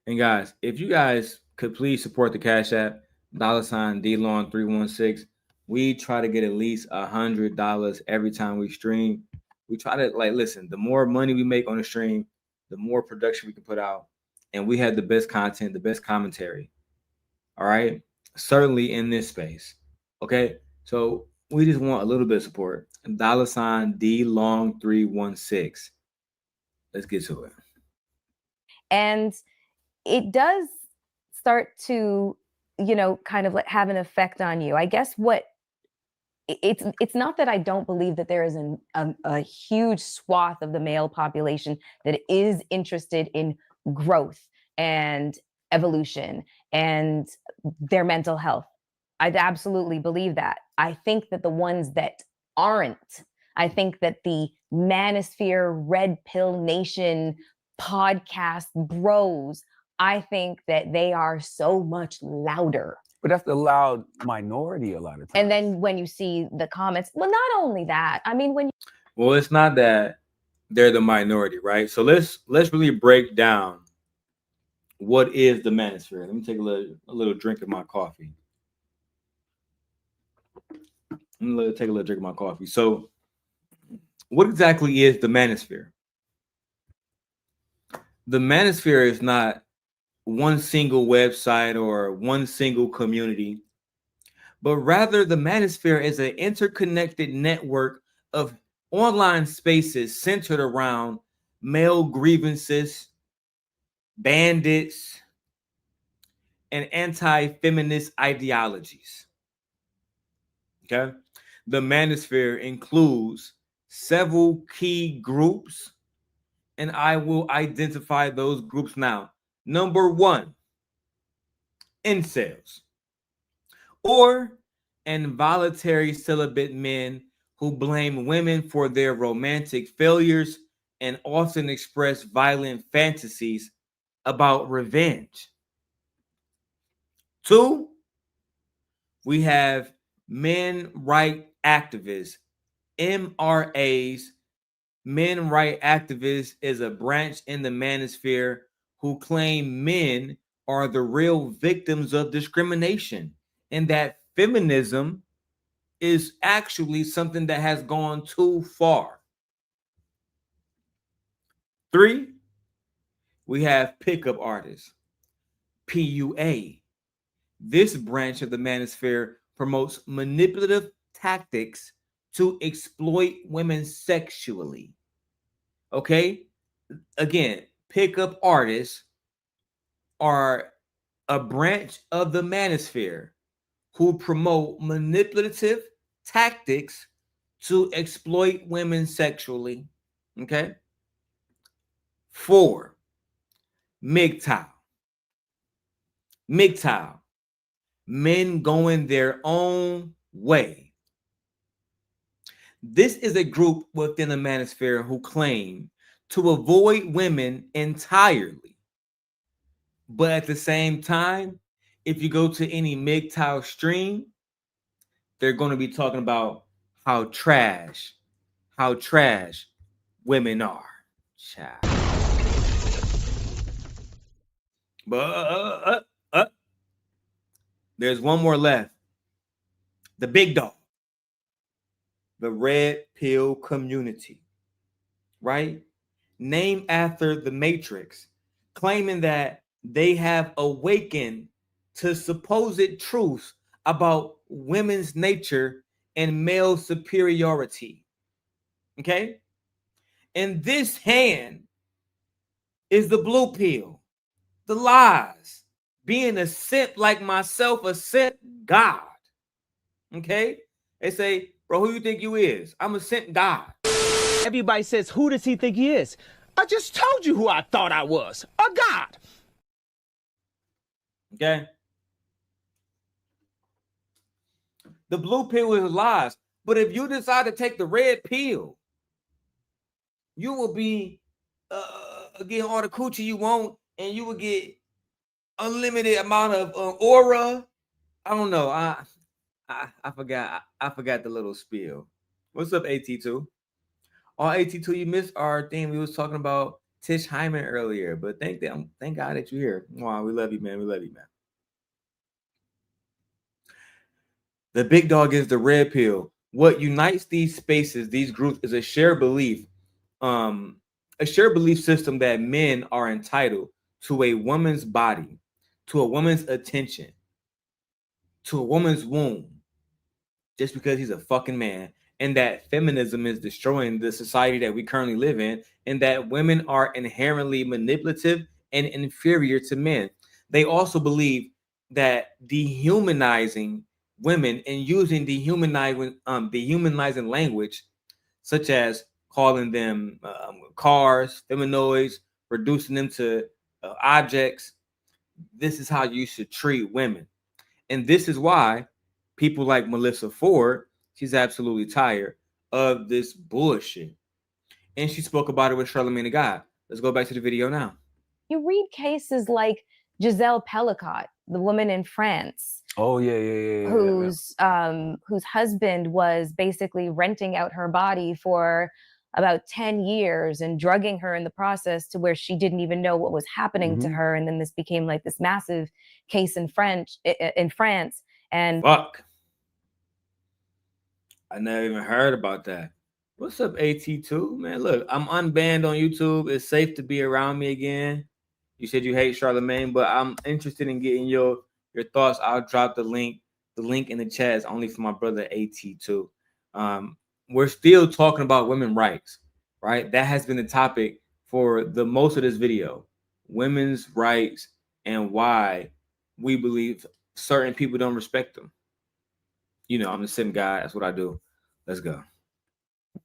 And guys, if you guys could please support the Cash App, $DLong316. We try to get at least $100 every time we stream. We try to listen, the more money we make on the stream, the more production we can put out. And we have the best content, the best commentary. All right. Certainly in this space. Okay. So we just want a little bit of support. $DLong316. Let's get to it. And it does start to, kind of have an effect on you. I guess it's not that I don't believe that there is a huge swath of the male population that is interested in growth and evolution and their mental health. I absolutely believe that. I think that the ones that aren't, I think that the Manosphere, Red Pill Nation podcast bros, I think that they are so much louder. But that's the loud minority a lot of times. And then when you see the comments, well, not only that, I mean, when Well, it's not that they're the minority, right? So let's really break down what is the Manosphere. Let me take a little drink of my coffee. Take a little drink of my coffee. So, what exactly is the Manosphere? The Manosphere is not one single website or one single community, but rather the Manosphere is an interconnected network of online spaces centered around male grievances, bandits, and anti-feminist ideologies. Okay? The Manosphere includes several key groups, and I will identify those groups now. Number 1, incels, or involuntary celibate men who blame women for their romantic failures and often express violent fantasies about revenge. 2, we have men right activists, MRAs. Men right activists is a branch in the Manosphere who claim men are the real victims of discrimination and that feminism is actually something that has gone too far. 3, we have pickup artists, PUA. This branch of the Manosphere promotes manipulative tactics to exploit women sexually. Okay? Again, pickup artists are a branch of the Manosphere who promote manipulative tactics to exploit women sexually. Okay? 4, MGTOW. MGTOW. Men going their own way. This is a group within the Manosphere who claim to avoid women entirely. But at the same time, if you go to any MGTOW stream, they're going to be talking about how trash women are. Child. But there's one more left. The big dog. The red pill community. Right? Named after the Matrix, claiming that they have awakened to supposed truths about women's nature and male superiority. Okay? And this hand is the blue pill, the lies, being a simp like myself, a simp God. Okay? They say, bro, who you think you is? I'm a simp God. Everybody says, who does he think he is? I just told you who I thought I was, a God. Okay? The blue pill is lies. But if you decide to take the red pill, you will be getting all the coochie you want, and you will get unlimited amount of aura. I don't know. I forgot. I forgot the little spiel. What's up, AT2? Oh, AT2, you missed our thing. We was talking about Tish Hyman earlier, but thank God that you're here. Wow, we love you, man. We love you, man. The big dog is the red pill. What unites these spaces, these groups, is a shared belief, system that men are entitled to a woman's body, to a woman's attention, to a woman's womb, just because he's a fucking man, and that feminism is destroying the society that we currently live in, and that women are inherently manipulative and inferior to men. They also believe that dehumanizing women and using dehumanizing language, such as calling them cars, feminoids, reducing them to objects. This is how you should treat women. And this is why people like Melyssa Ford, she's absolutely tired of this bullshit. And she spoke about it with Charlamagne the God. Let's go back to the video now. You read cases like Giselle Pellicot, the woman in France. Oh yeah. Whose husband was basically renting out her body for about 10 years and drugging her in the process to where she didn't even know what was happening to her. And then this became like this massive case in France. And fuck, I never even heard about that. What's up, AT2? Man, look, I'm unbanned on YouTube. It's safe to be around me again. You said you hate Charlamagne, but I'm interested in getting your thoughts. I'll drop the link. The link in the chat is only for my brother AT2. We're still talking about women's rights, right? That has been the topic for the most of this video. Women's rights and why we believe certain people don't respect them. You know, I'm the sim guy. That's what I do. Let's go.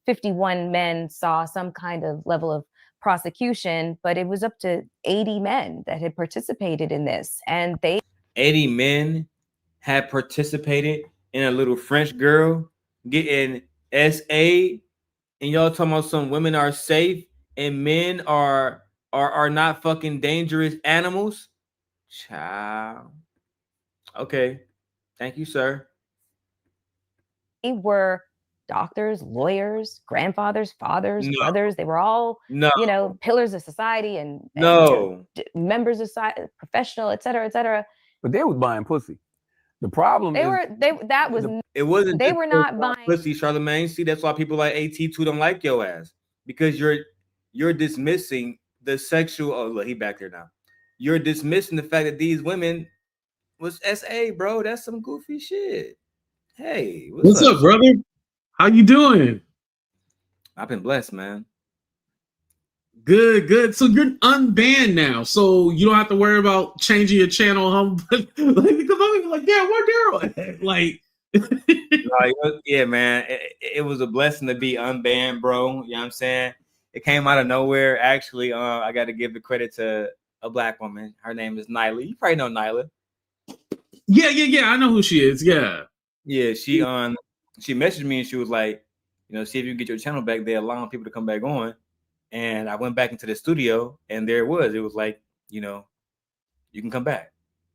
51 men saw some kind of level of prosecution, but it was up to 80 men that had participated in this. And 80 men had participated in a little French girl getting SA, and y'all talking about some women are safe and men are not fucking dangerous animals. Child. Okay. Thank you, sir. They were doctors, lawyers, grandfathers, fathers, brothers. They were all, you know, pillars of society and members of society, professional, et cetera, et cetera. But they was buying pussy. The problem They were not buying pussy, Charlamagne. See, that's why people like AT2 don't like your ass, because you're dismissing the sexual. Oh, look, he back there now. You're dismissing the fact that these women was SA, bro. That's some goofy shit. Hey, what's up, brother? How you doing? I've been blessed, man. Good. So you're unbanned now, so you don't have to worry about changing your channel. Because I'm like, yeah, where Darrel? Like, yeah, man. It was a blessing to be unbanned, bro. You know what I'm saying? It came out of nowhere. Actually, I got to give the credit to a black woman. Her name is Nyla. You probably know Nyla. Yeah. I know who she is. Yeah. She messaged me and she was like, you know, see if you can get your channel back. They're allowing people to come back on. And I went back into the studio and there it was. It was like, you know, you can come back.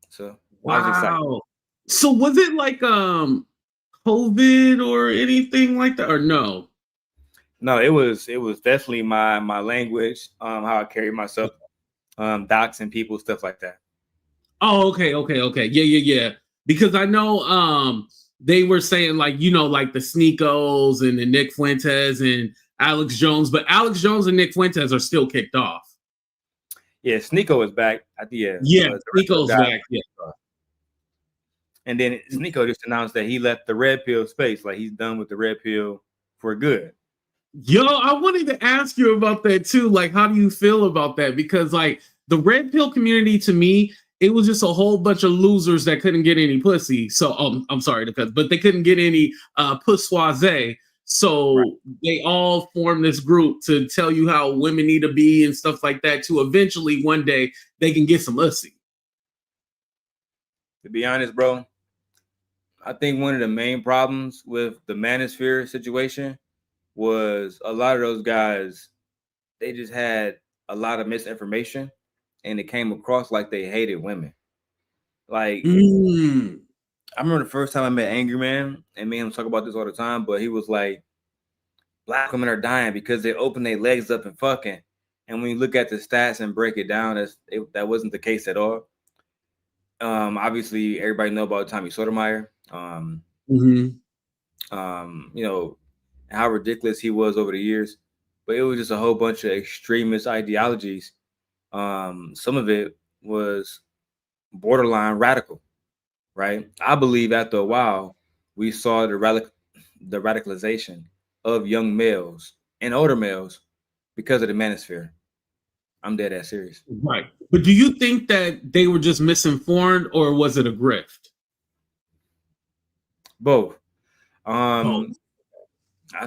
So I was excited. So was it like COVID or anything like that, or no? No, it was definitely my language, how I carry myself, doxing people, stuff like that. Oh, okay. Yeah. Because I know they were saying, like, you know, like the Sneakos and the Nick Fuentes and Alex Jones, but Alex Jones and Nick Fuentes are still kicked off. Yeah, Sneeko is back at the end. Yeah, Sneeko's back. Yeah. And then Sneeko just announced that he left the red pill space, like he's done with the red pill for good. Yo, I wanted to ask you about that too. Like, how do you feel about that? Because like the red pill community, to me, it was just a whole bunch of losers that couldn't get any pussy. So I'm sorry to cut, but they couldn't get any pussoise. So they all formed this group to tell you how women need to be and stuff like that, to eventually one day they can get some pussy. To be honest, bro, I think one of the main problems with the Manosphere situation was a lot of those guys, they just had a lot of misinformation and it came across like they hated women. Like, I remember the first time I met Angry Man, and me and him talk about this all the time, but he was like, black women are dying because they open their legs up and fucking. And when you look at the stats and break it down, that wasn't the case at all. Obviously, everybody know about Tommy Sotomayor. You know, how ridiculous he was over the years. But it was just a whole bunch of extremist ideologies. Some of it was borderline radical, right? I believe after a while, we saw the radicalization of young males and older males because of the Manosphere. I'm dead ass serious. Right. But do you think that they were just misinformed, or was it a grift? Both. I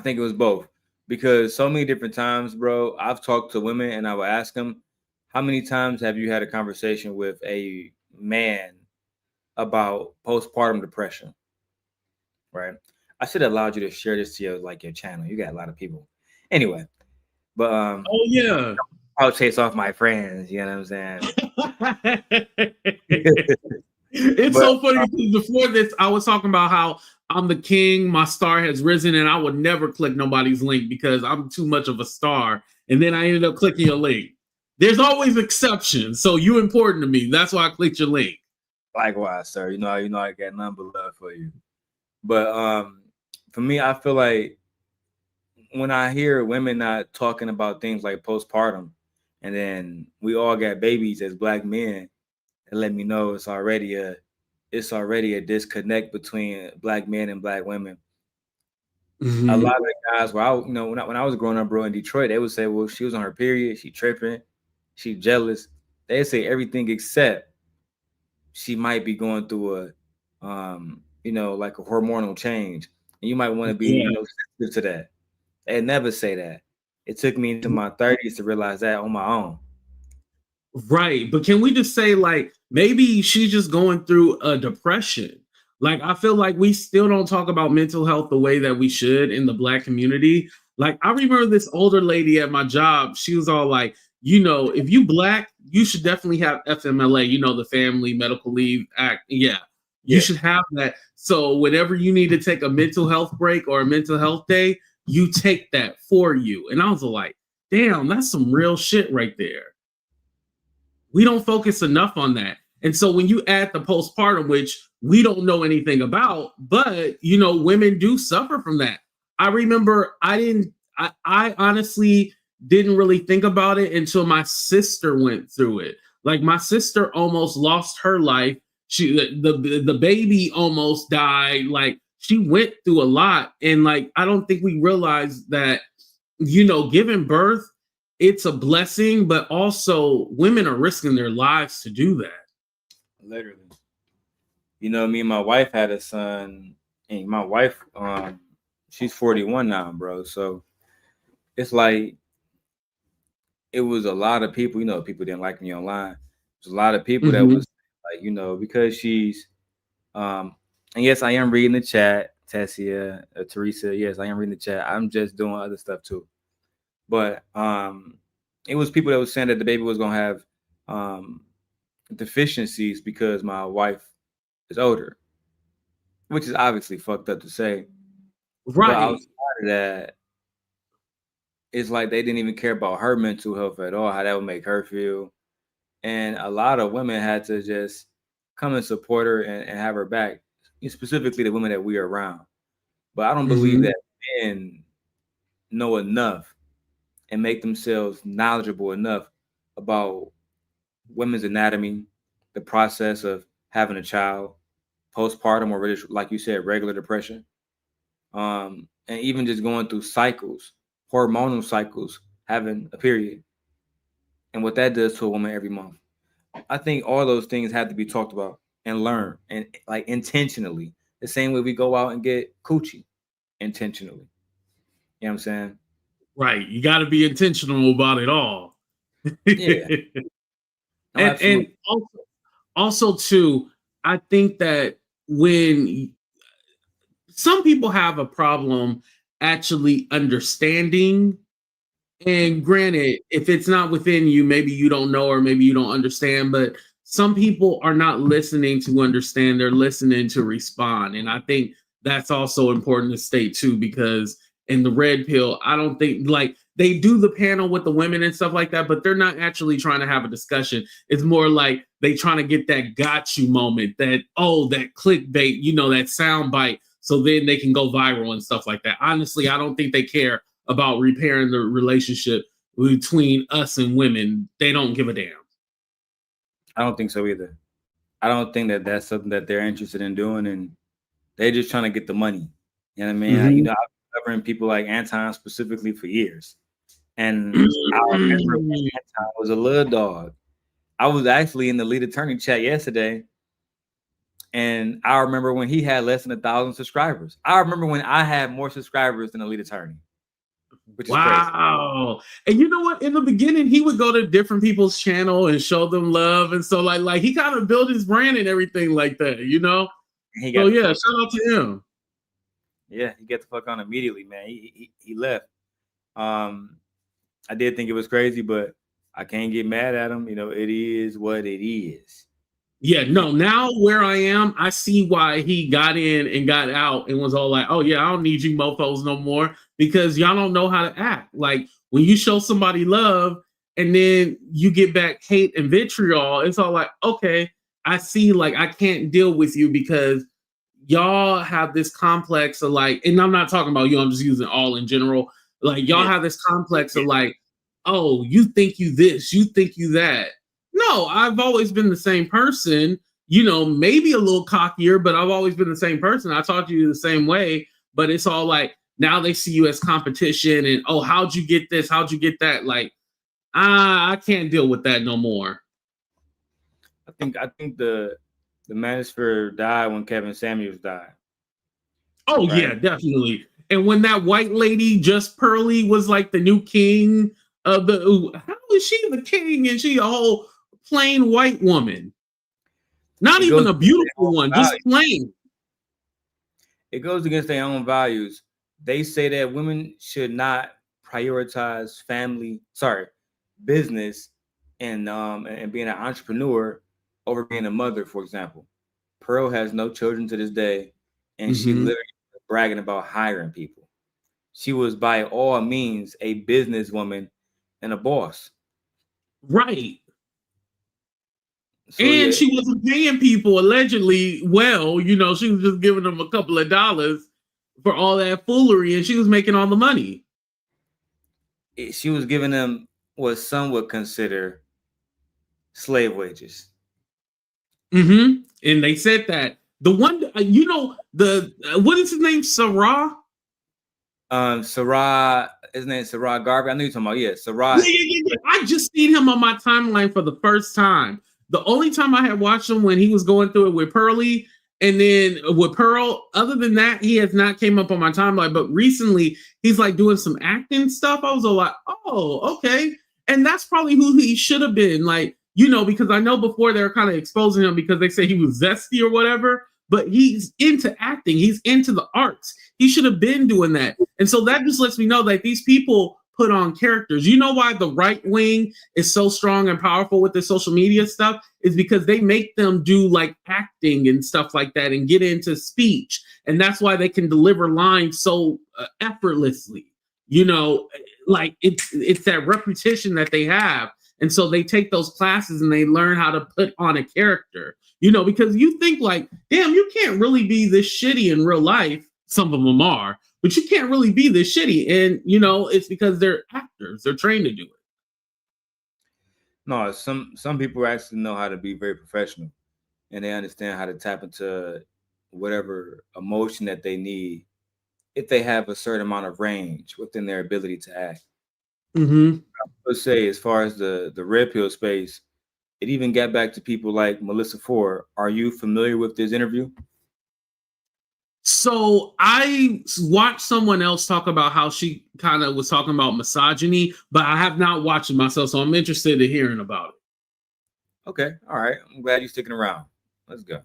think it was both, because so many different times, bro, I've talked to women and I would ask them, how many times have you had a conversation with a man about postpartum depression? right? I should have allowed you to share this to your channel. You got a lot of people. Anyway, but Oh yeah. I'll chase off my friends. You know what I'm saying? It's But so funny because before this, I was talking about how I'm the king, my star has risen, and I would never click nobody's link because I'm too much of a star. And then I ended up clicking your link. There's always exceptions, so you important to me. That's why I clicked your link. likewise, sir. You know I got none but love for you. But for me, I feel like when I hear women not talking about things like postpartum, and then we all got babies as black men, it let me know it's already a disconnect between black men and black women. A lot of the guys, when I was growing up, bro, in Detroit, they would say, "Well, she was on her period, she tripping, she jealous." They say everything except she might be going through like a hormonal change, and you might want to be, sensitive to that. They never say that. It took me into my 30s to realize that on my own. Right. But can we just say, like, maybe she's just going through a depression? Like, I feel like we still don't talk about mental health the way that we should in the black community. Like, I remember this older lady at my job. She was all like, if you black, you should definitely have FMLA, the Family Medical Leave Act. Yeah. You should have that. So whenever you need to take a mental health break or a mental health day, you take that for you. And I was like, damn, that's some real shit right there. We don't focus enough on that. And so when you add the postpartum, which we don't know anything about, but women do suffer from that. I remember I honestly didn't really think about it until my sister went through it. Like, my sister almost lost her life. The baby almost died. Like, she went through a lot. And like, I don't think we realize that, giving birth, it's a blessing, but also women are risking their lives to do that. Literally. Me and my wife had a son, and my wife, she's 41 now, bro. So it's like, it was a lot of people, people didn't like me online. There's a lot of people that was like, because she's, and yes, I am reading the chat, Tessia, Teresa. Yes, I am reading the chat. I'm just doing other stuff too. But it was people that was saying that the baby was gonna have deficiencies because my wife is older, which is obviously fucked up to say. Right. But outside of that, it's like they didn't even care about her mental health at all, how that would make her feel. And a lot of women had to just come and support her and have her back, specifically the women that we are around. But I don't believe that men know enough and make themselves knowledgeable enough about women's anatomy, the process of having a child, postpartum, or like you said, regular depression, and even just going through cycles, hormonal cycles, having a period, and what that does to a woman every month. I think all those things have to be talked about and learned, and like intentionally, the same way we go out and get coochie intentionally. You know what I'm saying? Right. You got to be intentional about it all. Yeah. No, and also too, I think that when some people have a problem actually understanding, and granted, if it's not within you, maybe you don't know or maybe you don't understand, but some people are not listening to understand, they're listening to respond. And I think that's also important to state too, because in the red pill, I don't think, like, they do the panel with the women and stuff like that, but they're not actually trying to have a discussion. It's more like they trying to get that got you moment, that clickbait, that sound bite, so then they can go viral and stuff like that. Honestly, I don't think they care about repairing the relationship between us and women. They don't give a damn. I don't think so either. I don't think that that's something that they're interested in doing, and they're just trying to get the money. You know what I mean? I've been covering people like Anton specifically for years. And I remember when Anton was a little dog. I was actually in the lead attorney chat yesterday, and I remember when he had less than 1,000 subscribers. I remember when I had more subscribers than the lead attorney, which is crazy. Wow. And you know what? In the beginning, he would go to different people's channel and show them love. And so like he kind of built his brand and everything like that, He so yeah, shout out to him. Yeah, he got the fuck on immediately, man. He left. I did think it was crazy, but I can't get mad at him. You know, it is what it is. Yeah, no, now where I am, I see why he got in and got out and was all like, oh, yeah, I don't need you mofos no more because y'all don't know how to act. Like, when you show somebody love and then you get back hate and vitriol, it's all like, okay, I see, like, I can't deal with you because y'all have this complex of, like, and I'm not talking about you, I'm just using all in general. Like, y'all have this complex of, like, oh, you think you this, you think you that. No, I've always been the same person, you know, maybe a little cockier, but I've always been the same person. I talk to you the same way, but it's all like now they see you as competition and, oh, how'd you get this? How'd you get that? Like, I can't deal with that no more. I think the Manosphere died when Kevin Samuels died. Oh, right? Yeah, definitely. And when that white lady, Just Pearly, was like the new king of the, how is she the king and she a whole plain white woman? Not even a beautiful one, just plain. It goes against their own values. They say that women should not prioritize business and being an entrepreneur over being a mother, for example. Pearl has no children to this day, and she literally bragging about hiring people. She was by all means a businesswoman and a boss. Right. So, and she wasn't paying people allegedly well, you know, she was just giving them a couple of dollars for all that foolery, and she was making all the money. She was giving them what some would consider slave wages. And they said that the one, you know, what is his name? Sarah? Sarah, his name is Sarah Garvey. I knew you were talking about, Sarah. Yeah. I just seen him on my timeline for the first time. The only time I had watched him when he was going through it with Pearly and then with Pearl. Other than that, he has not came up on my timeline. But recently, he's like doing some acting stuff. I was all like, oh, okay. And that's probably who he should have been. Like, you know, because I know before they were kind of exposing him because they say he was zesty or whatever. But he's into acting. He's into the arts. He should have been doing that. And so that just lets me know that these people put on characters. You know why the right wing is so strong and powerful with the social media stuff is because they make them do like acting and stuff like that and get into speech. And that's why they can deliver lines so effortlessly. You know, like it's that repetition that they have. And so they take those classes and they learn how to put on a character, you know, because you think like, damn, you can't really be this shitty in real life. Some of them are, but you can't really be this shitty. And, you know, it's because they're actors. They're trained to do it. No, some people actually know how to be very professional and they understand how to tap into whatever emotion that they need if they have a certain amount of range within their ability to act. Let's say as far as the red pill space, it even got back to people like Melyssa Ford. Are you familiar with this interview? So I watched someone else talk about how she kind of was talking about misogyny, but I have not watched it myself, so I'm interested in hearing about it. Okay, all right. I'm glad you're sticking around. Let's go.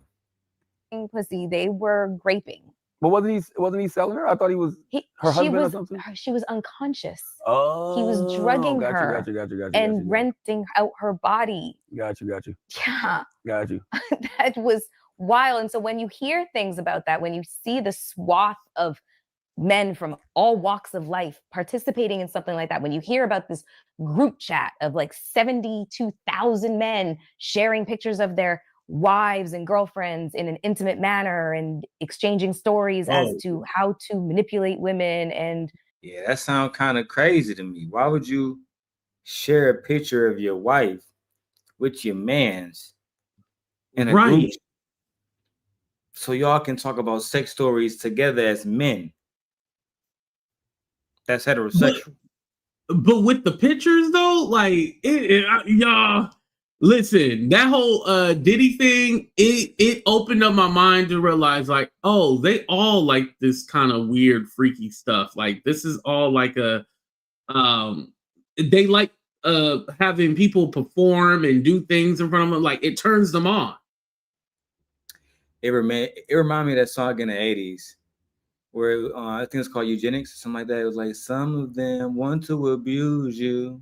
Pussy, they were graping. But wasn't he selling her? I thought he was her husband or something. She was unconscious. Oh, he was drugging her and renting out her body. Got you. Yeah, got you. That was wild. And so when you hear things about that, when you see the swath of men from all walks of life participating in something like that, when you hear about this group chat of like 72,000 men sharing pictures of their wives and girlfriends in an intimate manner and exchanging stories as to how to manipulate women. And yeah, that sounds kind of crazy to me. Why would you share a picture of your wife with your man's in a group so y'all can talk about sex stories together as men? That's heterosexual. But with the pictures though, like y'all listen, that whole Diddy thing, it opened up my mind to realize like, oh, they all like this kind of weird, freaky stuff. Like this is all like a they like having people perform and do things in front of them. Like it turns them on. It reminded me of that song in the 80s where I think it's called eugenics, something like that. It was like some of them want to abuse you,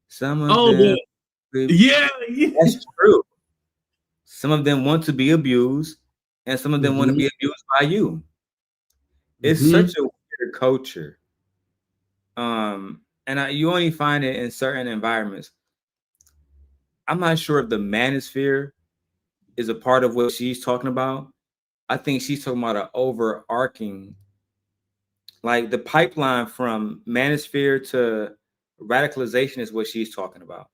some of them. Yeah. That's true. Some of them want to be abused, and some of them want to be abused by you. It's such a weird culture. And you only find it in certain environments. I'm not sure if the manosphere is a part of what she's talking about. I think she's talking about an overarching, like the pipeline from manosphere to radicalization is what she's talking about.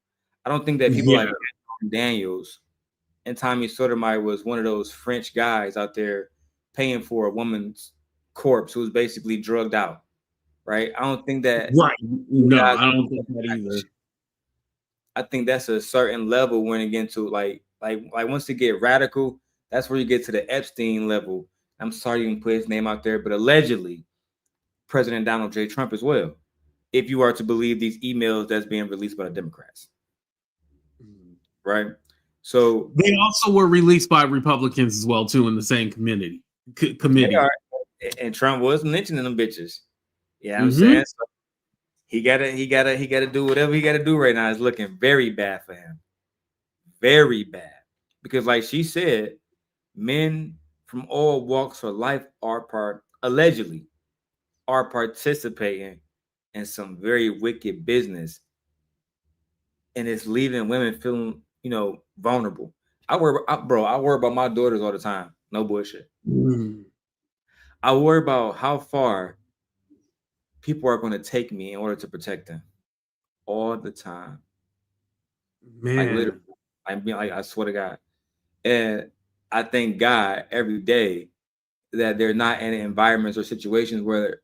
I don't think that people like Daniels and Tommy Sotomayor was one of those French guys out there paying for a woman's corpse who was basically drugged out, right? I don't think that. Right. No, I don't think that either. I think that's a certain level when it gets to like once you get radical, that's where you get to the Epstein level. I'm sorry you can put his name out there, but allegedly President Donald J. Trump as well, if you are to believe these emails that's being released by the Democrats. Right? So they also were released by Republicans as well, too, in the same committee. And Trump was mentioning them bitches. Yeah, I'm saying so he gotta do whatever he gotta do right now. It's looking very bad for him. Very bad. Because like she said, men from all walks of life allegedly are participating in some very wicked business. And it's leaving women feeling, vulnerable. I worry about my daughters all the time. No bullshit. I worry about how far people are going to take me in order to protect them all the time. Man. Like literally, I swear to God. And I thank God every day that they're not in environments or situations where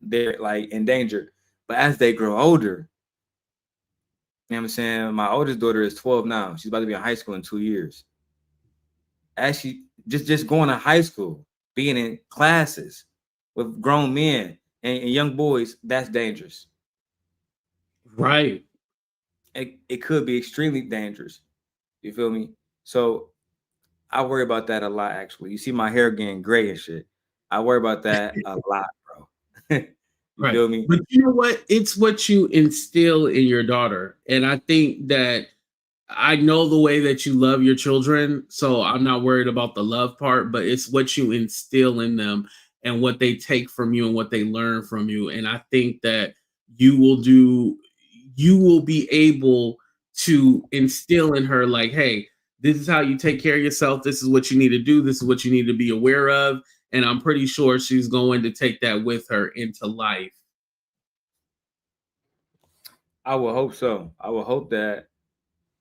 they're like in danger. But as they grow older, you know what I'm saying? My oldest daughter is 12 now. She's about to be in high school in 2 years. As she just going to high school, being in classes with grown men and young boys, that's dangerous. Right. It could be extremely dangerous. You feel me? So I worry about that a lot, actually. You see my hair getting gray and shit. I worry about that a lot, bro. You feel me? But you know what? It's what you instill in your daughter. And I think that I know the way that you love your children, so I'm not worried about the love part, but it's what you instill in them and what they take from you and what they learn from you. And I think that you will be able to instill in her like, hey, this is how you take care of yourself. This is what you need to do. This is what you need to be aware of. And I'm pretty sure she's going to take that with her into life. I will hope so. I will hope that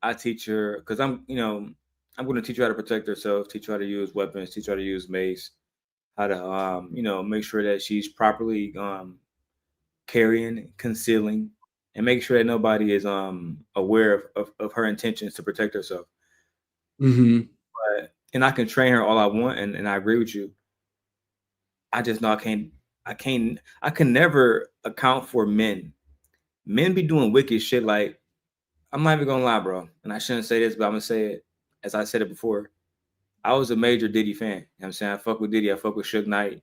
I teach her, because I'm going to teach her how to protect herself, teach her how to use weapons, teach her how to use mace, how to, make sure that she's properly carrying, concealing, and make sure that nobody is aware of her intentions to protect herself. And I can train her all I want, and I agree with you. I just know I can never account for men. Men be doing wicked shit. Like, I'm not even gonna lie, bro. And I shouldn't say this, but I'm gonna say it as I said it before. I was a major Diddy fan. You know what I'm saying? I fuck with Diddy, I fuck with Suge Knight.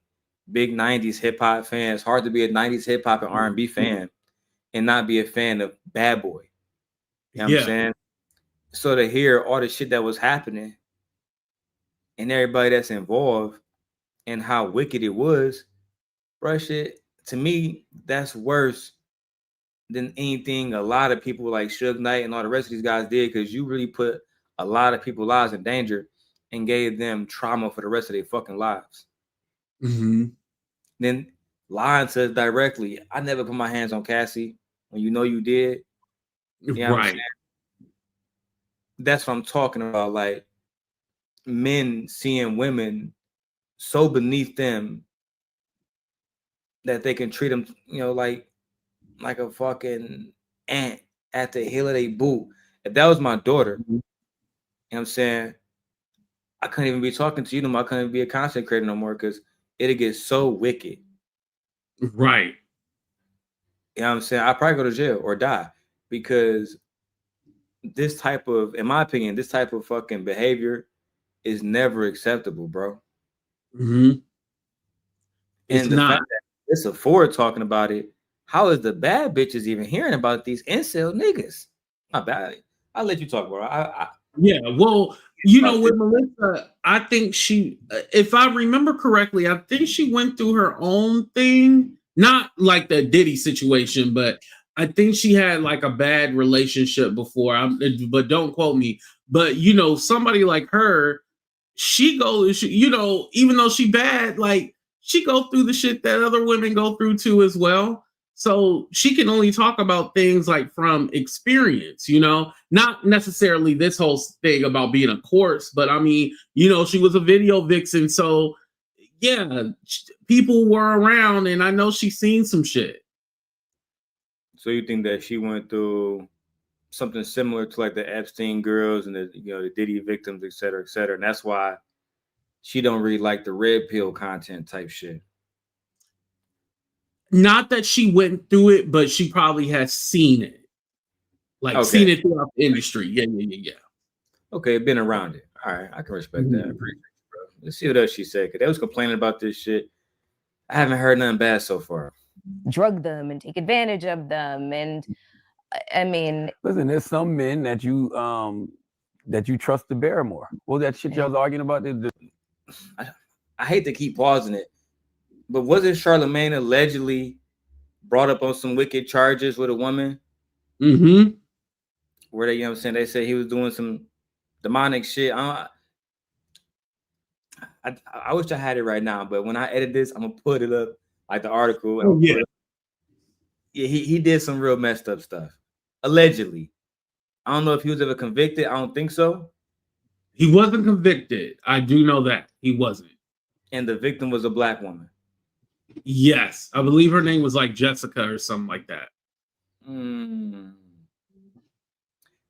Big 90s hip-hop fan. It's hard to be a 90s hip-hop and R&B fan and not be a fan of Bad Boy. You know what I'm saying? So to hear all the shit that was happening and everybody that's involved and how wicked it was, bro, shit, to me, that's worse than anything a lot of people like Suge Knight and all the rest of these guys did, because you really put a lot of people's lives in danger and gave them trauma for the rest of their fucking lives. Then lying to us directly. I never put my hands on Cassie when you know you did. You know what I'm saying? That's what I'm talking about. Like, men seeing women so beneath them that they can treat them, like a fucking ant at the heel of their boot. If that was my daughter, you know what I'm saying, I couldn't even be talking to you no more. I couldn't even be a content creator no more, because it'd get so wicked. Right. You know what I'm saying? I'd probably go to jail or die, because this type of, in my opinion, this type of fucking behavior is never acceptable, bro. And the fact that Melyssa Ford talking about it, how is the bad bitches even hearing about these incel niggas? My bad. I'll let you talk, bro. Yeah, well, you know, with Melyssa, I think she, if I remember correctly, I think she went through her own thing, not like the Diddy situation, but I think she had like a bad relationship before. But don't quote me. But you know, somebody like her, she goes, you know, even though she bad, like she go through the shit that other women go through too as well. So she can only talk about things like from experience, you know, not necessarily this whole thing about being a corpse, but I mean, you know, she was a video vixen. So yeah, people were around and I know she's seen some shit. So you think that she went through something similar to like the Epstein girls and the, you know, the Diddy victims, et cetera, and that's why she don't really like the red pill content type shit. Not that she went through it, but she probably has seen it. Like seen it throughout the industry. Yeah. Okay, been around it. All right, I can respect that. I appreciate it, bro. Let's see what else she said. Cause they was complaining about this shit. I haven't heard nothing bad so far. Drug them and take advantage of them, and I mean, listen, there's some men that you trust to bear more. Well, that shit y'all was arguing about. I hate to keep pausing it, but wasn't Charlemagne allegedly brought up on some wicked charges with a woman? Mm-hmm. Where they, you know what I'm saying, they said he was doing some demonic shit. I wish I had it right now, but when I edit this, I'm gonna put it up like the article. Oh, yeah. Yeah, he did some real messed up stuff. Allegedly. I don't know if he was ever convicted. I don't think so. He wasn't convicted. I do know that. He wasn't. And the victim was a black woman. Yes. I believe her name was like Jessica or something like that.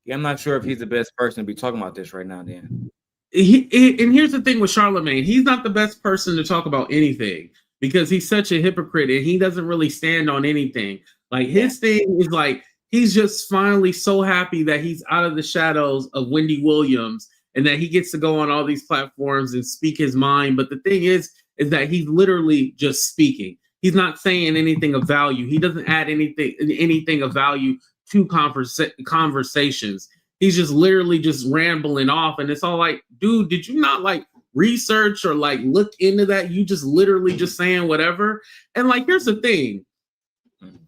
Yeah, I'm not sure if he's the best person to be talking about this right now, Dan. And here's the thing with Charlemagne. He's not the best person to talk about anything because he's such a hypocrite and he doesn't really stand on anything. Like his thing is like, he's just finally so happy that he's out of the shadows of Wendy Williams and that he gets to go on all these platforms and speak his mind. But the thing is that he's literally just speaking. He's not saying anything of value. He doesn't add anything of value to conversations. He's just literally just rambling off. And it's all like, dude, did you not like research or like look into that? You just literally just saying whatever. And like, here's the thing.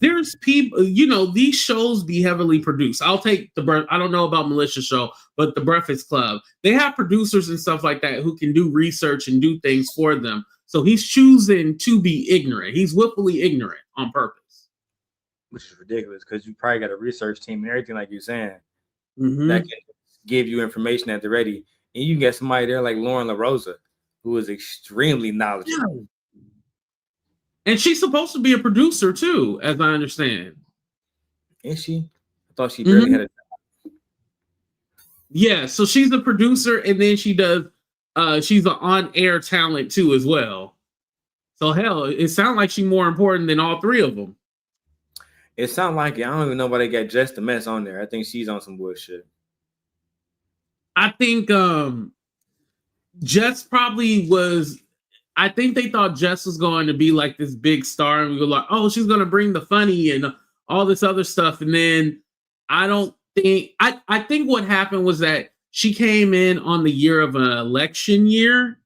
There's people, you know, these shows be heavily produced. I'll take I don't know about Melissa's show, but the Breakfast Club, they have producers and stuff like that who can do research and do things for them. So he's choosing to be ignorant. He's willfully ignorant on purpose. Which is ridiculous because you probably got a research team and everything, like you're saying, Mm-hmm. that can give you information at the ready. And you can get somebody there like Lauren LaRosa, who is extremely knowledgeable. Yeah. And she's supposed to be a producer too, as I understand. Is she? I thought she barely had a job. Yeah, so she's a producer and then she does she's an on-air talent too as well. So hell, it sounds like she's more important than all three of them. It sounds like it. I don't even know why they got Jess the Mess on there. I think she's on some bullshit. I think Jess probably was. I think they thought Jess was going to be like this big star, and we were like, "Oh, she's going to bring the funny and all this other stuff." And then I don't think. I think what happened was that she came in on the year of an election year,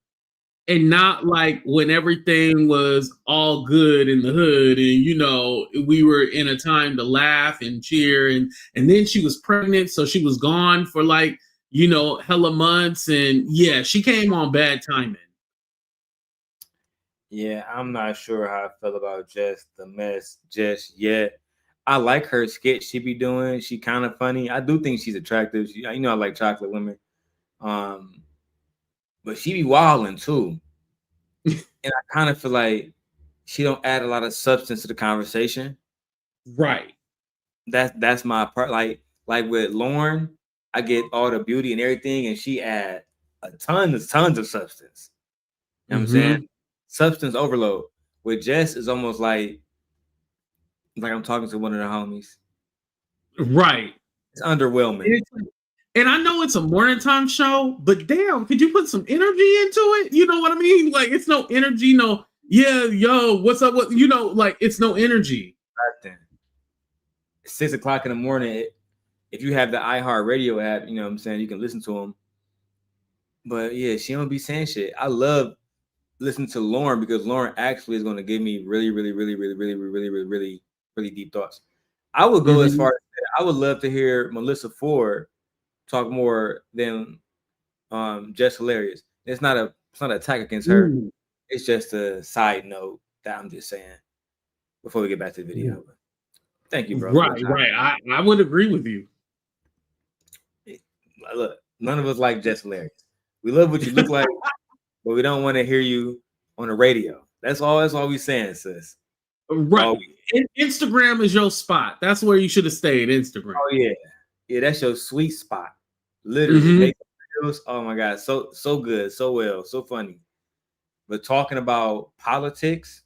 and not like when everything was all good in the hood, and you know we were in a time to laugh and cheer, and then she was pregnant, so she was gone for like, you know, hella months, and yeah, she came on bad timing. Yeah, I'm not sure how I feel about Jess the Mess just yet. I like her sketch she be doing. She kind of funny. I do think she's attractive. You know, I like chocolate women. But she be wilding too. And I kind of feel like she don't add a lot of substance to the conversation. Right. That's my part. Like with Lauren, I get all the beauty and everything, and she add a tons of substance. You know what I'm saying? Substance overload. With Jess, is almost like I'm talking to one of the homies. Right. It's underwhelming. And I know it's a morning time show, but damn, could you put some energy into it? You know what I mean? Like, it's no energy, no Yeah, yo, what's up? What like it's no energy. Nothing. 6 o'clock in the morning. If you have the iHeartRadio app, you know what I'm saying, you can listen to them. But yeah, she don't be saying shit. I love listening to Lauren because Lauren actually is going to give me really deep thoughts. I would go as far as I would love to hear Melyssa Ford talk more than Just Hilarious. It's not an attack against her. It's just a side note that I'm just saying before we get back to the video. Thank you, bro. Right. I would agree with you. Look, none of us like Just Hilarious. We love what you look like, but we don't want to hear you on the radio. That's all we saying, sis. Right. Instagram is your spot. That's where you should have stayed. Instagram. Oh yeah. Yeah, that's your sweet spot. Literally. Oh my God. So good, so well, so funny. But talking about politics,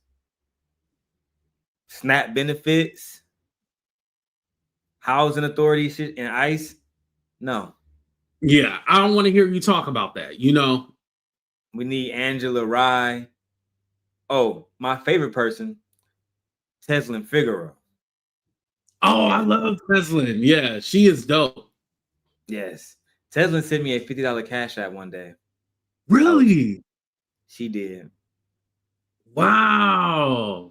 SNAP benefits, housing authority shit, and ICE, no. Yeah, I don't want to hear you talk about that. We need Angela Rye. Oh, my favorite person, Teslin Figueroa. Oh, I love Teslin. Yeah, she is dope. Yes. Teslin sent me a $50 cash app one day. Really? She did. Wow.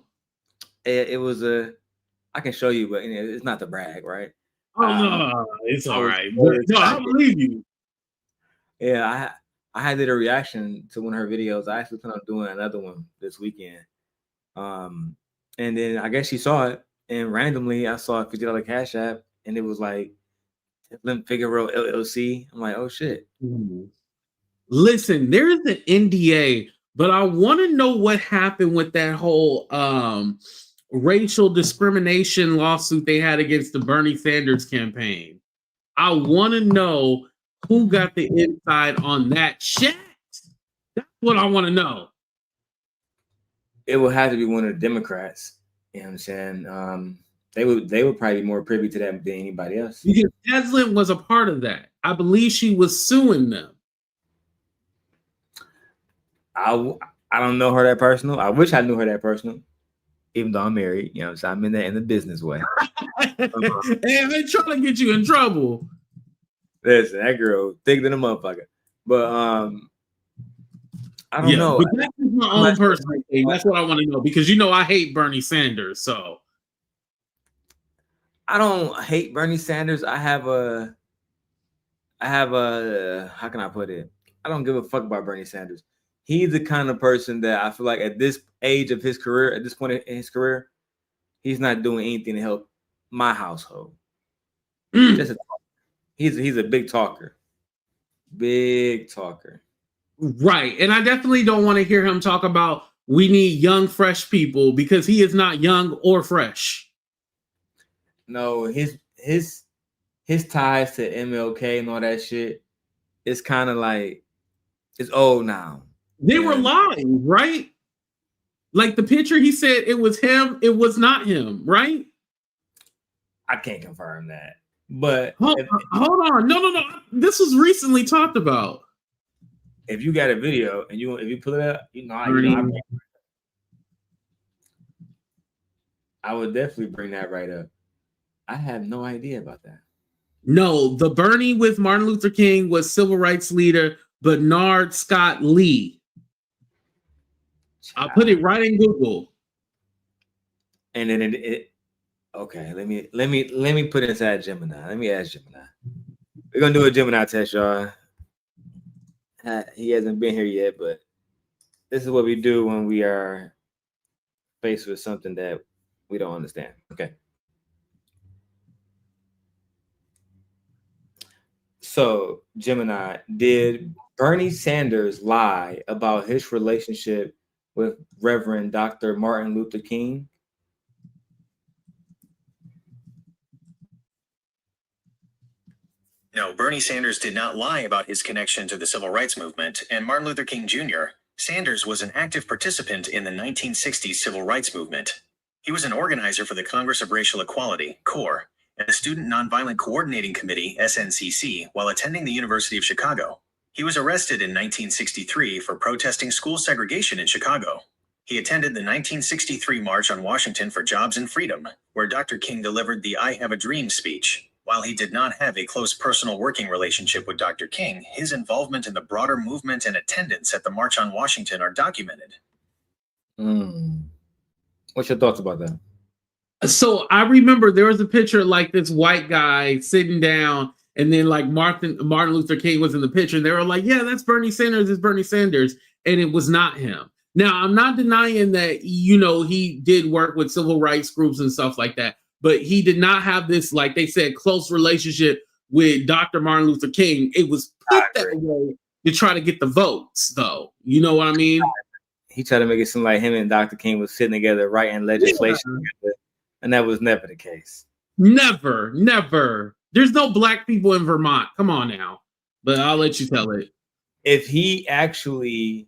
It was I can show you, but it's not to brag, right? Oh no, it's all right. No, I believe you. Yeah, I had did a reaction to one of her videos. I actually plan on doing another one this weekend. And then I guess she saw it, and randomly I saw a $50 cash app, and it was like Figueroa LLC. I'm like, oh shit. Listen, there is an NDA, but I want to know what happened with that whole racial discrimination lawsuit they had against the Bernie Sanders campaign. I want to know who got the inside on that shit. That's what I want to know. It would have to be one of the Democrats. You know what I'm saying? They would probably be more privy to that than anybody else. Because Teslin was a part of that. I believe she was suing them. I don't know her that personal. I wish I knew her that personal. Even though I'm married, you know, so I'm in the business way. Hey, they trying to get you in trouble. Listen, that girl thicker than a motherfucker. But I don't know. But that's my own personal thing. That's what I want to know because I hate Bernie Sanders. So I don't hate Bernie Sanders. I have a how can I put it? I don't give a fuck about Bernie Sanders. He's the kind of person that I feel like at this age of his career, at this point in his career, he's not doing anything to help my household. He's a big talker. Big talker. Right. And I definitely don't want to hear him talk about we need young, fresh people because he is not young or fresh. No, his ties to MLK and all that shit, it's kind of like it's old now. They were lying, right? Like the picture, he said it was him. It was not him, right? I can't confirm that. But hold on. No. This was recently talked about. If you got a video and if you pull it up, I would definitely bring that right up. I have no idea about that. No, the Bernie with Martin Luther King was civil rights leader Bernard Scott Lee. I'll put it right in Google. And then okay, let me put it inside Gemini. Let me ask Gemini. We're gonna do a Gemini test, y'all. He hasn't been here yet, but this is what we do when we are faced with something that we don't understand. Okay. So, Gemini, did Bernie Sanders lie about his relationship with Reverend Dr. Martin Luther King? No, Bernie Sanders did not lie about his connection to the civil rights movement and Martin Luther King Jr. Sanders was an active participant in the 1960s civil rights movement. He was an organizer for the Congress of Racial Equality, CORE, and the Student Nonviolent Coordinating Committee, SNCC, while attending the University of Chicago. He was arrested in 1963 for protesting school segregation in Chicago. He attended the 1963 March on Washington for Jobs and Freedom, where Dr. King delivered the I Have a Dream speech. While he did not have a close personal working relationship with Dr. King, his involvement in the broader movement and attendance at the March on Washington are documented. What's your thoughts about that? So I remember there was a picture like this white guy sitting down, and then like Martin Luther King was in the picture. And they were like, "Yeah, that's Bernie Sanders. It's Bernie Sanders," and it was not him. Now I'm not denying that he did work with civil rights groups and stuff like that, but he did not have this, like they said, close relationship with Dr. Martin Luther King. It was put that way to try to get the votes, though. You know what I mean? He tried to make it seem like him and Dr. King was sitting together writing legislation together, and that was never the case. Never. There's no black people in Vermont. Come on now. But I'll let you tell it. If he actually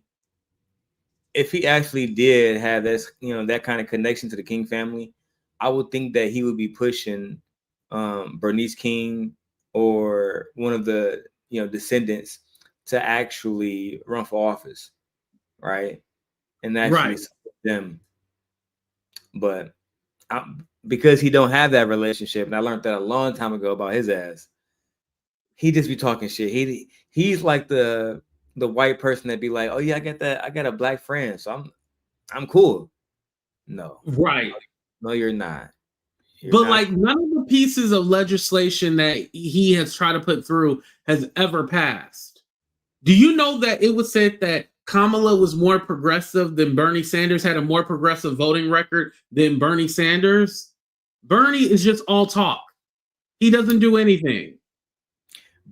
did have this, that kind of connection to the King family, I would think that he would be pushing Bernice King or one of the descendants to actually run for office, right? And actually support them. But because he don't have that relationship, and I learned that a long time ago about his ass, he just be talking shit. He's like the white person that be like, "Oh yeah, I got a black friend, so I'm cool." No, right? No, you're not. But like none of the pieces of legislation that he has tried to put through has ever passed. Do you know that it was said that Kamala was more progressive than Bernie Sanders, had a more progressive voting record than Bernie Sanders? Bernie is just all talk. He doesn't do anything.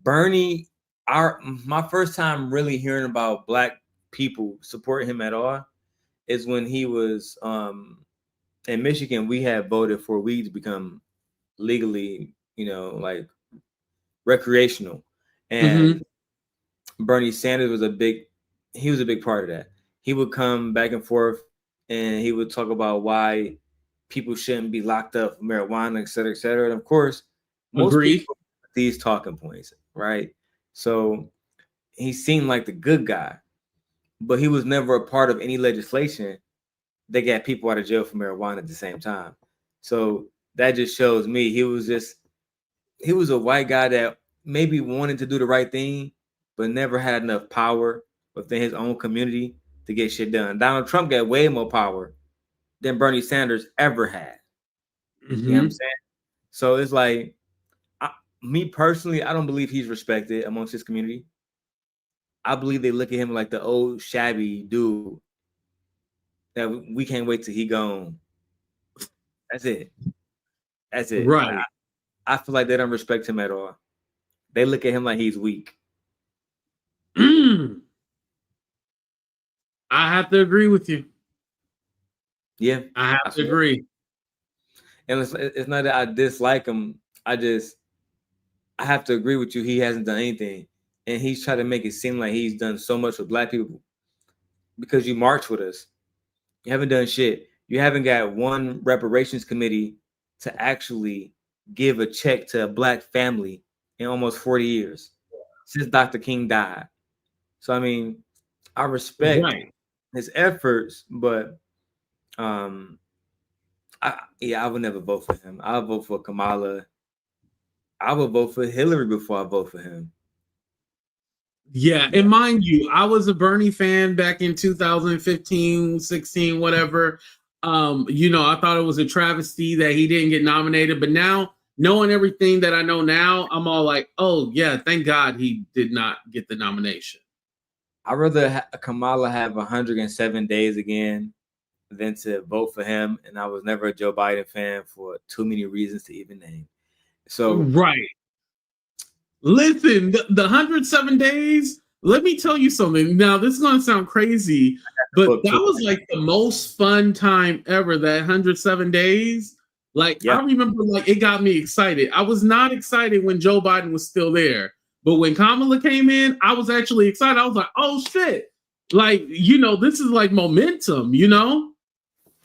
Bernie, my first time really hearing about black people supporting him at all is when he was in Michigan. We had voted for weed to become legally, like recreational, and Bernie Sanders was a big part of that. He would come back and forth, and he would talk about why people shouldn't be locked up for marijuana, et cetera, et cetera. And of course, most people have these talking points, right? So he seemed like the good guy, but he was never a part of any legislation that got people out of jail for marijuana at the same time. So that just shows me he was a white guy that maybe wanted to do the right thing, but never had enough power within his own community to get shit done. Donald Trump got way more power than Bernie Sanders ever had. You know what I'm saying? So it's like, me personally, I don't believe he's respected amongst his community. I believe they look at him like the old shabby dude that we can't wait till he gone. That's it. Right. I feel like they don't respect him at all. They look at him like he's weak. I have to agree with you. Yeah, I have to agree. And it's not that I dislike him. I have to agree with you. He hasn't done anything, and he's trying to make it seem like he's done so much with black people because you march with us. You haven't done shit. You haven't got one reparations committee to actually give a check to a black family in almost 40 years since Dr. King died. So I mean, I respect his efforts, but I would never vote for him. I'll vote for Kamala. I would vote for Hillary before I vote for him. Yeah, and mind you, I was a Bernie fan back in 2015, 16, whatever. I thought it was a travesty that he didn't get nominated, but now, knowing everything that I know now, I'm all like, oh yeah, thank God he did not get the nomination. I'd rather Kamala have 107 days again than to vote for him, and I was never a Joe Biden fan for too many reasons to even name. So right. Listen, the 107 days, let me tell you something. Now, this is going to sound crazy, but that was like the most fun time ever, that 107 days. Like, I remember, like, it got me excited. I was not excited when Joe Biden was still there, but when Kamala came in, I was actually excited. I was like, oh, shit. Like, this is like momentum,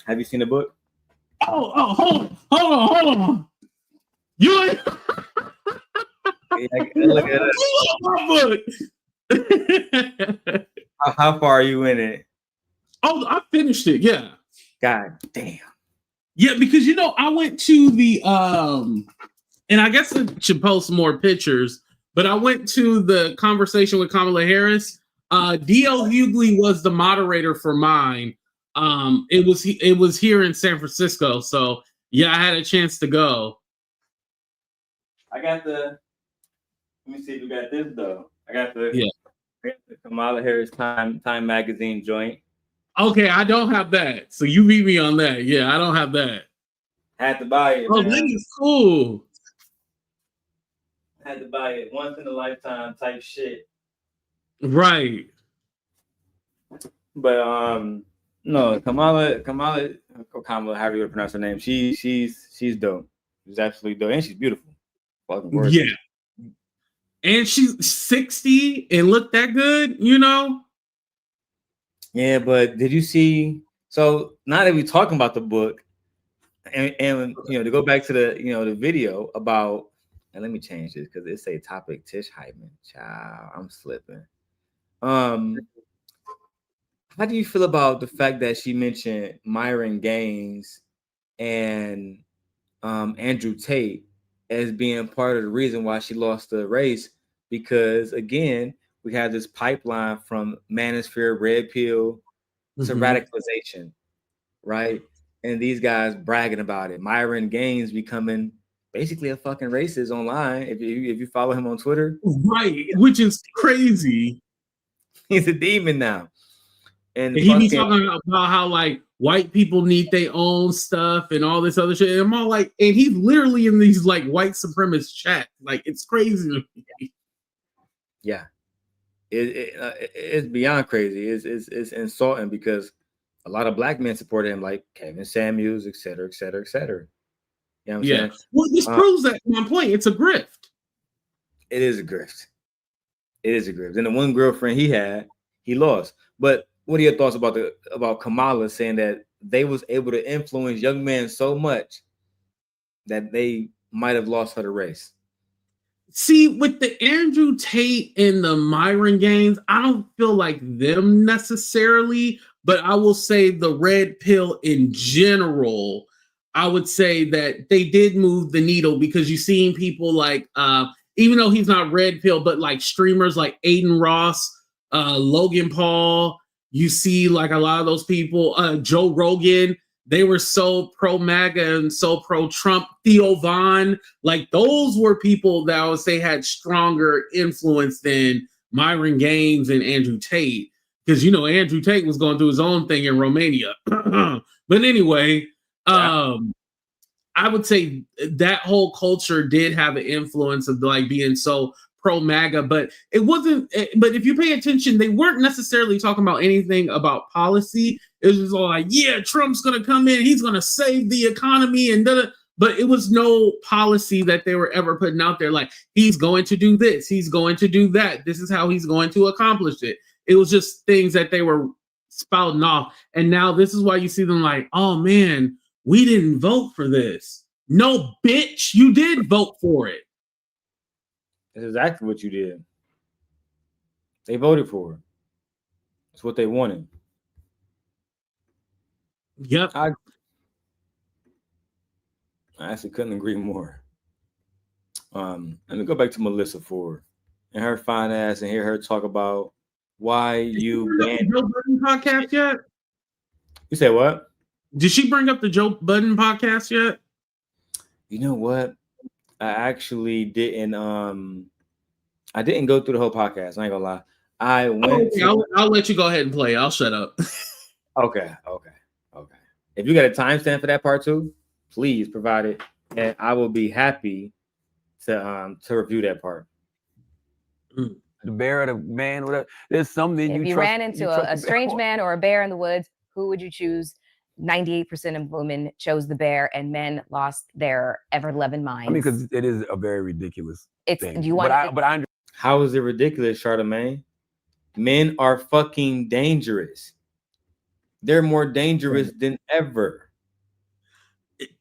Have you seen the book? Hold on. You ain't... Look at it. How far are you in it? Oh, I finished it. Yeah. God damn. Yeah, because I went to the and I guess I should post more pictures, but I went to the conversation with Kamala Harris. D.L. Hughley was the moderator for mine. It was here in San Francisco, so yeah, I had a chance to go. I got the. Let me see if we got this though. I got the Kamala Harris Time magazine joint. Okay, I don't have that, so you beat me on that. Yeah, I don't have that. Had to buy it. Oh, man. that is cool. Had to buy it once in a lifetime type shit. Right. But no, Kamala, however you pronounce her name, she's dope. She's absolutely dope, and she's beautiful. Fucking gorgeous. Yeah. And she's 60 and look that good, Yeah, but did you see? So now that we're talking about the book, and to go back to the the video about, and let me change this because it's a topic. Tish Hyman, child, I'm slipping. How do you feel about the fact that she mentioned Myron Gaines and Andrew Tate as being part of the reason why she lost the race? Because again, we have this pipeline from Manosphere, Red Pill to radicalization, right? And these guys bragging about it. Myron Gaines becoming basically a fucking racist online. If you follow him on Twitter, right, which is crazy. He's a demon now. And he be talking about how like white people need their own stuff and all this other shit. And I'm all like, and he's literally in these like white supremacist chat. Like it's crazy. Yeah, it's beyond crazy. It's insulting because a lot of black men supported him, like Kevin Samuels, et cetera, et cetera, et cetera. You know what I'm saying? Well, this proves that one point. It's a grift. It is a grift. It is a grift. And the one girlfriend he had, he lost. But what are your thoughts about Kamala saying that they was able to influence young men so much that they might have lost her the race? See, with the Andrew Tate and the Myron Gaines, I don't feel like them necessarily, but I will say the red pill in general, I would say that they did move the needle because you've seen people like, even though he's not red pill, but like streamers like Aiden Ross, Logan Paul, you see like a lot of those people, Joe Rogan, they were so pro MAGA and so pro Trump. Theo Vaughn, like those were people that I would say had stronger influence than Myron Gaines and Andrew Tate. Because, Andrew Tate was going through his own thing in Romania. But anyway, I would say that whole culture did have an influence of like being so pro MAGA, but it wasn't. But if you pay attention, they weren't necessarily talking about anything about policy. It was just all like, yeah, Trump's going to come in, he's going to save the economy, and but it was no policy that they were ever putting out there. Like he's going to do this, he's going to do that. This is how he's going to accomplish it. It was just things that they were spouting off. And now this is why you see them like, oh man, we didn't vote for this. No, bitch, you did vote for it. That's exactly what you did. They voted for it. It's what they wanted. Yep. I actually couldn't agree more. Let me go back to Melyssa Ford and her fine ass and hear her talk about why you banned Joe Budden podcast yet? You say what? Did she bring up the Joe Budden podcast yet? You know what? I actually didn't. I didn't go through the whole podcast. I ain't gonna lie. I went. I'll let you go ahead and play. I'll shut up. Okay. If you got a timestamp for that part too, please provide it, and I will be happy to review that part. The bear or the man, whatever. There's something. If you ran into a strange man or a bear in the woods, who would you choose? 98% of women chose the bear, and men lost their ever-loving minds. I mean, because it is a very ridiculous thing. Do you want? How is it ridiculous, Charlamagne? Men are fucking dangerous. They're more dangerous than ever.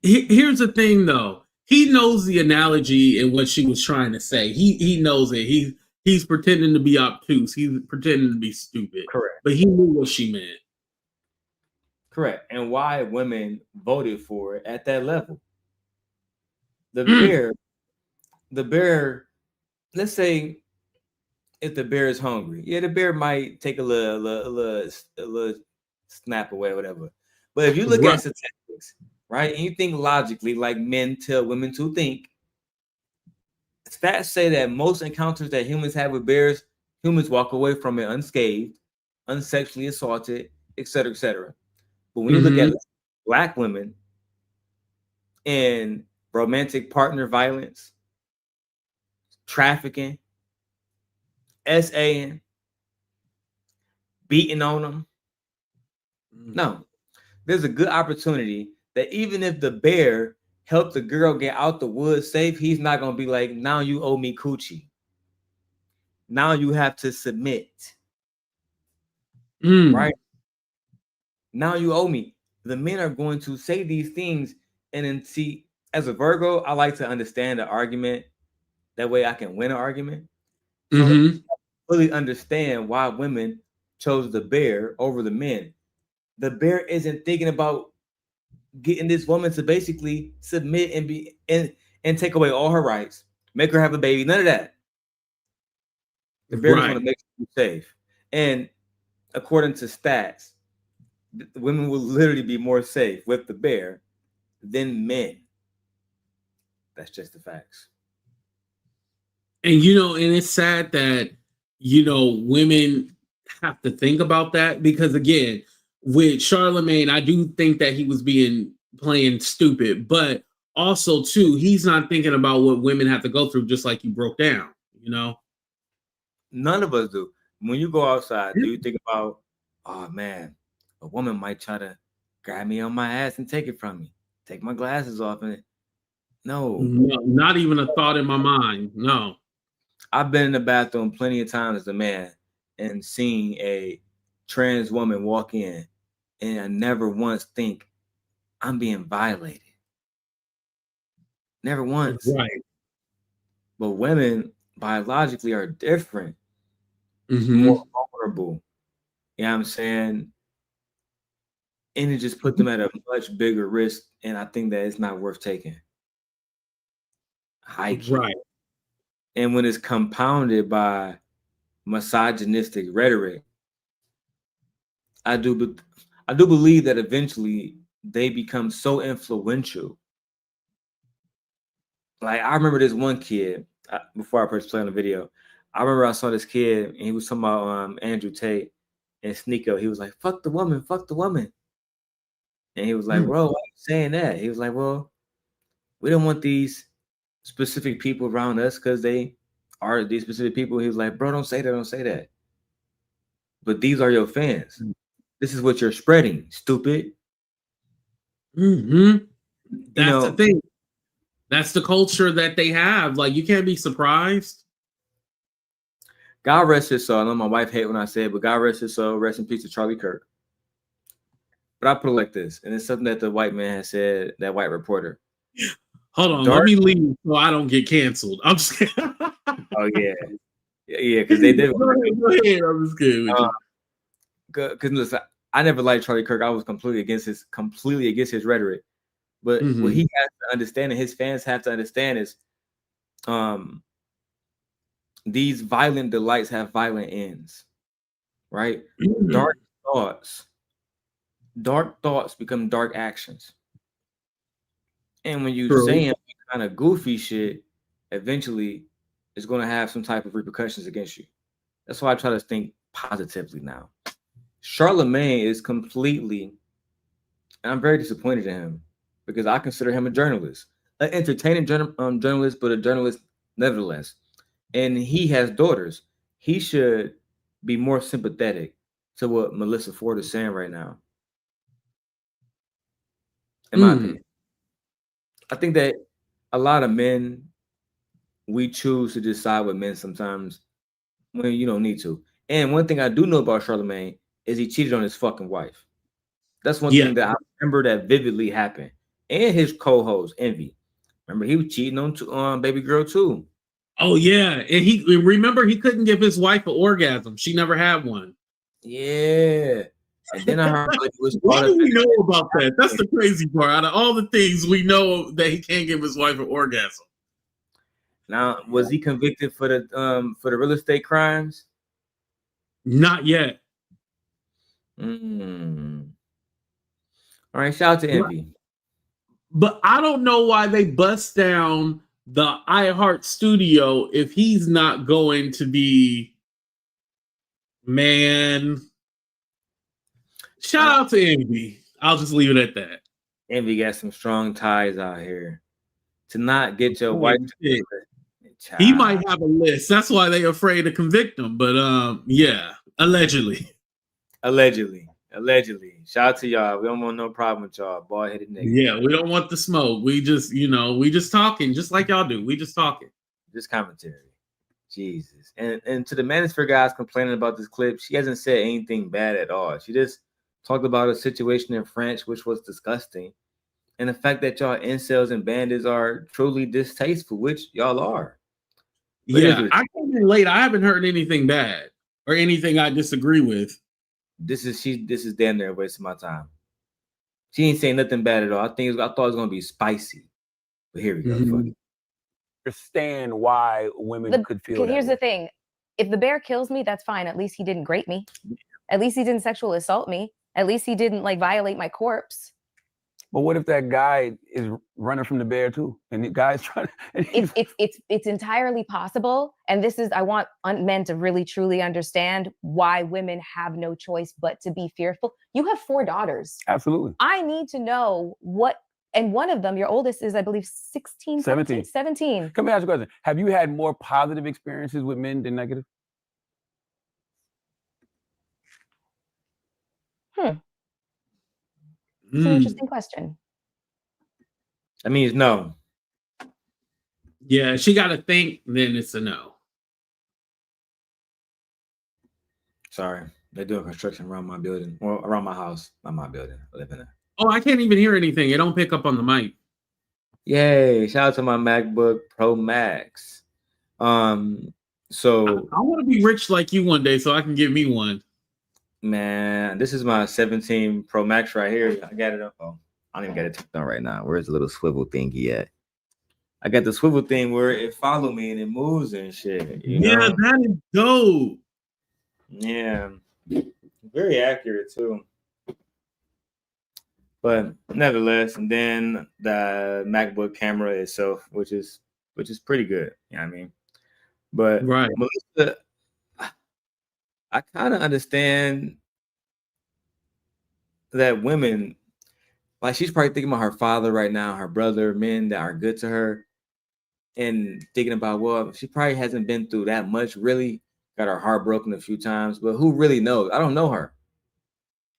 Here's the thing, though. He knows the analogy and what she was trying to say. He knows it. He's pretending to be obtuse. He's pretending to be stupid. Correct. But he knew what she meant. Correct. And why women voted for it at that level. The bear, let's say if the bear is hungry, yeah, the bear might take a little snap away or whatever. But if you look at statistics, right, and you think logically, like men tell women to think, stats say that most encounters that humans have with bears, humans walk away from it unscathed, unsexually assaulted, etc., etc. But when you look at Black women and romantic partner violence, trafficking, SAing, beating on them, no, there's a good opportunity that even if the bear helped the girl get out the woods safe, he's not going to be like, now you owe me coochie. Now you have to submit. Right? Now you owe me. The men are going to say these things, and then see, as a Virgo, I like to understand the argument. That way I can win an argument. So I really understand why women chose the bear over the men. The bear isn't thinking about getting this woman to basically submit and be and take away all her rights, make her have a baby. None of that. The bear just want to make you safe. And according to stats, women will literally be more safe with the bear than men. That's just the facts. And and it's sad that women have to think about that, because again, with Charlemagne, I do think that he was playing stupid, but also too, he's not thinking about what women have to go through, just like you broke down. None of us do. When you go outside, do you think about, oh man, a woman might try to grab me on my ass and take it from me, take my glasses off, and no, not even a thought in my mind. No. I've been in the bathroom plenty of times as a man and seen a trans woman walk in, and I never once think I'm being violated. Never once. Right. But women biologically are different, more vulnerable. You know what I'm saying? And it just put them at a much bigger risk, and I think that it's not worth taking. High key. Right. And when it's compounded by misogynistic rhetoric, I do believe that eventually they become so influential. Like, I remember this one kid, before I pressed play on the video, I remember I saw this kid and he was talking about Andrew Tate and Sneeko. He was like, fuck the woman, fuck the woman. And he was like, bro, why are you saying that? He was like, well, we don't want these specific people around us because they are these specific people. He was like, bro, don't say that, don't say that. But these are your fans. This is what you're spreading, stupid. That's the thing. That's the culture that they have. Like, you can't be surprised. God rest his soul. I know my wife hates when I say it, but God rest his soul. Rest in peace to Charlie Kirk. But I put it like this, and it's something that the white man has said, that white reporter. Hold on, let me leave so I don't get canceled. I'm just kidding. Oh, yeah. Yeah, because they did. Go ahead. I'm just kidding. Because listen, I never liked Charlie Kirk. I was completely against his rhetoric. But what he has to understand, and his fans have to understand, is these violent delights have violent ends, right? Dark thoughts become dark actions. And when you're saying kind of goofy shit, eventually it's going to have some type of repercussions against you. That's why I try to think positively now. Charlemagne is completely, and I'm very disappointed in him, because I consider him a journalist, an entertaining journalist, but a journalist nevertheless. And he has daughters. He should be more sympathetic to what Melyssa Ford is saying right now. In my opinion. I think that a lot of men, we choose to decide with men sometimes when you don't need to. And one thing I do know about Charlemagne is he cheated on his fucking wife. That's one thing that I remember that vividly happened. And his co-host, Envy. Remember, he was cheating on baby girl too. Oh, yeah. And he couldn't give his wife an orgasm. She never had one. Yeah. And then I heard like, he was Why caught do up we in know about that? That's the crazy part. Out of all the things we know that he can't give his wife an orgasm. Now, was he convicted for the real estate crimes? Not yet. Mm. All right, shout out to Envy. But I don't know why they bust down the iHeart studio if he's not going to be, man. Shout out to Envy. I'll just leave it at that. Envy got some strong ties out here. To not get your wife to he might have a list. That's why they afraid to convict him. But yeah, allegedly. Allegedly. Shout out to y'all. We don't want no problem with y'all. Bald-headed niggas. Yeah, we don't want the smoke. We just, we just talking, just like y'all do. We just talking. Just commentary. Jesus. And to the Manosphere guys complaining about this clip, she hasn't said anything bad at all. She just talked about a situation in French, which was disgusting. And the fact that y'all incels and bandits are truly distasteful, which y'all are. But yeah, I came in late. I haven't heard anything bad or anything I disagree with. This is damn near a waste of my time. She ain't saying nothing bad at all. I thought it was gonna be spicy. But here we go. Mm-hmm. Understand why women could feel Here's the thing. If the bear kills me, that's fine. At least he didn't grape me. At least he didn't sexually assault me. At least he didn't violate my corpse. But what if that guy is running from the bear too, and the guy's trying? It's entirely possible, and this is I want men to really truly understand why women have no choice but to be fearful. You have 4 daughters. Absolutely. I need to know what, and one of them, your oldest, is I believe 16, 17. Come ask you a question. Have you had more positive experiences with men than negative? It's an interesting question. That means no. Yeah, she got to think, then it's a no. Sorry. They're doing construction around my building. Well, around my house. Not my building. I live in it. Oh, I can't even hear anything. It don't pick up on the mic. Yay. Shout out to my MacBook Pro Max. So I want to be rich like you one day so I can give me one. Man, this is my 17 Pro Max right here. I got it up. Oh, I don't even got it turned on right now. Where's the little swivel thingy at? I got the swivel thing where it follow me and it moves and shit. Yeah, that is dope. Yeah, very accurate too. But nevertheless, and then the MacBook camera itself, which is pretty good. You know what I mean? But right, Melyssa, I kind of understand that women, like she's probably thinking about her father right now, her brother, men that are good to her, and thinking about, well, she probably hasn't been through that much, really got her heart broken a few times, but who really knows? I don't know her.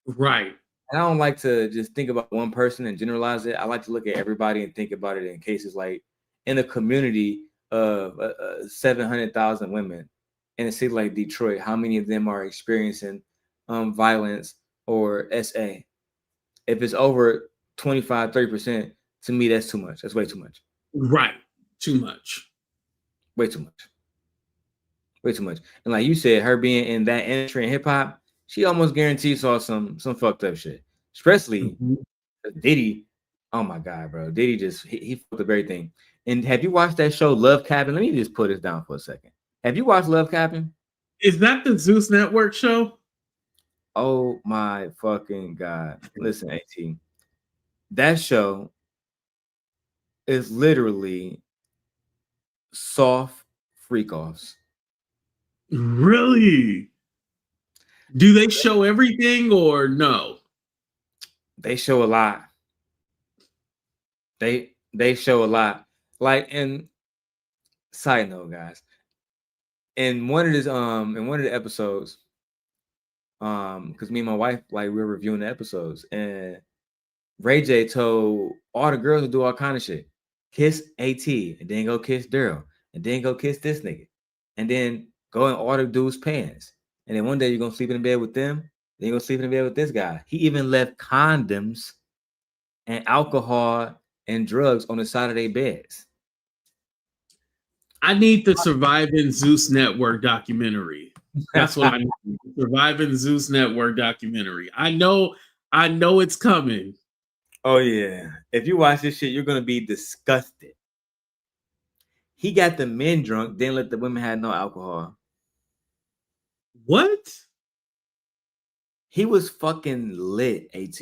Right. And I don't like to just think about one person and generalize it. I like to look at everybody and think about it in cases like in a community of 700,000 women in a city like Detroit, how many of them are experiencing violence or SA? If it's over 25, 30%, to me, that's too much. That's way too much. Right. Too much. Way too much. Way too much. And like you said, her being in that industry in hip hop, she almost guaranteed saw some fucked up shit. Especially Diddy. Oh my God, bro. Diddy just he fucked up everything. And have you watched that show Love Cabin? Let me just put this down for a second. Have you watched Love Cabin? Is that the Zeus Network show? Oh my fucking God. Listen, AT. That show is literally soft freak offs. Really? Do they show everything or no? They show a lot. They show a lot. Like, and side note, guys, in one of the episodes, because me and my wife, like, we were reviewing the episodes, and Ray J told all the girls to do all kind of shit. Kiss AT, and then go kiss Darrel, and then go kiss this nigga, and then go in all the dudes' pants. And then one day you're gonna sleep in bed with them, then you're gonna sleep in bed with this guy. He even left condoms and alcohol and drugs on the side of their beds. I need the Surviving Zeus Network documentary. That's what I need. Surviving Zeus Network documentary. I know it's coming. Oh yeah. If you watch this shit, you're gonna be disgusted. He got the men drunk, then let the women have no alcohol. What? He was fucking lit, AT.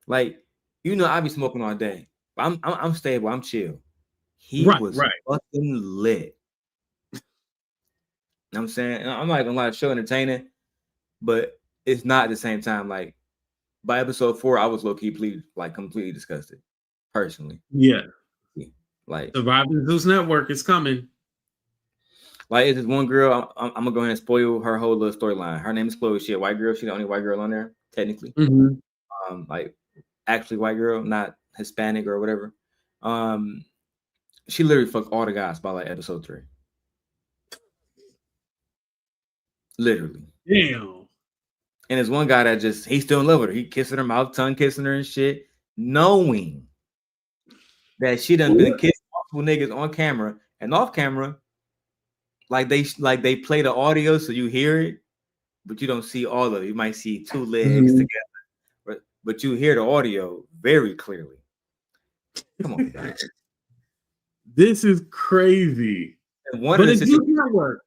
Like, I be smoking all day. But I'm stable, I'm chill. He was fucking lit. You know what I'm saying? And I'm not gonna lie, show entertaining, but it's not at the same time. Like by episode 4, I was low-key completely disgusted. Personally. Yeah. Like Surviving Zeus Network is coming. Like, it's this one girl. I'm gonna go ahead and spoil her whole little storyline. Her name is Chloe. She a white girl. She's the only white girl on there, technically. Like actually white girl, not Hispanic or whatever. She literally fucked all the guys by like episode 3. Literally. Damn. And there's one guy that he's still in love with her. He kissing her mouth, tongue kissing her and shit, knowing that she done been kissing multiple niggas on camera and off camera. Like they play the audio so you hear it, but you don't see all of it. You might see 2 legs together, but you hear the audio very clearly. Come on, guys. This is crazy. And one of the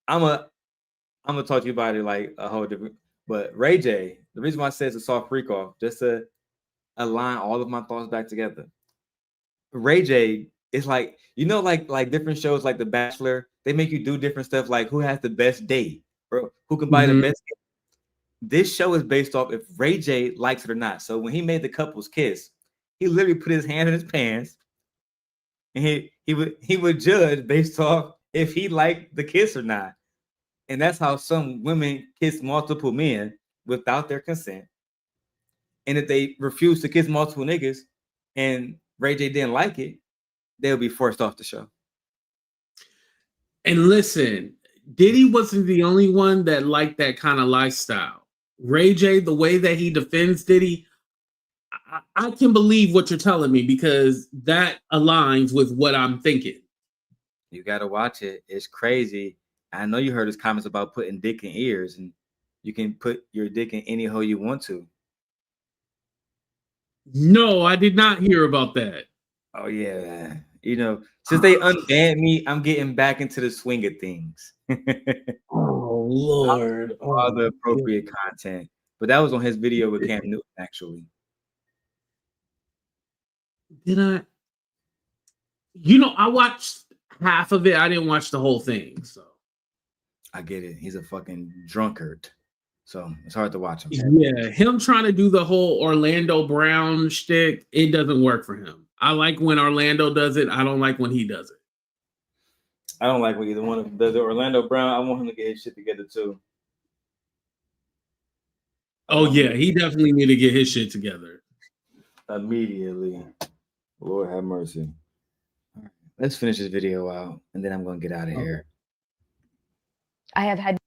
I'm gonna talk to you about it like a whole different. But Ray J, the reason why I say it's a soft freak off, just to align all of my thoughts back together. Ray J is like, like different shows like The Bachelor, they make you do different stuff like who has the best date or who can buy the best gift. This show is based off if Ray J likes it or not. So when he made the couples kiss, he literally put his hand in his pants and he would judge based off if he liked the kiss or not. And that's how some women kiss multiple men without their consent. And if they refuse to kiss multiple niggas and Ray J didn't like it, they'll be forced off the show. And listen, Diddy wasn't the only one that liked that kind of lifestyle. Ray J, the way that he defends Diddy, I can believe what you're telling me because that aligns with what I'm thinking. You got to watch it. It's crazy. I know you heard his comments about putting dick in ears, and you can put your dick in any hole you want to. No, I did not hear about that. Oh, yeah. Since they unbanned me, I'm getting back into the swing of things. Oh, Lord. All the appropriate content. But that was on his video with Cam Newton, actually. Did I? I watched half of it. I didn't watch the whole thing. So I get it. He's a fucking drunkard. So it's hard to watch him. Yeah, him trying to do the whole Orlando Brown shtick, it doesn't work for him. I like when Orlando does it. I don't like when he does it. I don't like when either one of them does it. Orlando Brown, I want him to get his shit together too. Oh yeah, he definitely need to get his shit together. Immediately. Lord have mercy. All right, let's finish this video out and then I'm going to get out of here. I have had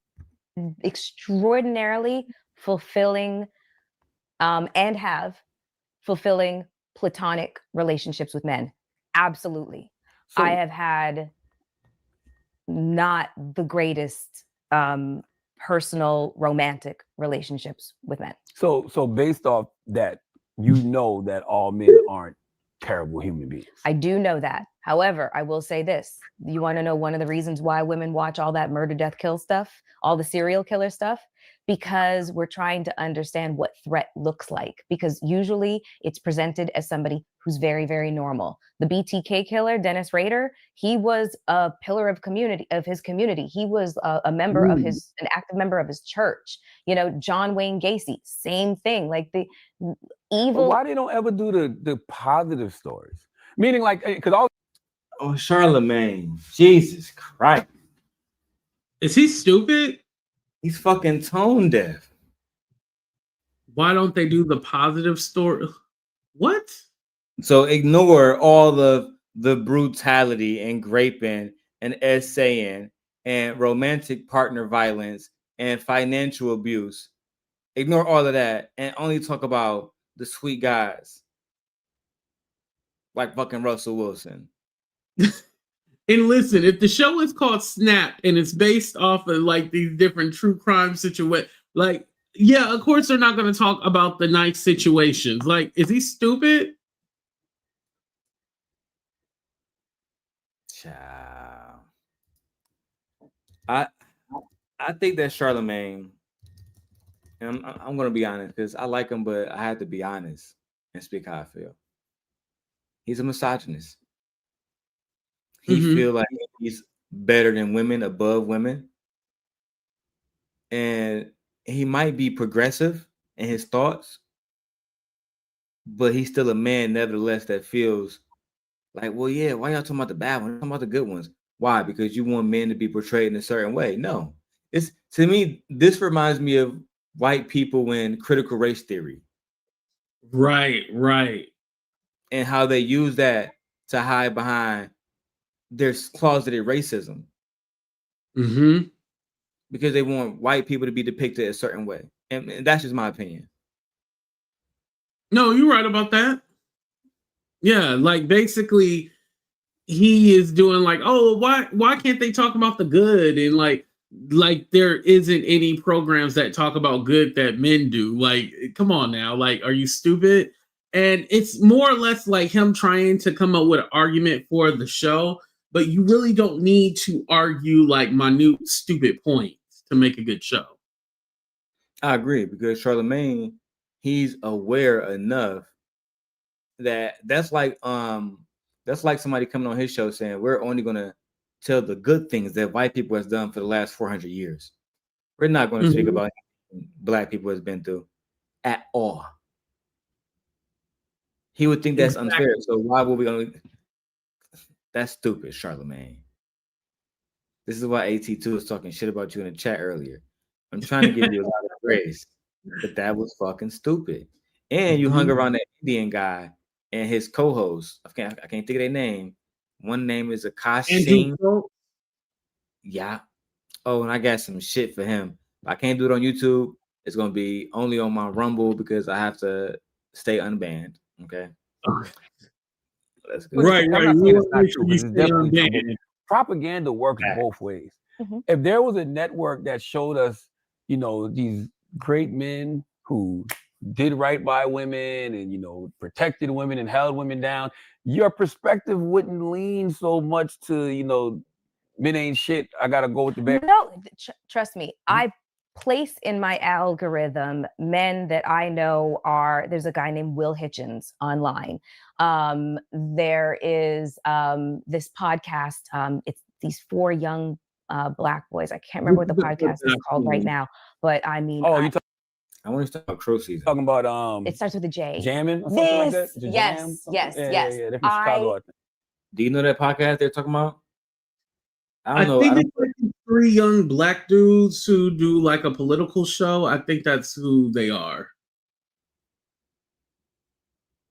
extraordinarily fulfilling and have fulfilling platonic relationships with men. Absolutely. So, I have had not the greatest personal romantic relationships with men. So based off that, that all men aren't terrible human beings. I do know that. However, I will say this. You want to know one of the reasons why women watch all that murder, death, kill stuff, all the serial killer stuff? Because we're trying to understand what threat looks like. Because usually it's presented as somebody who's very, very normal. The BTK killer, Dennis Rader, he was a pillar of his community. He was a member of an active member of his church. John Wayne Gacy, same thing. Like the evil. Why they don't ever do the positive stories? Meaning like, because all. Oh, Charlemagne. Jesus Christ. Is he stupid? He's fucking tone deaf. Why don't they do the positive story? What? So ignore all the brutality and graping and essaying and romantic partner violence and financial abuse. Ignore all of that and only talk about the sweet guys like fucking Russell Wilson. And listen, if the show is called Snap and it's based off of like these different true crime situations, like, yeah, of course they're not going to talk about the nice situations. Like, is he stupid? Child. I think that Charlemagne, and I'm going to be honest because I like him, but I have to be honest and speak how I feel. He's a misogynist. He feel like he's better than women, above women. And he might be progressive in his thoughts, but he's still a man, nevertheless, that feels like, well, yeah, why y'all talking about the bad ones? Talking about the good ones. Why? Because you want men to be portrayed in a certain way. No. It's, to me, this reminds me of white people in critical race theory. Right. And how they use that to hide behind their closeted racism. Because they want white people to be depicted a certain way. And that's just my opinion. No, you're right about that. Yeah, like basically he is doing like, oh, why can't they talk about the good? And like there isn't any programs that talk about good that men do. Like, come on now. Like, are you stupid? And it's more or less like him trying to come up with an argument for the show, but you really don't need to argue like minute stupid points to make a good show. I agree, because Charlemagne, he's aware enough that that's like somebody coming on his show saying we're only gonna tell the good things that white people has done for the last 400 years. We're not going to speak about what Black people has been through at all. He would think that's unfair. So why would we gonna? That's stupid, Charlemagne. This is why AT2 was talking shit about you in the chat earlier. I'm trying to give you a lot of grace, but that was fucking stupid. And you hung around that Indian guy and his co-host. I can't think of their name. One name is Akash Singh. Yeah. Oh, and I got some shit for him. I can't do it on YouTube. It's gonna be only on my Rumble because I have to stay unbanned. Okay. That's good. Right. I'm not saying it's not true, because it's definitely true. But propaganda works both ways. If there was a network that showed us, these great men who did right by women and protected women and held women down, your perspective wouldn't lean so much to men ain't shit, I gotta go with the bad. No, trust me, I place in my algorithm men that I know are, there's a guy named Will Hitchens online. There is this podcast, it's these 4 young Black boys. I can't remember what the podcast is called right now, but I mean, I want to talk about Crow Season. Talking about it starts with a J. Jamming or something like that? Yes. Yeah, they're from Chicago, I think. Do you know that podcast they're talking about? I think it's like 3 young Black dudes who do like a political show. I think that's who they are.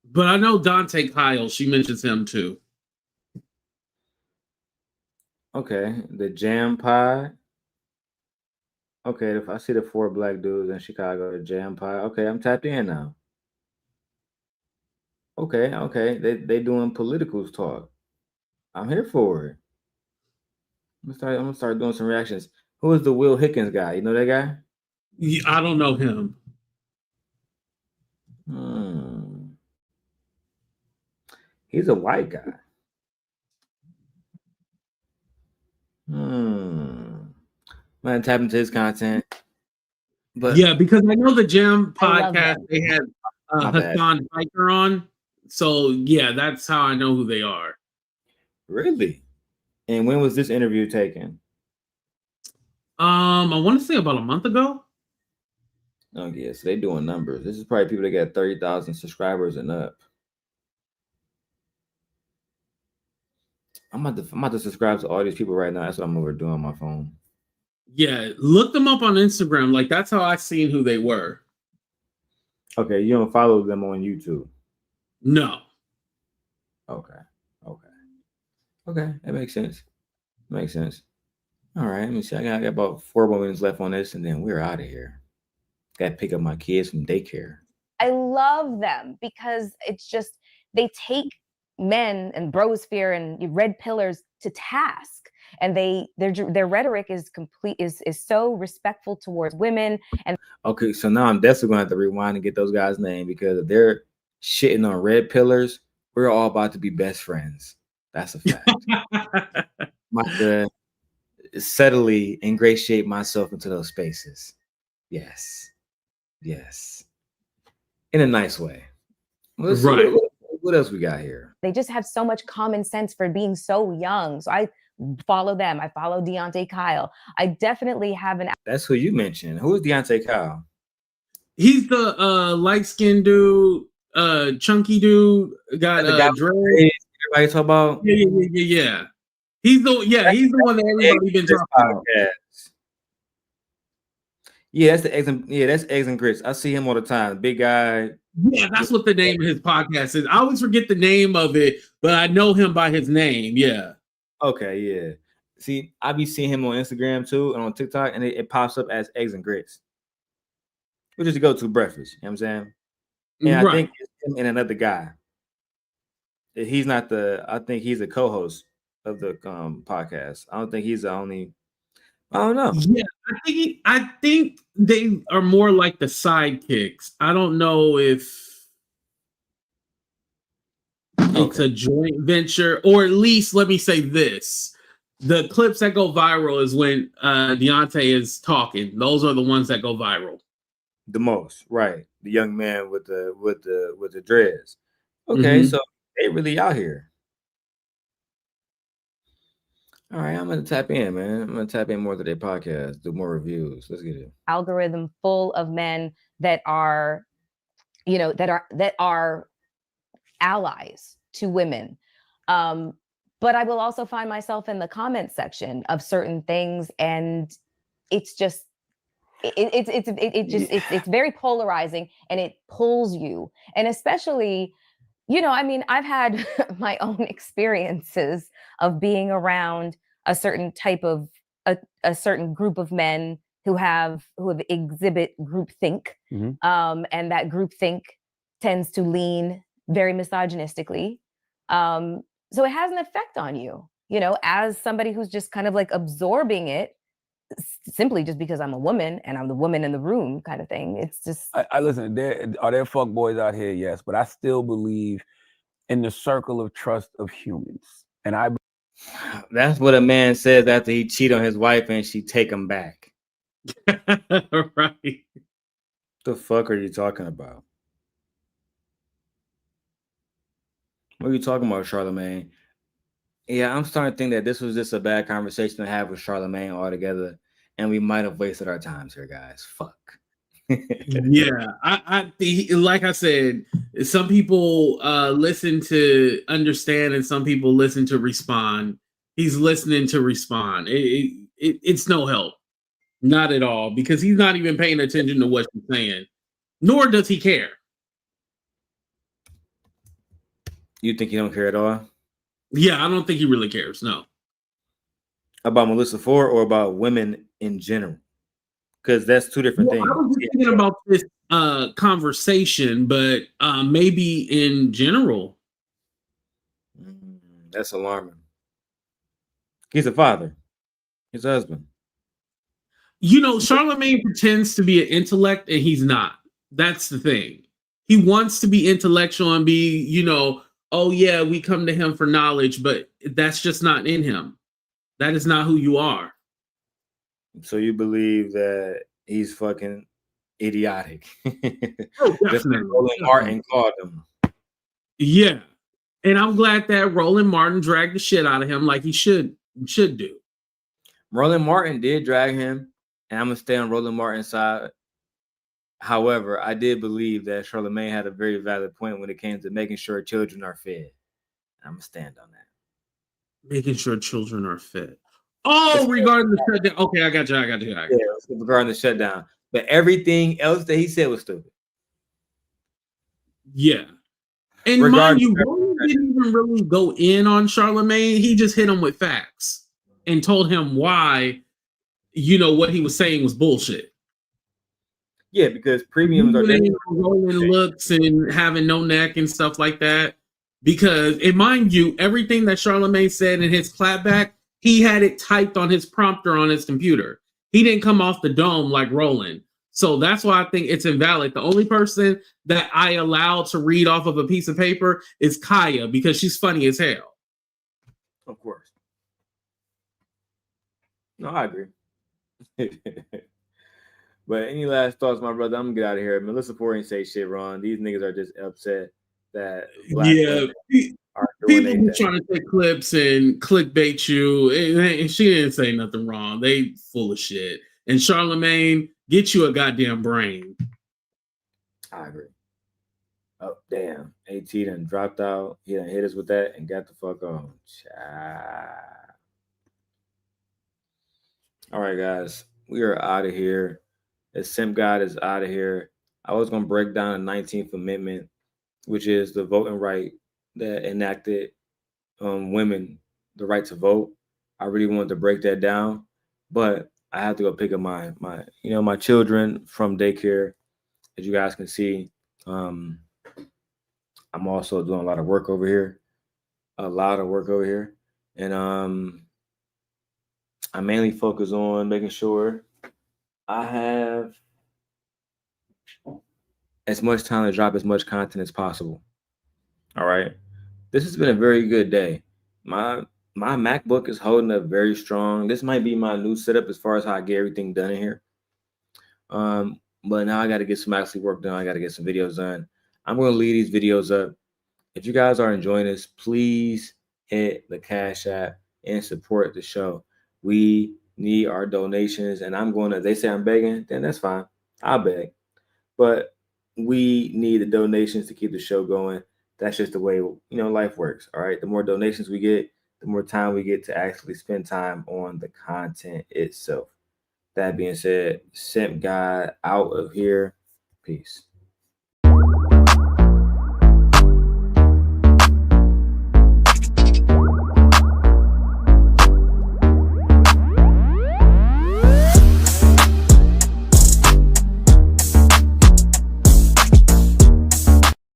But I know Dante Kyle, she mentions him too. Okay, the Jam Pod. Okay, if I see the 4 Black dudes in Chicago, the Jam Pod. Okay, I'm tapped in now. Okay, they doing politicals talk. I'm here for it. I'm gonna start doing some reactions. Who is the Will Hickens guy? You know that guy? Yeah, I don't know him. He's a white guy. Man, tap into his content. But yeah, because I know the Jam podcast, they had Hassan Piker on. So yeah, that's how I know who they are. Really? And when was this interview taken? I want to say about a month ago. Oh yeah, so they doing numbers. This is probably people that got 30,000 subscribers and up. I'm about to subscribe to all these people right now. That's what I'm over doing on my phone. Yeah, look them up on Instagram. Like, that's how I seen who they were. Okay, you don't follow them on YouTube? No. Okay, that makes sense. All right, let me see. I got about 4 more minutes left on this, and then we're out of here. Got to pick up my kids from daycare. I love them because it's just, they take men and brosphere and red pillars to task, and their rhetoric is so respectful towards women. And okay, so now I'm definitely gonna have to rewind and get those guys' name, because if they're shitting on red pillars, we're all about to be best friends. That's a fact. I'm about to subtly ingratiate myself into those spaces. Yes. In a nice way. Let's see Right. what else we got here. they just have so much common sense for being so young. So I follow them. I follow Deontay Kyle. I definitely have an. That's who you mentioned. Who is Deontay Kyle? He's the light-skinned dude, chunky dude, got dreads. Everybody talk about? Yeah. He's the one that everybody been talking about. Yeah, that's Eggs and Grits. I see him all the time. Big guy. Yeah, that's what the name of his podcast is. I always forget the name of it, but I know him by his name. Yeah. Okay, yeah. See, I be seeing him on Instagram too and on TikTok, and it pops up as Eggs and Grits, which is to go to breakfast. You know what I'm saying? And I think it's him and another guy. He's not I think he's a co-host of the podcast. I don't think he's the only. I don't know. Yeah, I think they are more like the sidekicks. I don't know if it's a joint venture, or at least let me say this: the clips that go viral is when Deontay is talking. Those are the ones that go viral the most, right? The young man with the dreads. Okay, so they really out here. All right, I'm gonna tap in, man. I'm gonna tap in more to their podcast, do more reviews. Let's get it. Algorithm full of men that are, that are allies to women. But I will also find myself in the comment section of certain things, and it's just it's very polarizing, and it pulls you. And especially, I've had my own experiences of being around a certain type of a certain group of men who exhibit groupthink, and that groupthink tends to lean very misogynistically. So it has an effect on you, as somebody who's just kind of like absorbing it simply just because I'm a woman and I'm the woman in the room kind of thing. It's just. I listen, are there fuck boys out here? Yes, but I still believe in the circle of trust of humans. And that's what a man says after he cheat on his wife and she take him back. Right. The fuck are you talking about? What are you talking about, Charlamagne? Yeah, I'm starting to think that this was just a bad conversation to have with Charlamagne altogether, and we might have wasted our times here, guys. Fuck. Yeah, I like I said, some people listen to understand, and some people listen to respond. He's listening to respond. It's no help, not at all, because he's not even paying attention to what she's saying, nor does he care. You think he don't care at all? Yeah, I don't think he really cares. No. About Melyssa Ford or about women in general? Because that's two different things. I was thinking about this conversation, but maybe in general. That's alarming. He's a father. He's a husband. Charlamagne pretends to be an intellect, and he's not. That's the thing. He wants to be intellectual and be, oh yeah, we come to him for knowledge, but that's just not in him. That is not who you are. So you believe that he's fucking idiotic? Oh, that's what Roland Martin called him. Yeah, and I'm glad that Roland Martin dragged the shit out of him like he should do. Roland Martin did drag him, and I'm gonna stay on Roland Martin's side. However, I did believe that Charlamagne had a very valid point when it came to making sure children are fed. I'm gonna stand on that. Making sure children are fed. Oh, regarding the shutdown. Okay, I got you. Yeah, regarding the shutdown. But everything else that he said was stupid. Yeah. And mind you, Roland didn't even really go in on Charlamagne. He just hit him with facts and told him why, what he was saying was bullshit. Yeah, because premiums are rolling looks and having no neck and stuff like that. Because, and mind you, everything that Charlemagne said in his clapback, he had it typed on his prompter on his computer. He didn't come off the dome like Roland. So that's why I think it's invalid. The only person that I allow to read off of a piece of paper is Kaya, because she's funny as hell. Of course. No, I agree. But any last thoughts, my brother? I'm gonna get out of here. Melyssa Ford ain't say shit wrong. These niggas are just upset that black women are doing People who anything. trying to take clips and clickbait you, and she didn't say nothing wrong. They full of shit. And Charlemagne, get you a goddamn brain. I agree. Oh, damn. AT done dropped out. He done hit us with that and got the fuck on. Child. All right, guys. We are out of here. The Simp God is out of here. I was going to break down the 19th Amendment, which is the voting right that enacted women the right to vote. I really wanted to break that down, but I have to go pick up my children from daycare. As you guys can see, I'm also doing a lot of work over here, and I mainly focus on making sure I have as much time to drop as much content as possible. All right. This has been a very good day. My MacBook is holding up very strong. This might be my new setup as far as how I get everything done in here. But now I got to get some actually work done. I got to get some videos done. I'm going to leave these videos up. If you guys are enjoying this, please hit the Cash App and support the show. We need our donations, and they say I'm begging, then that's fine. I'll beg. But we need the donations to keep the show going. That's just the way, life works. All right. The more donations we get, the more time we get to actually spend time on the content itself. That being said, Simp God out of here. Peace.